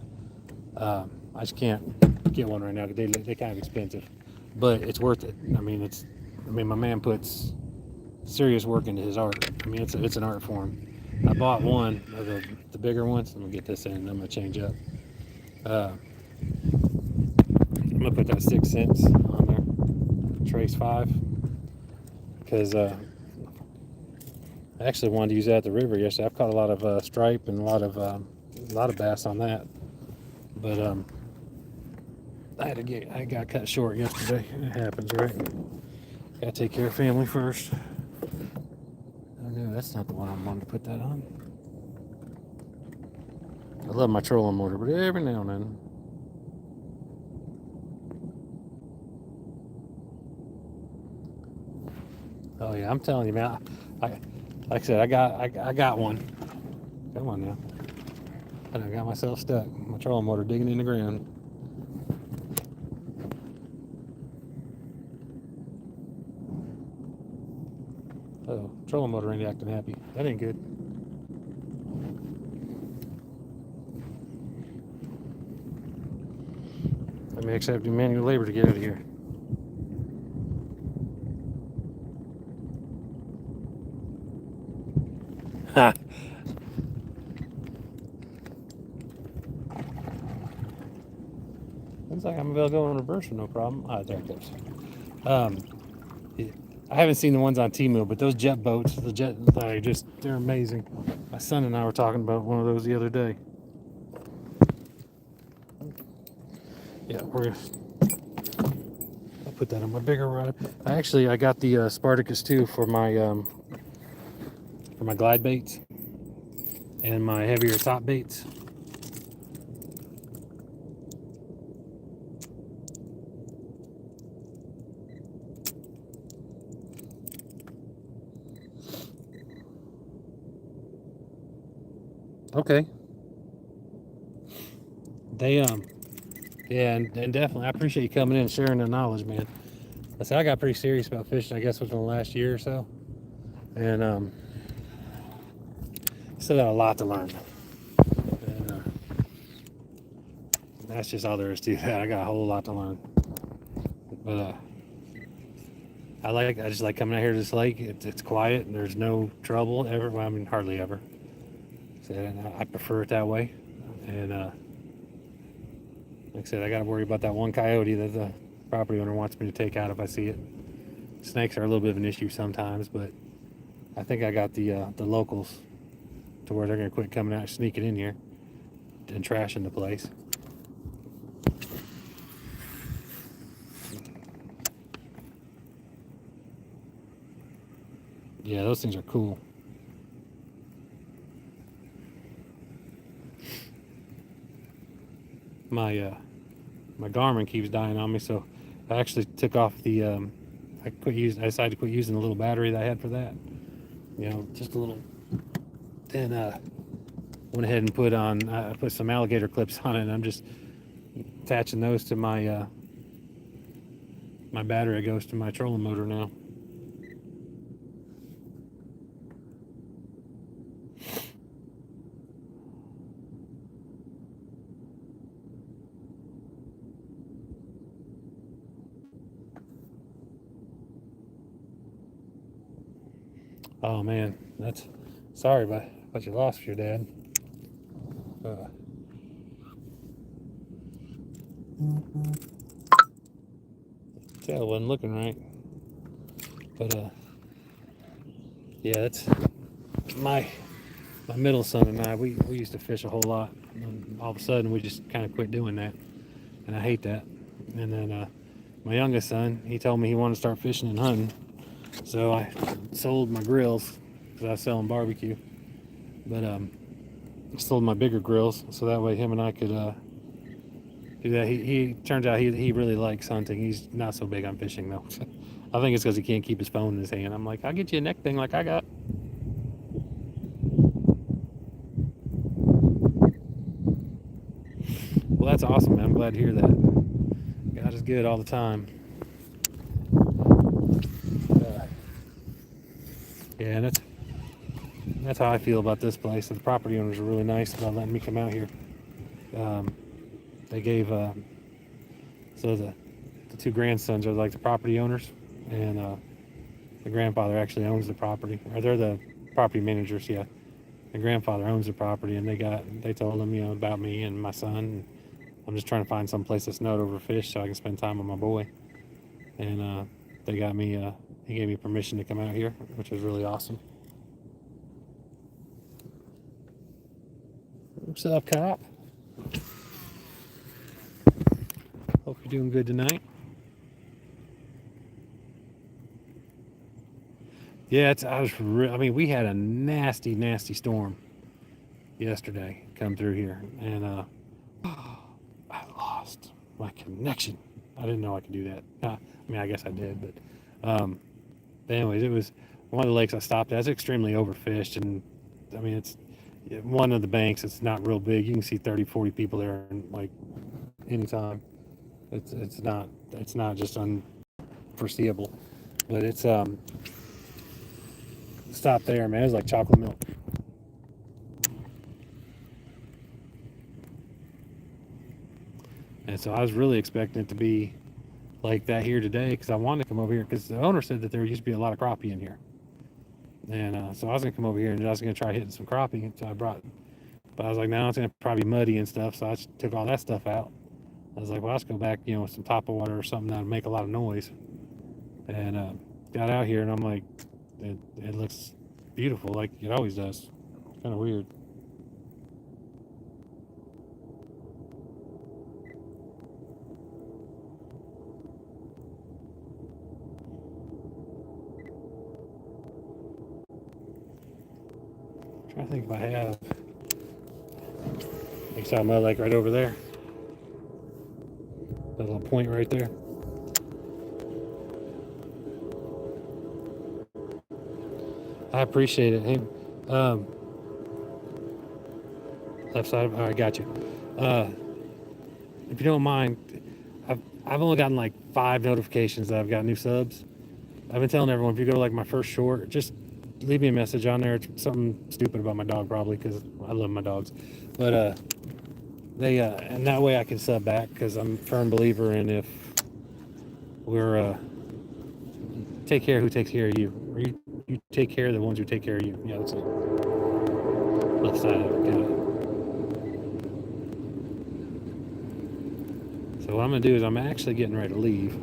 [SPEAKER 1] I just can't get one right now because they're kind of expensive, but it's worth it. I mean, my man puts serious work into his art. I mean, it's an art form. I bought one of the bigger ones. I'm gonna get this in, and I'm gonna change up. I'm gonna put that 6th Sense on there, Trace 5, because I actually wanted to use that at the river yesterday. I've caught a lot of stripe and a lot of bass on that, but I got cut short yesterday. It happens, right? Gotta take care of family first. Oh no, that's not the one I wanted to put that on. I love my trolling motor, but every now and then. Oh yeah, I'm telling you, man. Like I said, I got one. Come on now. And I got myself stuck. My trolling motor digging in the ground. Oh, trolling motor ain't acting happy. That ain't good. I may actually have to do manual labor to get out of here. Looks like I'm able to go in reverse with no problem. Ah, there it goes. Um, I haven't seen the ones on Temu, but those jet boats, they're amazing. My son and I were talking about one of those the other day. Yeah, I'll put that on my bigger rod. I got the Spartacus 2 for my glide baits and my heavier top baits. Okay. They yeah, and definitely I appreciate you coming in and sharing the knowledge, man. I said I got pretty serious about fishing, I guess, within the last year or so, and still got a lot to learn. And that's just all there is to that. I got a whole lot to learn, but I just like coming out here to this lake. It's quiet and there's no trouble ever. Well, I mean, hardly ever. So I prefer it that way, and like I said, I got to worry about that one coyote that the property owner wants me to take out if I see it. Snakes are a little bit of an issue sometimes, but I think I got the locals to where they're going to quit coming out, sneaking in here, and trashing the place. Yeah, those things are cool. My Garmin keeps dying on me, so I actually took off the I decided to quit using the little battery that I had for that. You know, just a little. Then went ahead and put some alligator clips on it, and I'm just attaching those to my my battery that goes to my trolling motor now. Oh man, that's sorry about you lost your dad. Tail wasn't looking right, but yeah, that's my middle son and I. We used to fish a whole lot, and all of a sudden we just kind of quit doing that, and I hate that. And then my youngest son, he told me he wanted to start fishing and hunting, so I sold my grills because I was selling barbecue, but I sold my bigger grills so that way him and I could do that. He turns out he really likes hunting. He's not so big on fishing though. I think it's because he can't keep his phone in his hand. I'm like, I'll get you a neck thing like I got. Well, that's awesome, man. I'm glad to hear that. God is good all the time. Yeah, and that's how I feel about this place. The property owners are really nice about letting me come out here. They gave so the two grandsons are like the property owners, and the grandfather actually owns the property, or they're the property managers. Yeah, the grandfather owns the property, and they told him, you know, about me and my son. And I'm just trying to find some place that's not overfished so I can spend time with my boy. And they got me. He gave me permission to come out here, which was really awesome. What's up, cop? Hope you're doing good tonight. Yeah, I mean, we had a nasty, nasty storm yesterday come through here, and I lost my connection. I didn't know I could do that. I mean, I guess I did, but anyways, it was one of the lakes I stopped at. It's extremely overfished, and I mean, it's one of the banks. It's not real big. You can see 30, 40 people there, in, like anytime. It's not just unforeseeable, but it's stop there, man. It was like chocolate milk. And so I was really expecting it to be like that here today because I wanted to come over here because the owner said that there used to be a lot of crappie in here. And so I was gonna come over here and I was gonna try hitting some crappie. So I brought, but I was like, no, it's gonna probably be muddy and stuff. So I just took all that stuff out. I was like, well, let's go back, with some top of water or something that would make a lot of noise. And got out here and I'm like, it looks beautiful like it always does. Kind of weird. I'm trying to think if I have. You saw my lake right over there. That little point right there. I appreciate it. Hey, left side. All right, got you. If you don't mind, I've only gotten like 5 notifications that I've got new subs. I've been telling everyone, if you go to like my first short, just leave me a message on there. It's something stupid about my dog, probably, because I love my dogs. But they and that way I can sub back, because I'm a firm believer in, if we're take care of who takes care of you, or you take care of the ones who take care of you. Yeah, that's it. Left side of it, got it. So what I'm gonna do is I'm actually getting ready to leave,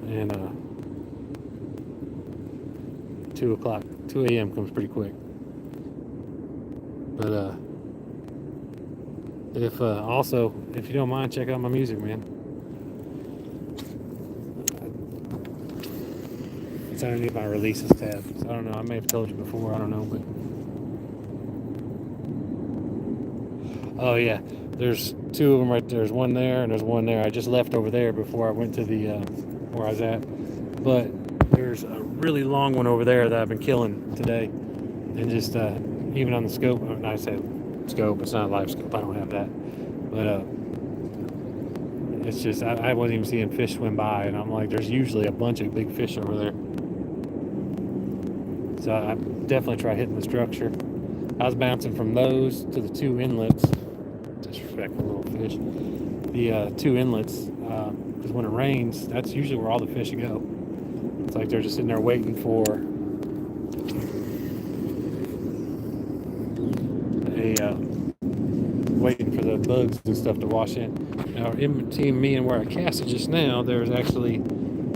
[SPEAKER 1] and 2 a.m. comes pretty quick. But if also, if you don't mind, check out my music, man. It's underneath my releases tab. So I don't know. I may have told you before. I don't know, but oh yeah, there's 2 of them right there. There's one there and there's one there. I just left over there before I went to the where I was at. But there's a really long one over there that I've been killing today, and just even on the scope. I say scope. It's not a live scope. I don't have that. But it's just I wasn't even seeing fish swim by, and I'm like, there's usually a bunch of big fish over there. So I definitely try hitting the structure. I was bouncing from those to the 2 inlets. Disrespectful little fish. The 2 inlets, because when it rains, that's usually where all the fish go. It's like they're just sitting there waiting for waiting for the bugs and stuff to wash in. Now, in between me and where I casted just now, there's actually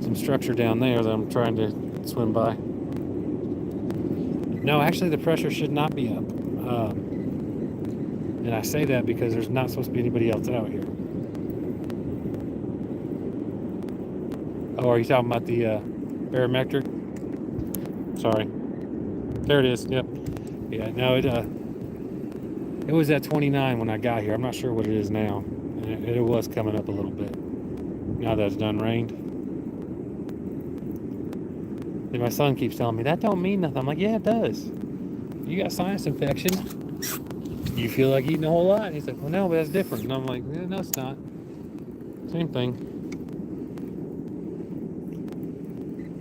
[SPEAKER 1] some structure down there that I'm trying to swim by. No, actually, the pressure should not be up. And I say that because there's not supposed to be anybody else out here. Oh, are you talking about the barometric? Sorry. There it is. Yep. Yeah, no, it was at 29 when I got here. I'm not sure what it is now. And it was coming up a little bit now that it's done rained. And my son keeps telling me, that don't mean nothing. I'm like, yeah, it does. You got sinus infection. You feel like eating a whole lot. And he's like, well, no, but that's different. And I'm like, yeah, no, it's not. Same thing.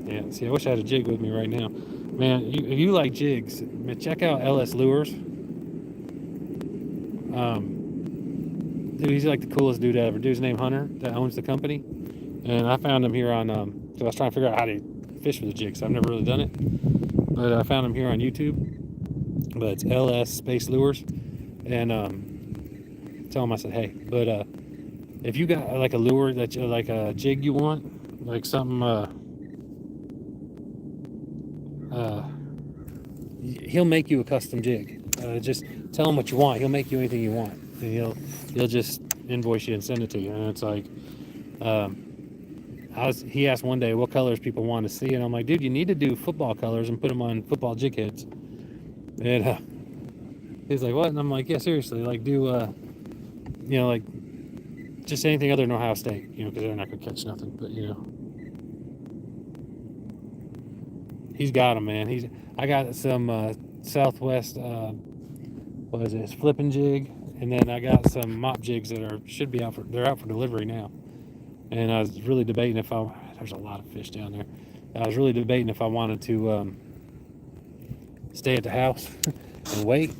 [SPEAKER 1] Yeah, see, I wish I had a jig with me right now. Man, if you like jigs, man, check out LS Lures. Dude, he's like the coolest dude ever. Dude's named Hunter that owns the company. And I found him here on, so I was trying to figure out how to fish with a jig, so I've never really done it. But I found him here on YouTube. But it's LS Space Lures. And tell him I said, hey, but if you got like a lure that you like, a jig you want, like something, he'll make you a custom jig. Just tell him what you want. He'll make you anything you want, and he'll just invoice you and send it to you. And it's like, he asked one day what colors people want to see, and I'm like, dude, you need to do football colors and put them on football jig heads. And he's like, what? And I'm like, yeah, seriously, like do like just anything other than Ohio State, because they're not gonna catch nothing. But he's got them, man. I got some Southwest, what is it? It's flipping jig, and then I got some mop jigs that should be out they're out for delivery now. And I was really debating there's a lot of fish down there. I was really debating if I wanted to stay at the house and wait,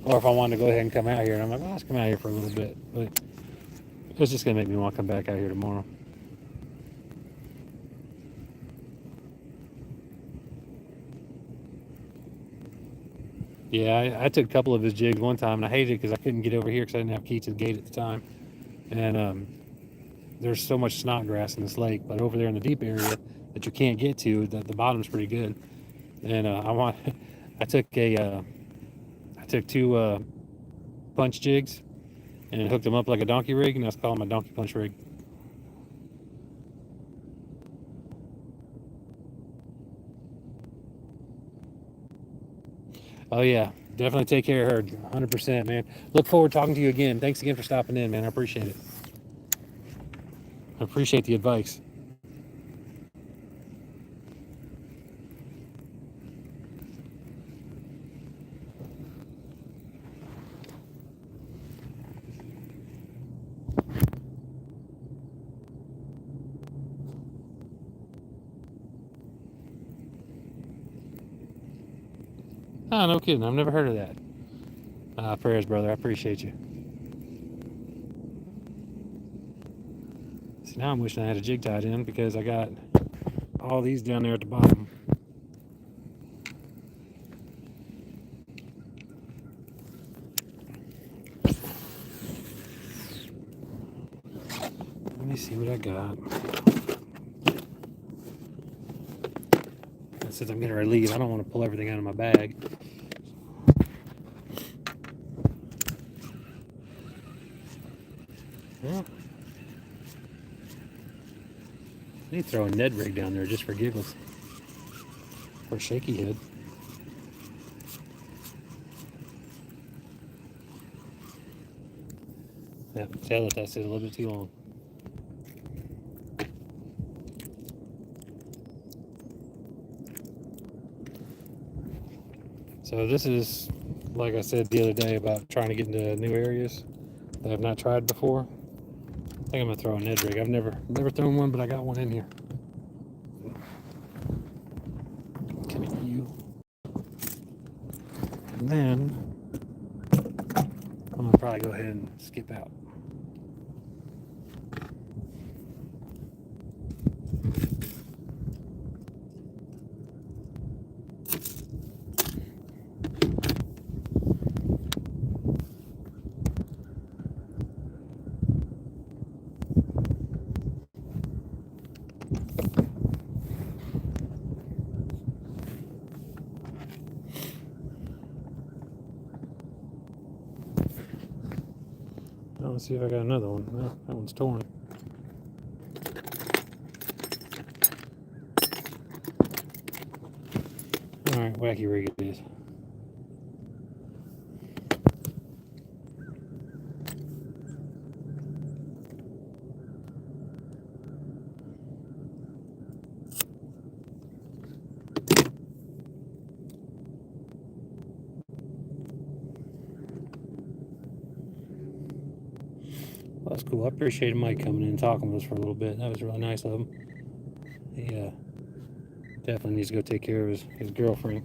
[SPEAKER 1] or if I wanted to go ahead and come out here. And I'm like, well, let's come out here for a little bit. But it's just gonna make me want to come back out here tomorrow. Yeah, I took a couple of his jigs one time, and I hated it because I couldn't get over here because I didn't have key to the gate at the time. And there's so much snot grass in this lake, but over there in the deep area that you can't get to, the bottom's pretty good. And I took two punch jigs and hooked them up like a donkey rig, and that's called my donkey punch rig. Oh yeah, definitely take care of her, 100%, man. Look forward to talking to you again. Thanks again for stopping in, man. I appreciate it. I appreciate the advice. Oh, no kidding. I've never heard of that. Prayers, brother. I appreciate you. See, now I'm wishing I had a jig tied in because I got all these down there at the bottom. Let me see what I got. Since I'm getting ready to leave, I don't want to pull everything out of my bag. Well, I need to throw a Ned rig down there just for giggles. Or a shaky head. Yeah, tell it that's a little bit too long. So this is, like I said the other day, about trying to get into new areas that I've not tried before. I think I'm gonna throw a Ned rig. I've never thrown one, but I got one in here. Come at you. And then I'm gonna probably go ahead and skip out. Let's see if I got another one. No, that one's torn. Alright, wacky rig it is. Well, that's cool. I appreciated Mike coming in and talking with us for a little bit. That was really nice of him. He definitely needs to go take care of his girlfriend.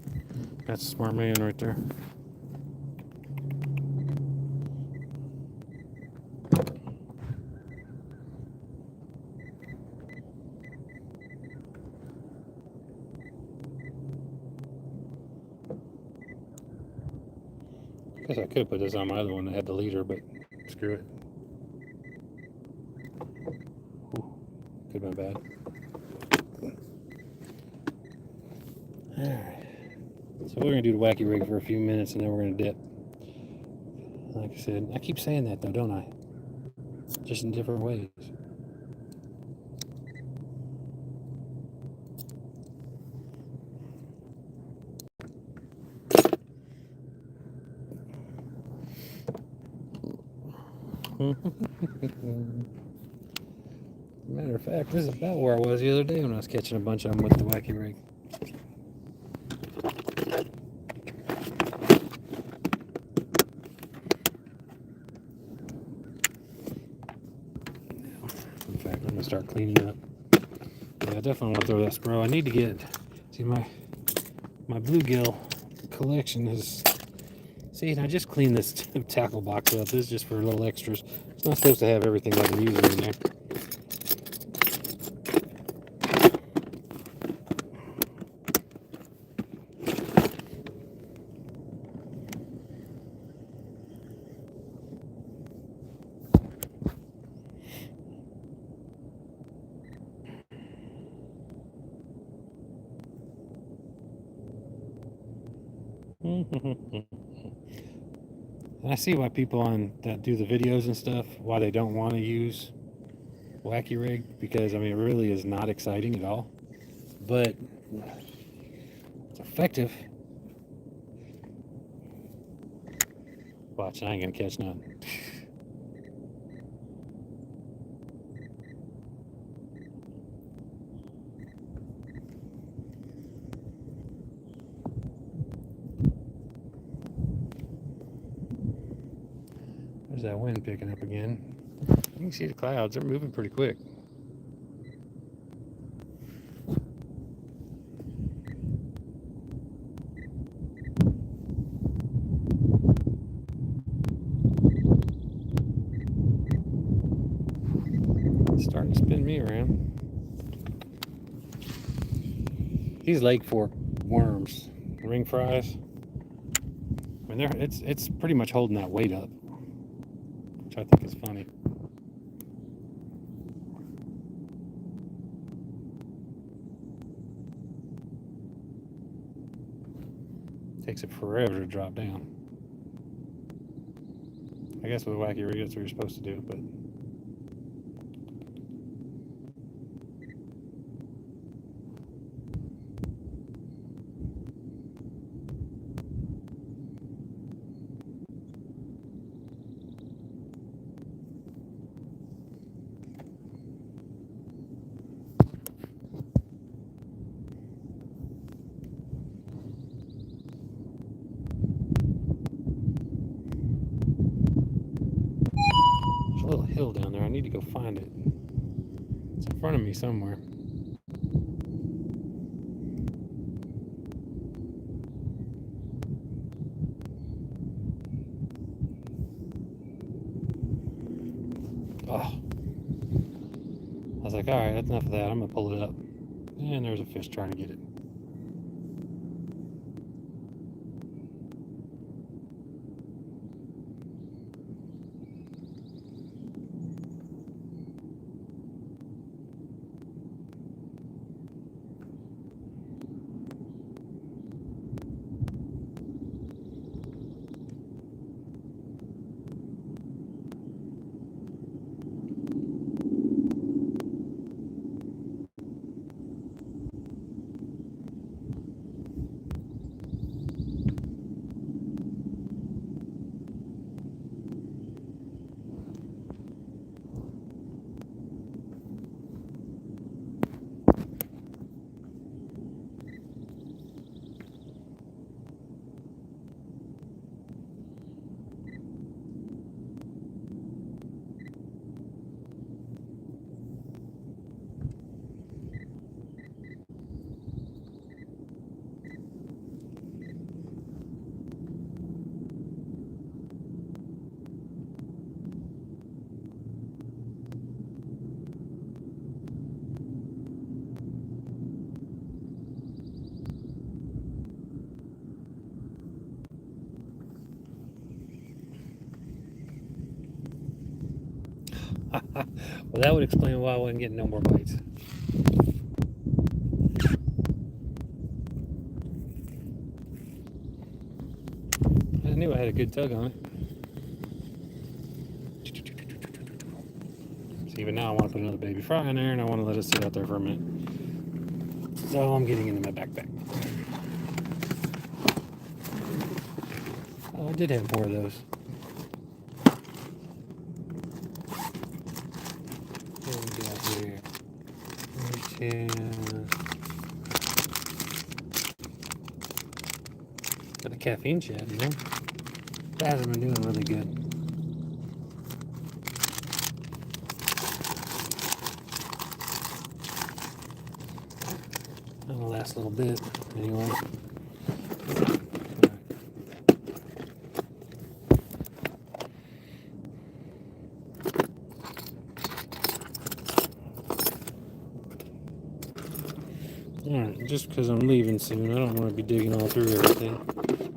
[SPEAKER 1] That's a smart man right there. I guess I could have put this on my other one that had the leader, but screw it. Ooh, could have been bad. Alright. So we're going to do the wacky rig for a few minutes and then we're going to dip. Like I said, I keep saying that though, don't I? Just in different ways. Matter of fact, this is about where I was the other day when I was catching a bunch of them with the wacky rig. In fact, I'm gonna start cleaning up. Yeah, I definitely want to throw that Spro. I need to get, see, my bluegill collection is, see, and I just cleaned this tackle box up. This is just for little extras. It's not supposed to have everything that I'm using in there. And I see why people that do the videos and stuff, why they don't want to use Wacky Rig, because I mean it really is not exciting at all, but it's effective. Watch, I ain't gonna catch none. There's that wind picking up again. You can see the clouds, they're moving pretty quick. It's starting to spin me around. These Lake Fork worms, ring fries, I mean it's pretty much holding that weight up, which I think is funny. Takes it forever to drop down. I guess with Wacky Rig that's what you're supposed to do, but there's a little hill down there. I need to go find it. It's in front of me somewhere. Oh. I was like, alright, that's enough of that. I'm gonna pull it up. And there's a fish trying to get it. Well, that would explain why I wasn't getting no more bites. I knew I had a good tug on it. See, but now I want to put another baby fry in there, and I want to let it sit out there for a minute. So I'm getting into my backpack. Oh, I did have more of those. What do we got here? Got a caffeine shad, you know? That hasn't been doing really good. That'll last a little bit, anyway. Alright, just because I'm leaving soon, I don't want to be digging all through everything.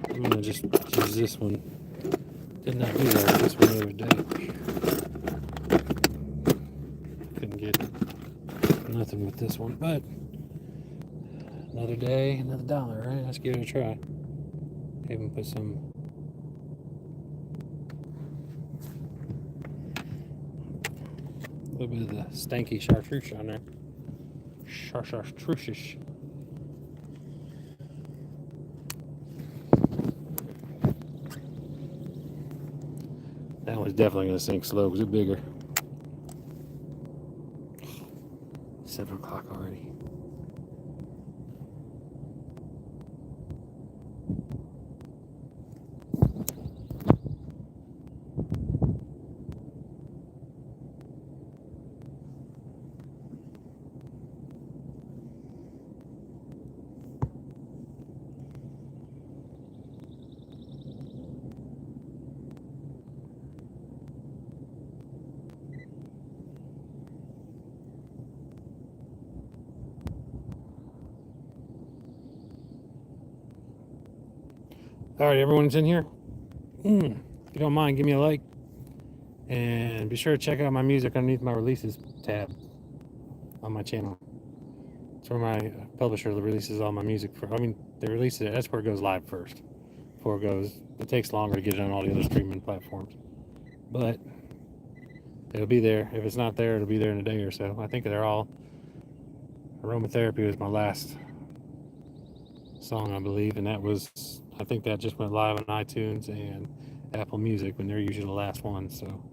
[SPEAKER 1] I'm going to just use this one. Did not do that with this one the other day. Couldn't get nothing with this one, but another day, another dollar, right? Let's give it a try. Even put some a little bit of the stanky chartreuse on there. Chartreuse. That one's definitely gonna sink slow because it's bigger. 7 o'clock already. All right, everyone's in here. If you don't mind, give me a like. And be sure to check out my music underneath my releases tab on my channel. It's where my publisher releases all my music. They release it. That's where it goes live first. Before it goes, it takes longer to get it on all the other streaming platforms. But it'll be there. If it's not there, it'll be there in a day or so. I think they're all. Aromatherapy was my last song, I believe. And I think that just went live on iTunes and Apple Music when they're usually the last one. So.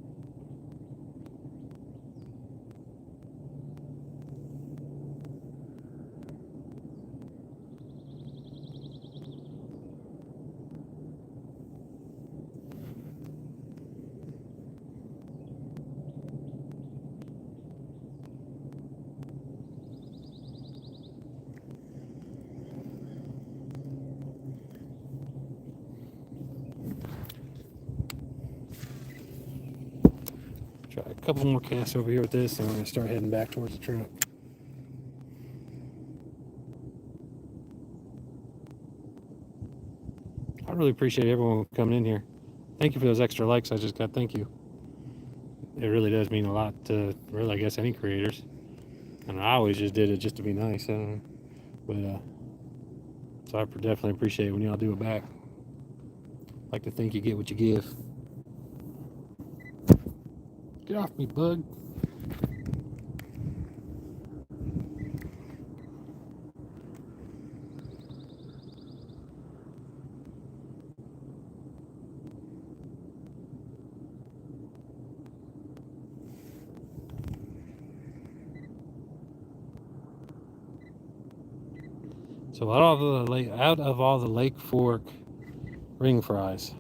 [SPEAKER 1] Try a couple more casts over here with this, and we're going to start heading back towards the truck. I really appreciate everyone coming in here. Thank you for those extra likes I just got. Thank you. It really does mean a lot to, really, I guess, any creators. And I always just did it just to be nice. I don't know. But, so I definitely appreciate it when y'all do it back. I like to think you get what you give. Get off me, bug. So out of all the Lake Fork ring fries,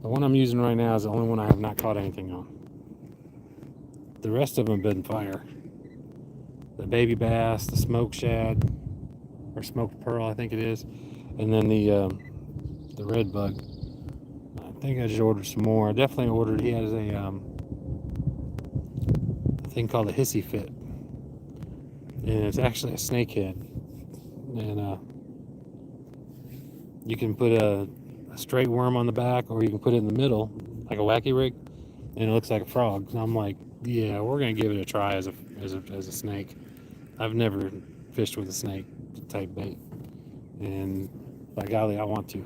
[SPEAKER 1] the one I'm using right now is the only one I have not caught anything on. The rest of them have been fire. The baby bass, the smoked shad, or smoked pearl, I think it is, and then the red bug. I think I just ordered some more. I definitely ordered. He has a thing called a hissy fit, and it's actually a snakehead. And you can put a straight worm on the back, or you can put it in the middle, like a wacky rig, and it looks like a frog. So I'm like, yeah, we're gonna give it a try as a snake. I've never fished with a snake type bait, and by golly, I want to.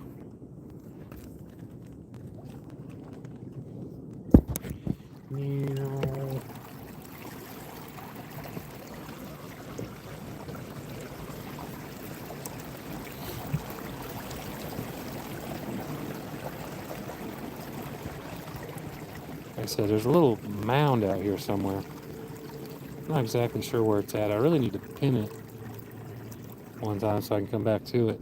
[SPEAKER 1] Like I said, there's a little mound out here somewhere. Not exactly sure where it's at. I really need to pin it one time so I can come back to it.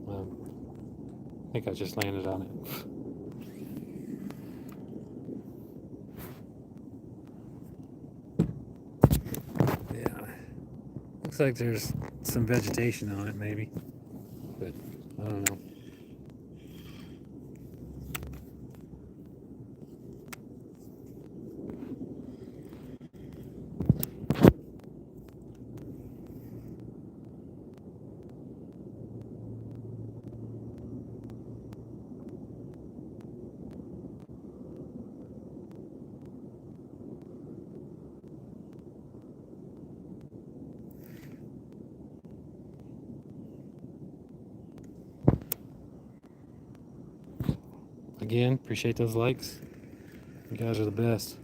[SPEAKER 1] I think I just landed on it. Yeah. Looks like there's some vegetation on it, maybe. But I don't know. Again, appreciate those likes. You guys are the best.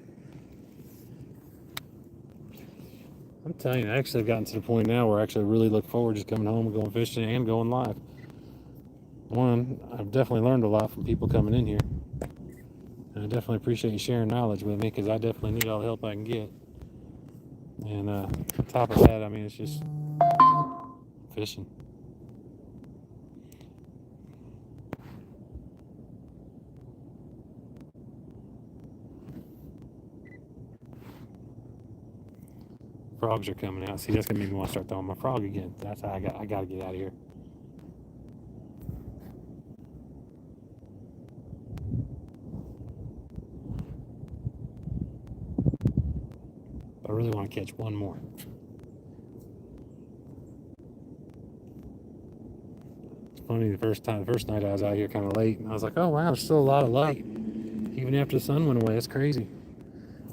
[SPEAKER 1] I'm telling you, I actually have gotten to the point now where I actually really look forward to just coming home and going fishing and going live. One, I've definitely learned a lot from people coming in here. And I definitely appreciate you sharing knowledge with me, because I definitely need all the help I can get. And on top of that, I mean, it's just fishing. Frogs are coming out. See, that's gonna make me want to start throwing my frog again. That's how I gotta get out of here. I really want to catch one more. It's funny, the first night I was out here kind of late, and I was like, oh wow, there's still a lot of light, even after the sun went away. That's crazy.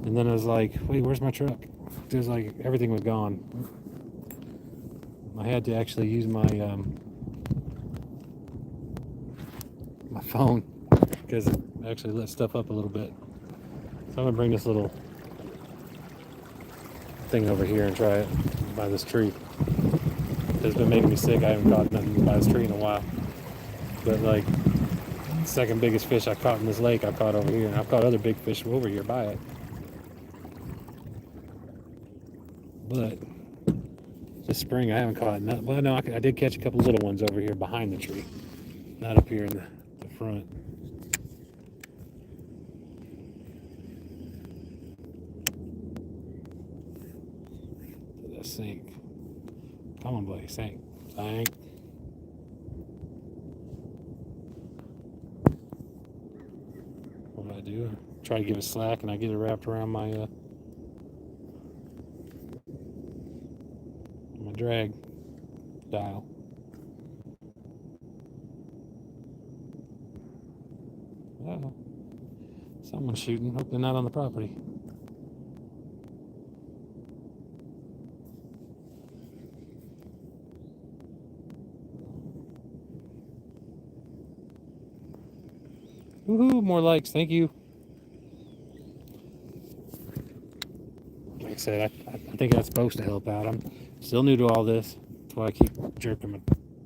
[SPEAKER 1] And then I was like, wait, where's my truck? It was like everything was gone. I had to actually use my my phone, because it actually lit stuff up a little bit. So I'm gonna bring this little thing over here and try it by this tree. It's been making me sick. I haven't caught nothing by this tree in a while. But like, the second biggest fish I caught in this lake, I caught over here, and I've caught other big fish over here by it. But this spring I haven't caught nothing. Well, no, I did catch a couple little ones over here behind the tree, not up here in the front. That sink. Come on, buddy, sink. Sink. What do I do? Try to give it slack, and I get it wrapped around my my drag dial. Oh, someone's shooting. Hope they're not on the property. Woohoo, more likes, thank you. Like I said, I think that's supposed to help out. I'm still new to all this. That's why I keep jerking my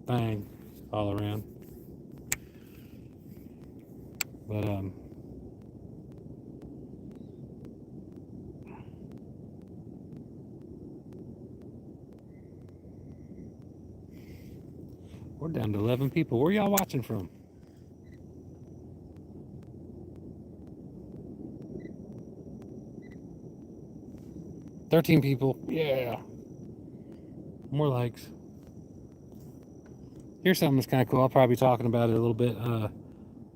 [SPEAKER 1] thing all around. But we're down to 11 people. Where y'all watching from? $13 people. Yeah. More likes. Here's something that's kind of cool. I'll probably be talking about it a little bit.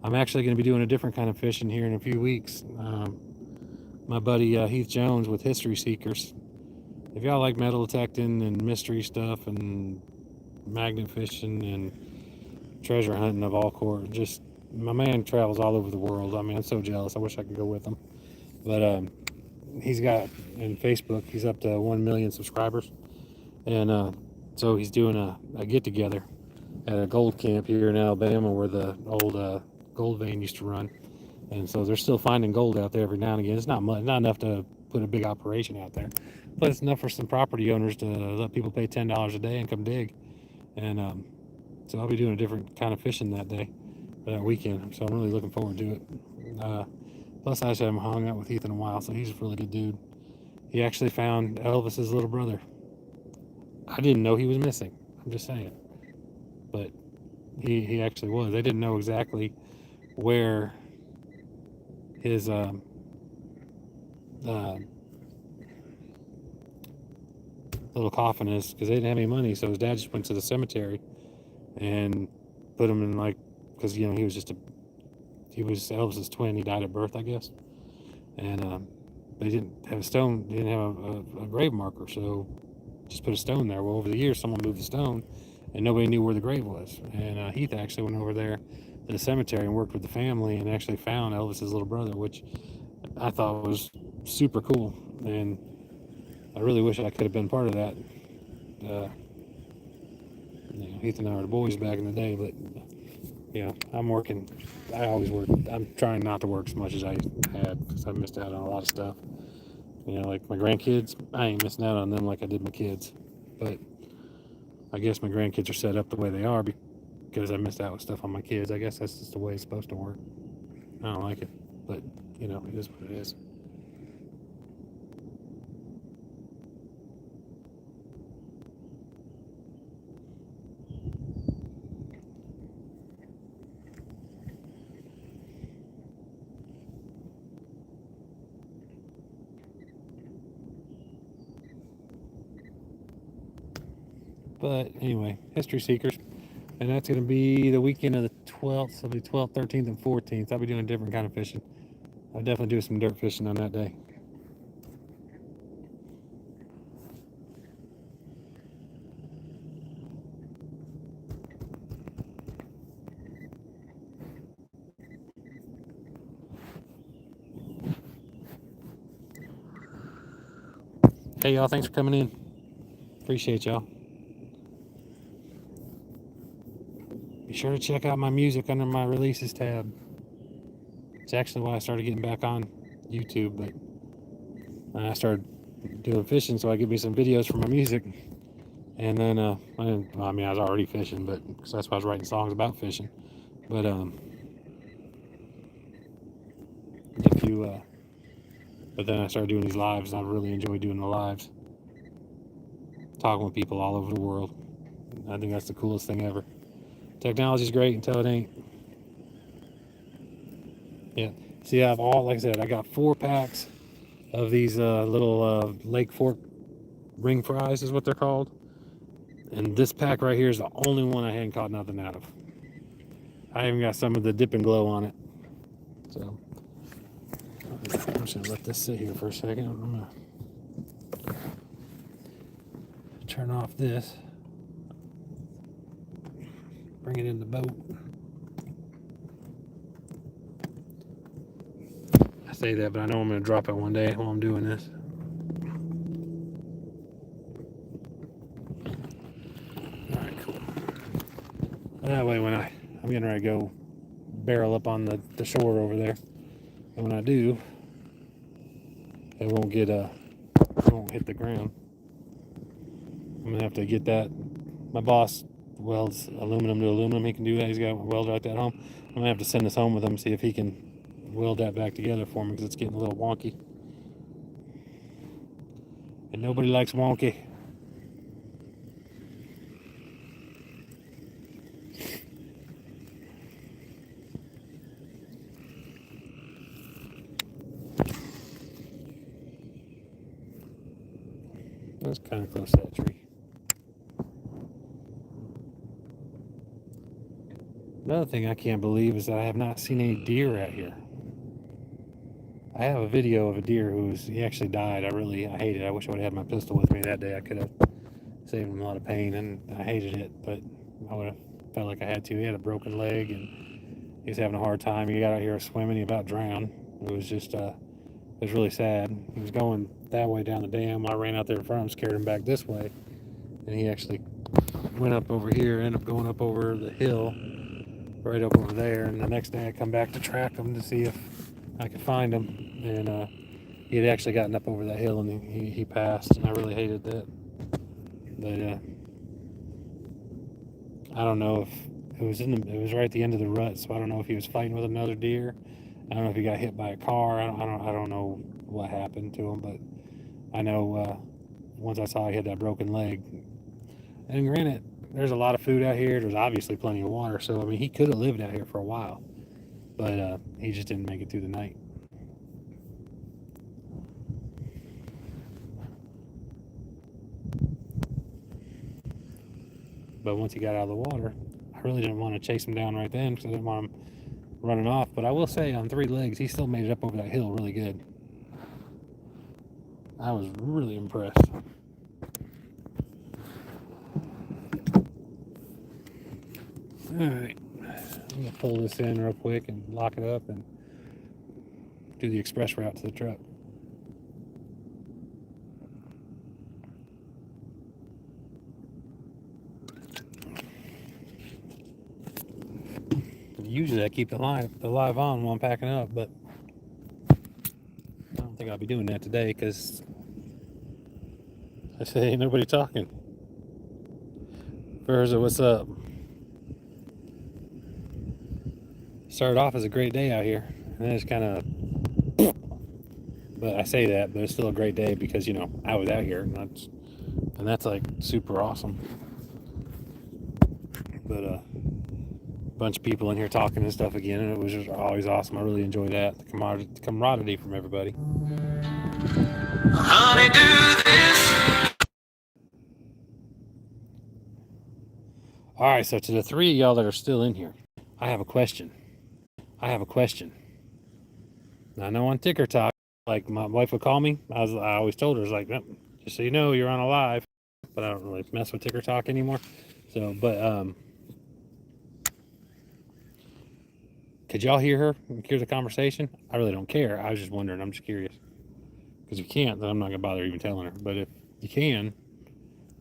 [SPEAKER 1] I'm actually going to be doing a different kind of fishing here in a few weeks. My buddy Heath Jones with History Seekers. If y'all like metal detecting and mystery stuff and magnet fishing and treasure hunting of all sorts, just my man travels all over the world. I mean, I'm so jealous. I wish I could go with him. But he's got in Facebook, he's up to 1 million subscribers, and so he's doing a get together at a gold camp here in Alabama where the old gold vein used to run. And so they're still finding gold out there every now and again. It's not much, not enough to put a big operation out there, but it's enough for some property owners to let people pay $10 a day and come dig. And so I'll be doing a different kind of fishing that day, that weekend. So I'm really looking forward to it. Plus, I just haven't hung out with Heath in a while, so he's a really good dude. He actually found Elvis's little brother. I didn't know he was missing. I'm just saying, but he actually was. They didn't know exactly where his little coffin is, because they didn't have any money. So his dad just went to the cemetery and put him in, like, because he was Elvis's twin. He died at birth, I guess, and they didn't have a stone. They didn't have a grave marker, so just put a stone there. Well, over the years, someone moved the stone, and nobody knew where the grave was. And Heath actually went over there to the cemetery and worked with the family and actually found Elvis's little brother, which I thought was super cool. And I really wish I could have been part of that. Heath and I were the boys back in the day, but you know, I'm working. I always work. I'm trying not to work as much as I had because I missed out on a lot of stuff. You know, like my grandkids, I ain't missing out on them like I did my kids. But I guess my grandkids are set up the way they are because I missed out with stuff on my kids. I guess that's just the way it's supposed to work. I don't like it, but you know, it is what it is. But anyway, History Seekers. And that's going to be the weekend of the 12th. So it'll be 12th, 13th, and 14th. I'll be doing a different kind of fishing. I'll definitely do some dirt fishing on that day. Hey, y'all. Thanks for coming in. Appreciate y'all. Be sure to check out my music under my releases tab. It's actually why I started getting back on YouTube, but I started doing fishing so I could be some videos for my music. And then, I was already fishing, but cause that's why I was writing songs about fishing. But if you, but then I started doing these lives, and I really enjoy doing the lives, talking with people all over the world. I think that's the coolest thing ever. Technology's great until it ain't. Yeah. See, I have like I said, I got 4 packs of these little Lake Fork ring fries, is what they're called. And this pack right here is the only one I hadn't caught nothing out of. I even got some of the dip and glow on it. So I'm just gonna let this sit here for a second. I'm gonna turn off this, bring it in the boat. I say that, but I know I'm gonna drop it one day while I'm doing this. All right, cool. That way, when I'm getting ready to go barrel up on the shore over there, and when I do, it won't hit the ground. I'm gonna have to get that. My boss welds aluminum to aluminum. He can do that. He's got a welder right there at home. I'm gonna have to send this home with him, see if he can weld that back together for me, because it's getting a little wonky. And nobody likes wonky. That's kind of close to that tree. Another thing I can't believe is that I have not seen any deer out here. I have a video of a deer he actually died. I hate it. I wish I would have had my pistol with me that day. I could have saved him a lot of pain, and I hated it, but I would have felt like I had to. He had a broken leg, and he was having a hard time. He got out here swimming. He about drowned. It was just, it was really sad. He was going that way down the dam. I ran out there in front of him, scared him back this way, and he actually went up over here, ended up going up over the hill, right up over there. And the next day I come back to track him to see if I could find him, and he had actually gotten up over that hill, and he passed, and I really hated that. But I don't know if it was right at the end of the rut, so I don't know if he was fighting with another deer. I don't know if he got hit by a car. I don't know what happened to him, but I know once I saw he had that broken leg. And granted, there's a lot of food out here. There's obviously plenty of water, so I mean he could have lived out here for a while, but he just didn't make it through the night. But once he got out of the water, I really didn't want to chase him down right then because I didn't want him running off. But I will say, on 3 legs, he still made it up over that hill really good. I was really impressed. Alright, I'm going to pull this in real quick and lock it up and do the express route to the truck. Usually I keep the live on while I'm packing up, but I don't think I'll be doing that today because I said ain't nobody talking. Verza, what's up? Started off as a great day out here, and then it's kind of. But I say that, but it's still a great day because I was out here, and that's like super awesome. But a bunch of people in here talking and stuff again, and it was just always awesome. I really enjoyed that, the camaraderie from everybody. Honey, do this. All right, so to the three of y'all that are still in here, I have a question. Now, I know on TikTok, like my wife would call me. I always told her, I was like, just so you know, you're on a live, but I don't really mess with TikTok anymore. So, but could y'all hear her? Hear the conversation? I really don't care. I was just wondering. I'm just curious. Because if you can't, then I'm not gonna bother even telling her. But if you can,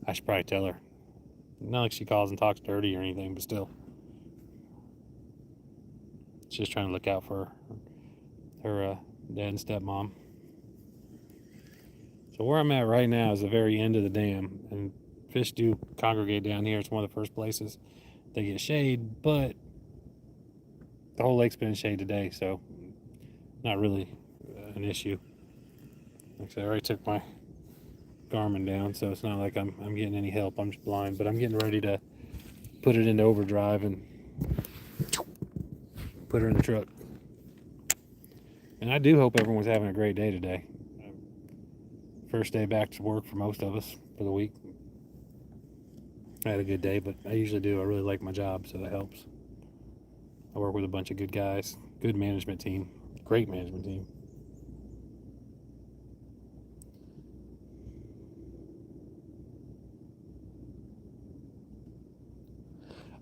[SPEAKER 1] I should probably tell her. Not like she calls and talks dirty or anything, but still. She's just trying to look out for her dad and stepmom. So where I'm at right now is the very end of the dam, and fish do congregate down here. It's one of the first places they get shade, but the whole lake's been in shade today, so not really an issue. Like I said, I already took my Garmin down, so it's not like I'm getting any help. I'm just blind, but I'm getting ready to put it into overdrive and put her in the truck. And I do hope everyone's having a great day today. First day back to work for most of us for the week. I had a good day, but I usually do. I really like my job, so that helps. I work with a bunch of good guys, good management team, great management team.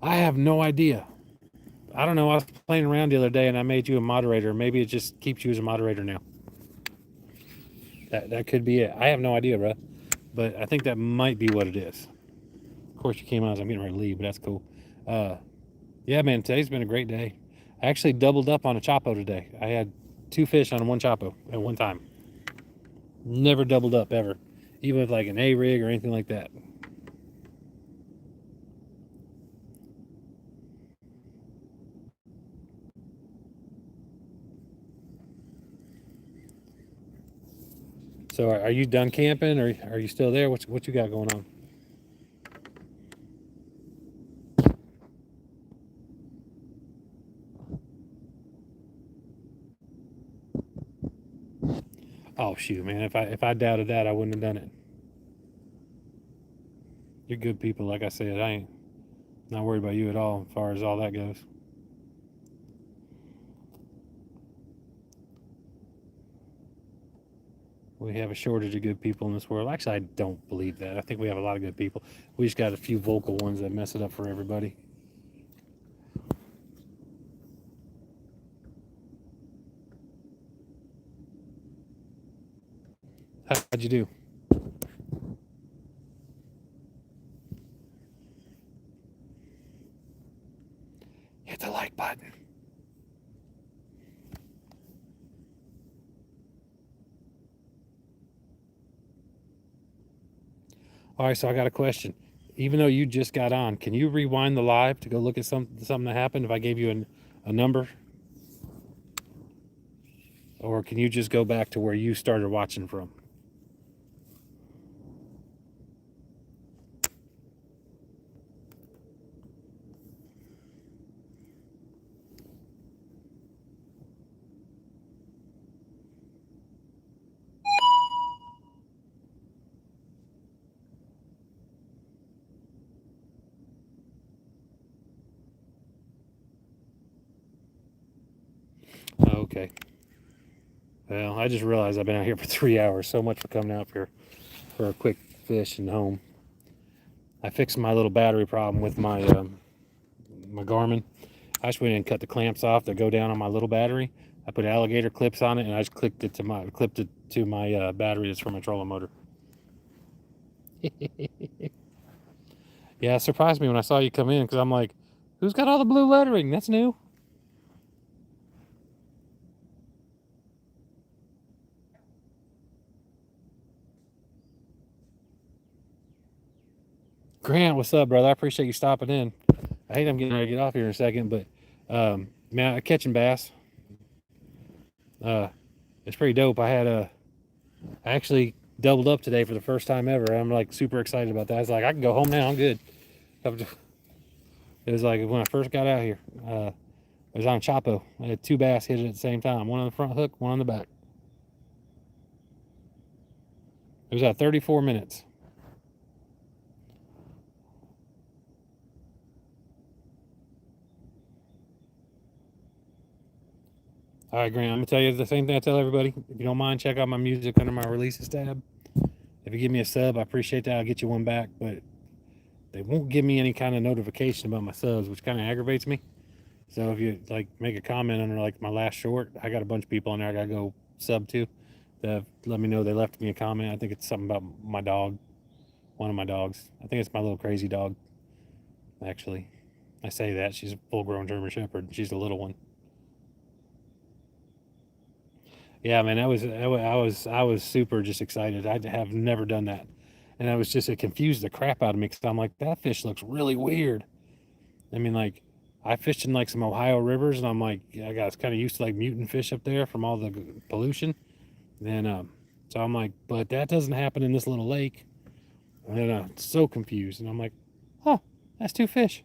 [SPEAKER 1] I have no idea. I don't know. I was playing around the other day and I made you a moderator. Maybe it just keeps you as a moderator now. That could be it. I have no idea, bro. But I think that might be what it is. Of course, you came out as I'm getting ready to leave, but that's cool. Yeah, man, today's been a great day. I actually doubled up on a Chapo today. I had 2 fish on one Chapo at one time. Never doubled up ever, even with like an A-rig or anything like that. So are you done camping, or are you still there? What you got going on? Oh shoot, man! If I doubted that, I wouldn't have done it. You're good people, like I said. I ain't not worried about you at all as far as all that goes. We have a shortage of good people in this world. Actually, I don't believe that. I think we have a lot of good people. We just got a few vocal ones that mess it up for everybody. How'd you do? Hit the like button. All right, so I got a question. Even though you just got on, can you rewind the live to go look at something that happened if I gave you a number? Or can you just go back to where you started watching from? Oh, okay. Well, I just realized I've been out here for 3 hours. So much for coming out here for a quick fish and home. I fixed my little battery problem with my my Garmin. I just went and cut the clamps off that go down on my little battery. I put alligator clips on it, and I just clipped it to my battery that's for my trolling motor. Yeah, it surprised me when I saw you come in because I'm like, who's got all the blue lettering? That's new. Grant, what's up, brother? I appreciate you stopping in. I hate I'm getting ready to get off here in a second, but man, catching bass. Uh, it's pretty dope. I actually doubled up today for the first time ever. I'm like super excited about that. I was like, I can go home now. I'm good. It was like when I first got out here. It was on Chapo. I had 2 bass hit it at the same time. One on the front hook, one on the back. It was at 34 minutes. All right, Grant, I'm going to tell you the same thing I tell everybody. If you don't mind, check out my music under my releases tab. If you give me a sub, I appreciate that. I'll get you one back, but they won't give me any kind of notification about my subs, which kind of aggravates me. So if you like make a comment under like my last short, I got a bunch of people on there I got to go sub to that let me know they left me a comment. I think it's something about my dog, one of my dogs. I think it's my little crazy dog, actually. I say that. She's a full-grown German Shepherd. She's a little one. Yeah, man, I was super just excited. I have never done that, and it confused the crap out of me because I'm like, that fish looks really weird. I mean, like, I fished in like some Ohio rivers, and I'm like, I got kind of used to like mutant fish up there from all the pollution. Then, so I'm like, but that doesn't happen in this little lake. And then I'm so confused, and I'm like, oh, that's 2 fish.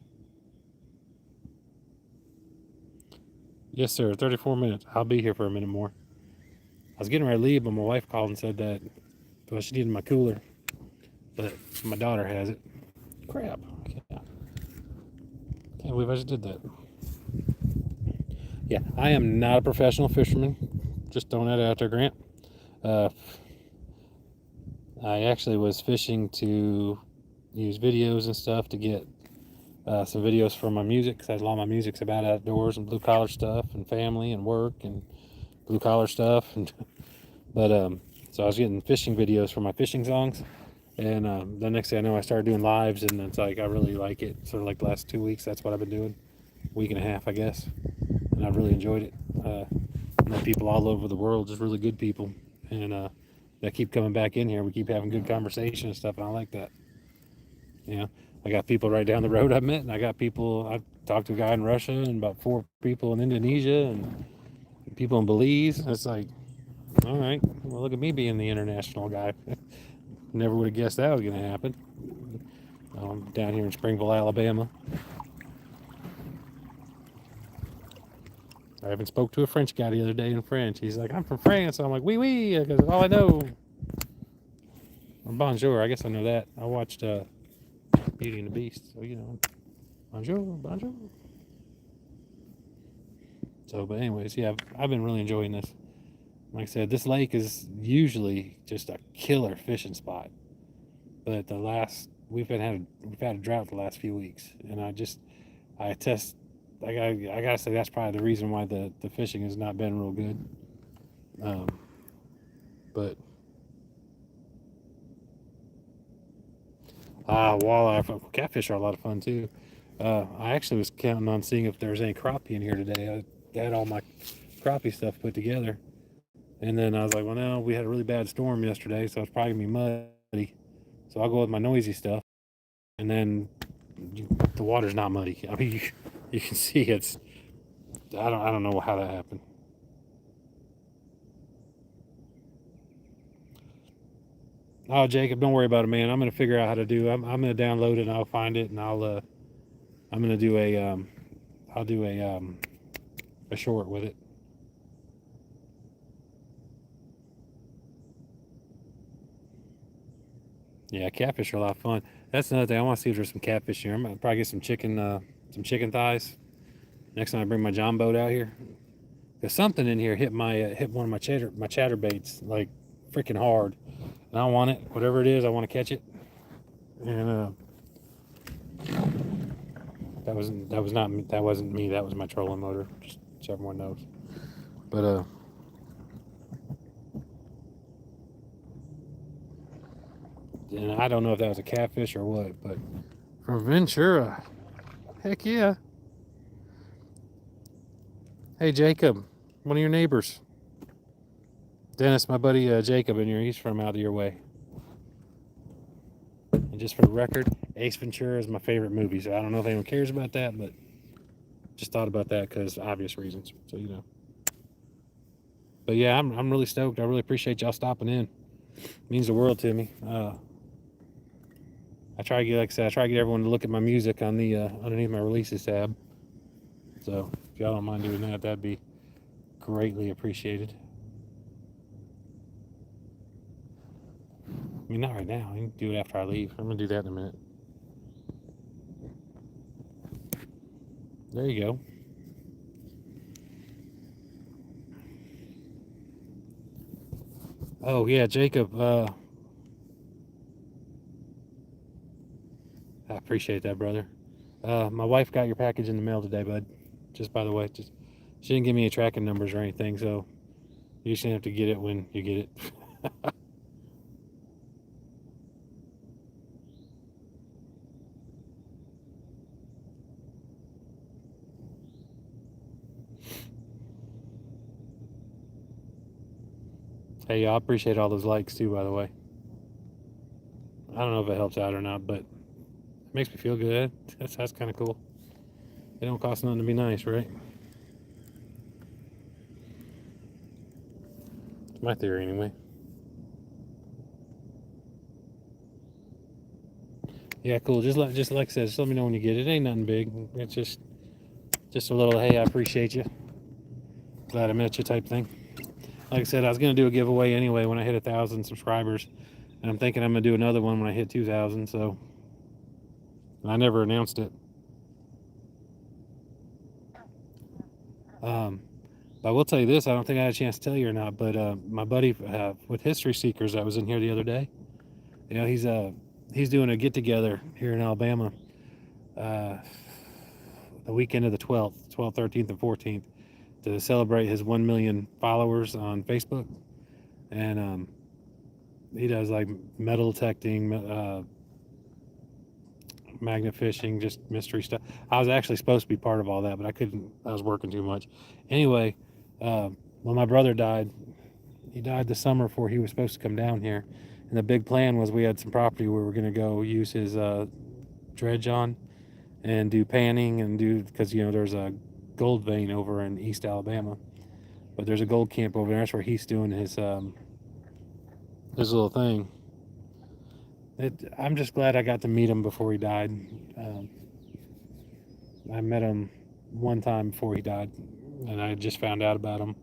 [SPEAKER 1] Yes, sir. 34 minutes. I'll be here for a minute more. I was getting ready to leave, but my wife called and said that, well, she needed my cooler, but my daughter has it. Crap. Can't believe I just did that. Yeah, I am not a professional fisherman. Just throwing that out there, Grant. I actually was fishing to use videos and stuff to get some videos for my music, because a lot of my music's about outdoors and blue collar stuff and family and work and blue collar stuff. And but so I was getting fishing videos for my fishing songs, and the next thing I know, I started doing lives, and it's like I really like it. Sort of like the last 2 weeks, that's what I've been doing, week and a half, I guess, and I've really enjoyed it. I met people all over the world, just really good people, and that keep coming back in here. We keep having good conversation and stuff, and I like that. You know, I got people right down the road I've met, and I got people. I've talked to a guy in Russia, and about 4 people in Indonesia, and people in Belize. It's like, all right, well, look at me being the international guy. Never would have guessed that was going to happen. I'm down here in Springville, Alabama. I even spoke to a French guy the other day in French. He's like, I'm from France. I'm like, oui, oui, because all I know. Or bonjour, I guess I know that. I watched Beauty and the Beast, so you know, bonjour, bonjour. So, but anyways, yeah, I've been really enjoying this. Like I said, this lake is usually just a killer fishing spot, but we've had a drought the last few weeks, and I test. I gotta say that's probably the reason why the fishing has not been real good. But walleye, catfish are a lot of fun too. I actually was counting on seeing if there was any crappie in here today. I had all my crappie stuff put together, and then I was like, well, no, we had a really bad storm yesterday, so it's probably gonna be muddy. So I'll go with my noisy stuff, and then the water's not muddy. I mean, you can see it's. I don't know how that happened. Oh, Jacob, don't worry about it, man. I'm gonna figure out how to do. I'm gonna download it and I'll find it, and I'm gonna do I'll do a short with it. Yeah, catfish are a lot of fun. That's another thing. I want to see if there's some catfish here. I'm gonna probably get some chicken thighs next time I bring my John boat out here. There's something in here hit one of my chatterbaits like freaking hard, and I want it. Whatever it is, I want to catch it. And that wasn't me. That was my trolling motor. Just so everyone knows. But and I don't know if that was a catfish or what, but from Ventura, heck yeah. Hey Jacob, one of your neighbors, Dennis, my buddy Jacob in here. He's from out of your way. And And just for the record, Ace Ventura is my favorite movie. So I don't know if anyone cares about that, but just thought about that because obvious reasons. So, you know. But yeah, I'm really stoked. I really appreciate y'all stopping in. It means the world to me. I try to get, like I said, I try to get everyone to look at my music on the underneath my releases tab. So if y'all don't mind doing that, that'd be greatly appreciated. I mean, not right now. I can do it after I leave. I'm gonna do that in a minute. There you go. Oh yeah, Jacob. I appreciate that, brother. My wife got your package in the mail today, bud. Just by the way, just she didn't give me any tracking numbers or anything, so you just have to get it when you get it. Hey, I appreciate all those likes too, by the way. I don't know if it helps out or not, but it makes me feel good. That's kind of cool. It don't cost nothing to be nice, right? It's my theory, anyway. Yeah, cool. Just like I said, just let me know when you get it. It ain't nothing big. It's just a little hey, I appreciate you. Glad I met you type thing. Like I said, I was gonna do a giveaway anyway when I hit 1,000 subscribers, and I'm thinking I'm gonna do another one when I hit 2,000. So, and I never announced it. But I will tell you this: I don't think I had a chance to tell you or not. But my buddy with History Seekers that was in here the other day, you know, he's doing a get together here in Alabama, the weekend of the 12th, 13th, and 14th, to celebrate his 1 million followers on Facebook, and he does like metal detecting, magnet fishing, just mystery stuff. I was actually supposed to be part of all that, but I couldn't. I was working too much. Anyway, when my brother died, he died the summer before he was supposed to come down here. And the big plan was we had some property where we're going to go use his dredge on and do panning and do, because, you know, there's a gold vein over in East Alabama. But there's a gold camp over there. That's where he's doing his little thing. I'm just glad I got to meet him before he died. I met him one time before he died, and I just found out about him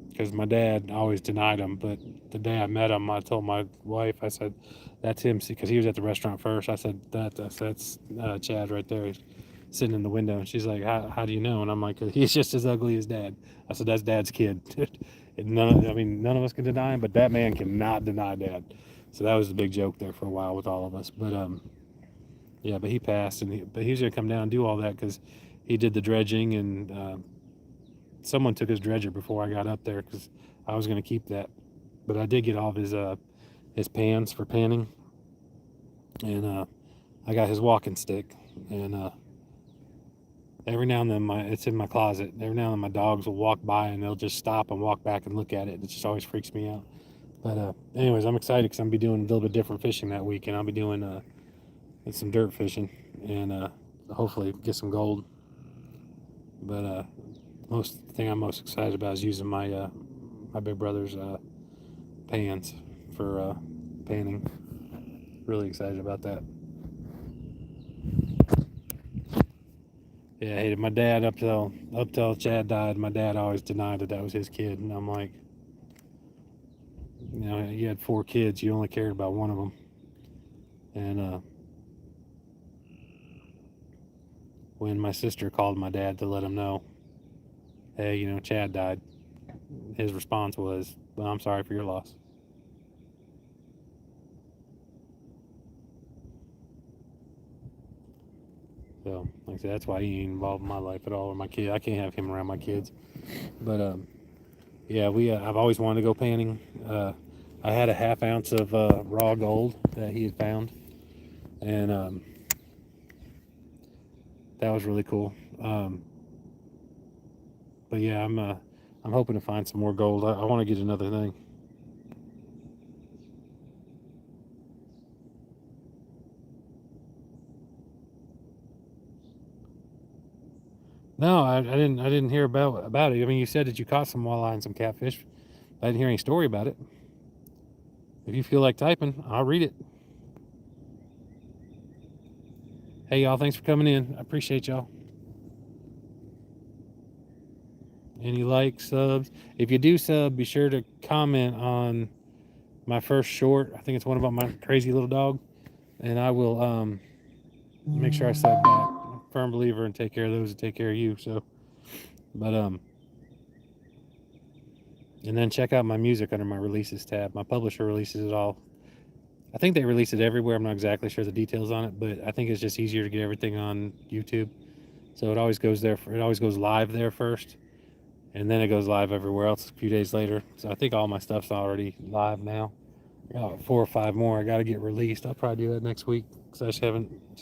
[SPEAKER 1] because my dad always denied him. But the day I met him, I told my wife, I said, "That's him," because he was at the restaurant first. I said, "That's Chad right there, he's sitting in the window." And she's like, "How do you know?" And I'm like, "He's just as ugly as Dad." I said, "That's Dad's kid." None of us can deny him, but that man cannot deny Dad. So that was a big joke there for a while with all of us. But yeah, but he passed, but he was gonna come down and do all that because he did the dredging, and someone took his dredger before I got up there because I was gonna keep that. But I did get all of his pans for panning, and I got his walking stick, and every now and then it's in my closet. Every now and then my dogs will walk by and they'll just stop and walk back and look at it. It just always freaks me out. But anyways, I'm excited because I'm gonna be doing a little bit different fishing that week, and I'll be doing some dirt fishing and hopefully get some gold. But most thing I'm most excited about is using my big brother's pans for panning. Really excited about that. Yeah, I hated my dad up till Chad died. My dad always denied that was his kid, and I'm like, you know, you had 4 kids, you only cared about one of them, and when my sister called my dad to let him know, hey, you know, Chad died, his response was, well, I'm sorry for your loss. So, like I said, that's why he ain't involved in my life at all, or my kid. I can't have him around my kids. But yeah, I've always wanted to go panning. I had a half ounce of raw gold that he had found, and that was really cool. But yeah, I'm hoping to find some more gold. I want to get another thing. No, I didn't hear about it. I mean, you said that you caught some walleye and some catfish. I didn't hear any story about it. If you feel like typing, I'll read it. Hey, y'all, thanks for coming in. I appreciate y'all. Any likes, subs? If you do sub, be sure to comment on my first short. I think it's one about my crazy little dog. And I will make sure I sub back. I'm a firm believer in take care of those that take care of you. So, but and then check out my music under my releases tab. My publisher releases it all. I think they release it everywhere. I'm not exactly sure the details on it, but I think it's just easier to get everything on YouTube. So it always goes there. It always goes live there first, and then it goes live everywhere else a few days later. So I think all my stuff's already live now. I got 4 or 5 more I got to get released. I'll probably do that next week because I just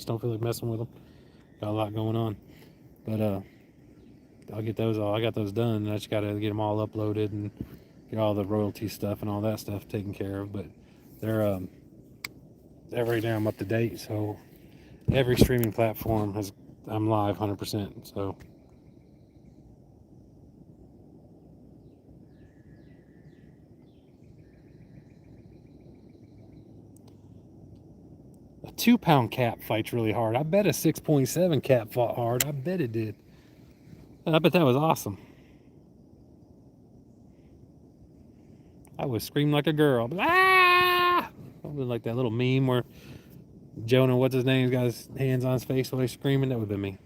[SPEAKER 1] don't feel like messing with them. Got a lot going on, but I'll get those all. I got those done. I just got to get them all uploaded and get all the royalty stuff and all that stuff taken care of. But they're right now I'm up to date. So every streaming platform I'm live 100%. So a 2-pound cap fights really hard. I bet a 6.7 cap fought hard. I bet it did. I bet that was awesome. I would scream like a girl. Ah! Like that little meme where Jonah, what's his name, got his hands on his face while he's screaming. That would have been me.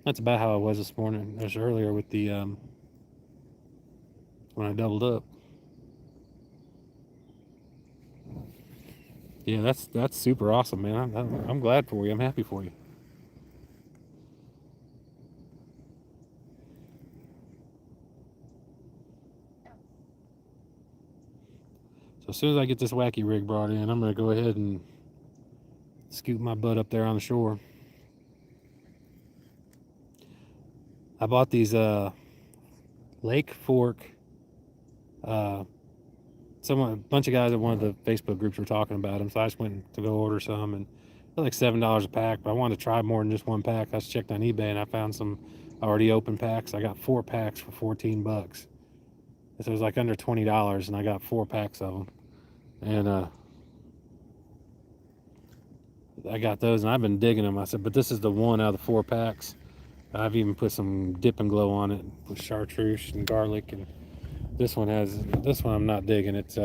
[SPEAKER 1] That's about how I was this morning. Just earlier with the when I doubled up. Yeah, that's super awesome, man. I'm glad for you. I'm happy for you. So as soon as I get this wacky rig brought in, I'm gonna go ahead and scoop my butt up there on the shore. I bought these Lake Fork. A bunch of guys at one of the Facebook groups were talking about them, so I just went to go order some, and they're like $7 a pack. But I wanted to try more than just one pack. I just checked on eBay and I found some already open packs. I got 4 packs for $14. So it was like under $20, and I got 4 packs of them. And I got those, and I've been digging them. I said, but this is the one out of the 4 packs. I've even put some dip and glow on it with chartreuse and garlic, and this one I'm not digging. It's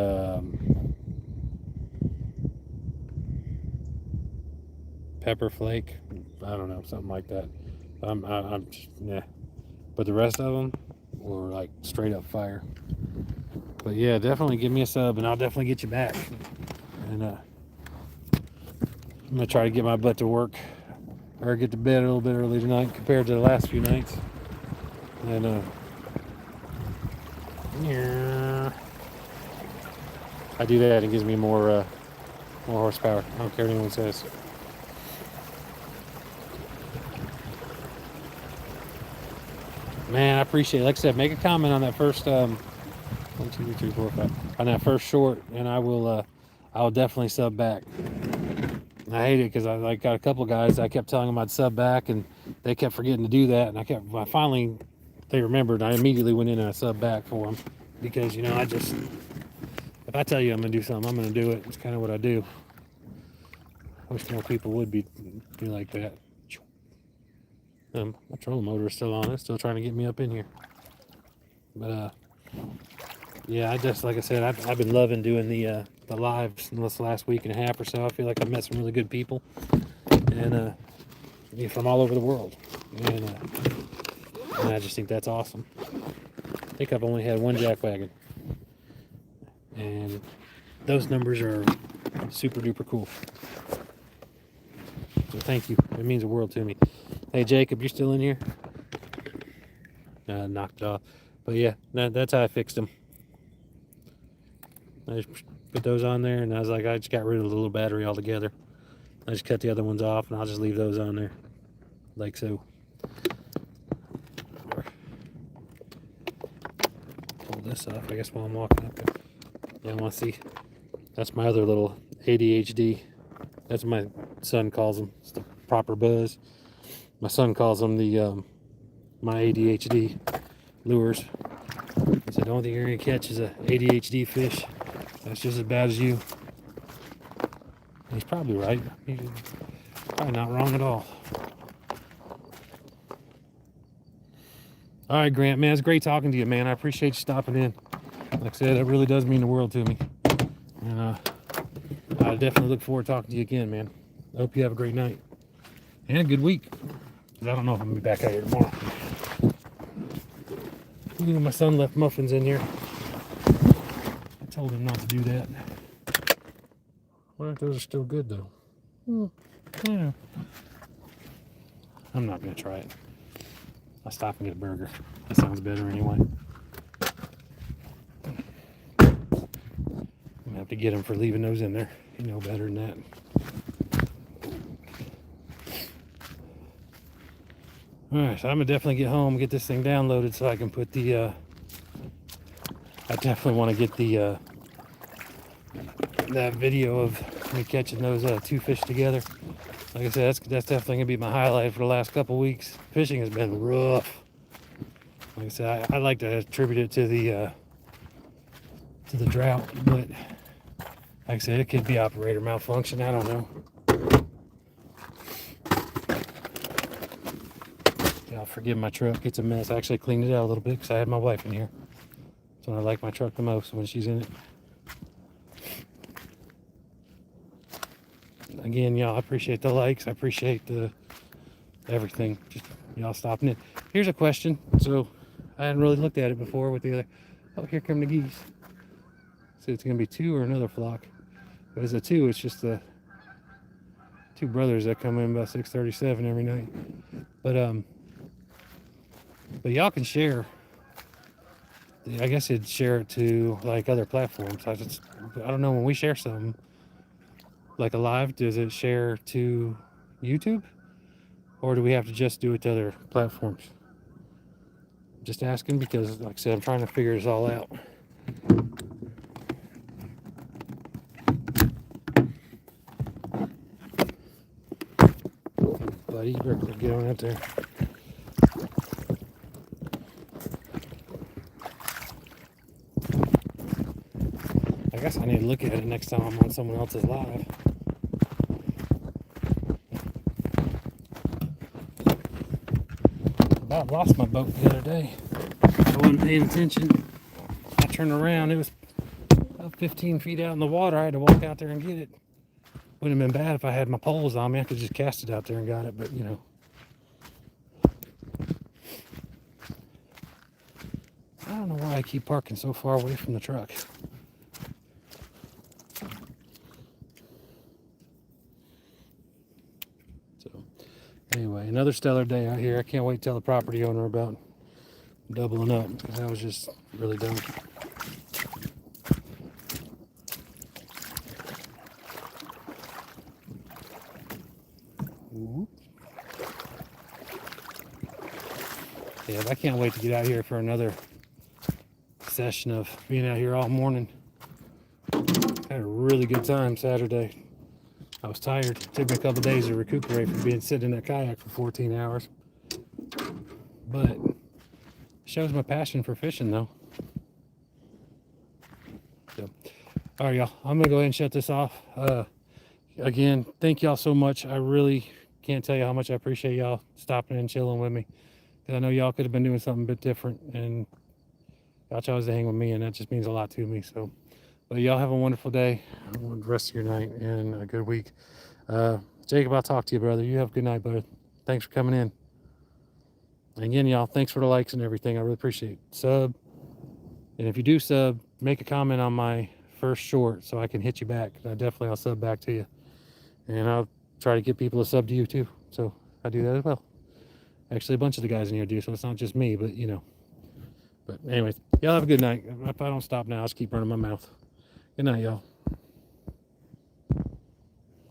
[SPEAKER 1] pepper flake. I don't know, something like that. I'm just, yeah. But the rest of them were like straight up fire. But yeah, definitely give me a sub, and I'll definitely get you back. And I'm gonna try to get my butt to work or get to bed a little bit early tonight compared to the last few nights. And yeah, I do that, it gives me more horsepower. I don't care what anyone says. Man, I appreciate it. Like I said, make a comment on that first 1, 2, 3, 4, 5 on that first short, and I will definitely sub back. I hate it because I got a couple guys. I kept telling them I'd sub back, and they kept forgetting to do that. And finally they remembered. I immediately went in and I subbed back for them because if I tell you I'm gonna do something, I'm gonna do it. It's kind of what I do. I wish more people would be like that. My trolling motor is still on. It's still trying to get me up in here. But yeah, like I said, I've been loving doing the lives in this last week and a half or so. I feel like I've met some really good people, and from all over the world, and I just think that's awesome. I think I've only had 1 jackwagon, and those numbers are super duper cool. So thank you. It means the world to me. Hey Jacob, you still in here? Knocked off. But yeah, that's how I fixed them. I just put those on there, and I was like, I just got rid of the little battery altogether. I just cut the other ones off, and I'll just leave those on there, like so. Pull this off, I guess, while I'm walking up there. Yeah, I want to see. That's my other little ADHD. That's what my son calls them. It's the proper buzz. My son calls them the my ADHD lures. He said the only thing you're gonna catch is a ADHD fish. That's just as bad as you. And he's probably right. He's probably not wrong at all. All right, Grant, man, it's great talking to you, man. I appreciate you stopping in. Like I said, it really does mean the world to me. And I definitely look forward to talking to you again, man. I hope you have a great night and a good week. 'Cause I don't know if I'm gonna be back out here tomorrow. Ooh, my son left muffins in here. I told him not to do that. Well, those are still good though. Yeah. I'm not gonna try it. I'll stop and get a burger. That sounds better anyway. I'm gonna have to get him for leaving those in there. You know better than that. Alright, so I'm gonna definitely get home, get this thing downloaded so I can put the I definitely want to get the that video of me catching those two fish together. Like I said, that's definitely gonna be my highlight for the last couple weeks. Fishing has been rough. Like I said, I like to attribute it to the drought, but like I said, it could be operator malfunction. I don't know. Y'all forgive my truck. It's a mess. I actually cleaned it out a little bit because I had my wife in here. So I like my truck the most when she's in it. Again, y'all, I appreciate the likes. I appreciate the everything. Just y'all stopping in. Here's a question. So I hadn't really looked at it before with the other. Oh, here come the geese. So it's gonna be two or another flock. But as a two, it's just the two brothers that come in about 6:37 every night. But y'all can share. I guess you'd share it to like other platforms. I don't know, when we share something like a live, does it share to YouTube, or do we have to just do it to other platforms? Just asking because, like I said, I'm trying to figure this all out. Buddy, you better get on out there. I guess I need to look at it next time I'm on someone else's live. About lost my boat the other day. I wasn't paying attention. I turned around. It was about 15 feet out in the water. I had to walk out there and get it. Wouldn't have been bad if I had my poles on me. I could just cast it out there and got it, but you know. I don't know why I keep parking so far away from the truck. So, anyway, another stellar day out here. I can't wait to tell the property owner about doubling up because that was just really dumb. Yeah, I can't wait to get out here for another session of being out here all morning. Had a really good time Saturday. I was tired. It took me a couple days to recuperate from being sitting in that kayak for 14 hours. But it shows my passion for fishing though. So, all right, y'all. I'm gonna go ahead and shut this off. Again, thank y'all so much. I really can't tell you how much I appreciate y'all stopping and chilling with me. Because I know y'all could have been doing something a bit different, and y'all chose to hang with me, and that just means a lot to me. So, but y'all have a wonderful day, the rest of your night, and a good week. Jacob, I'll talk to you, brother. You have a good night, brother. Thanks for coming in. And again, y'all, thanks for the likes and everything. I really appreciate it. Sub. And if you do sub, make a comment on my first short so I can hit you back. I'll sub back to you. And I'll try to get people to sub to you too. So I do that as well. Actually, a bunch of the guys in here do, so it's not just me, but you know. But anyways, y'all have a good night. If I don't stop now, I'll just keep running my mouth. Good night, y'all.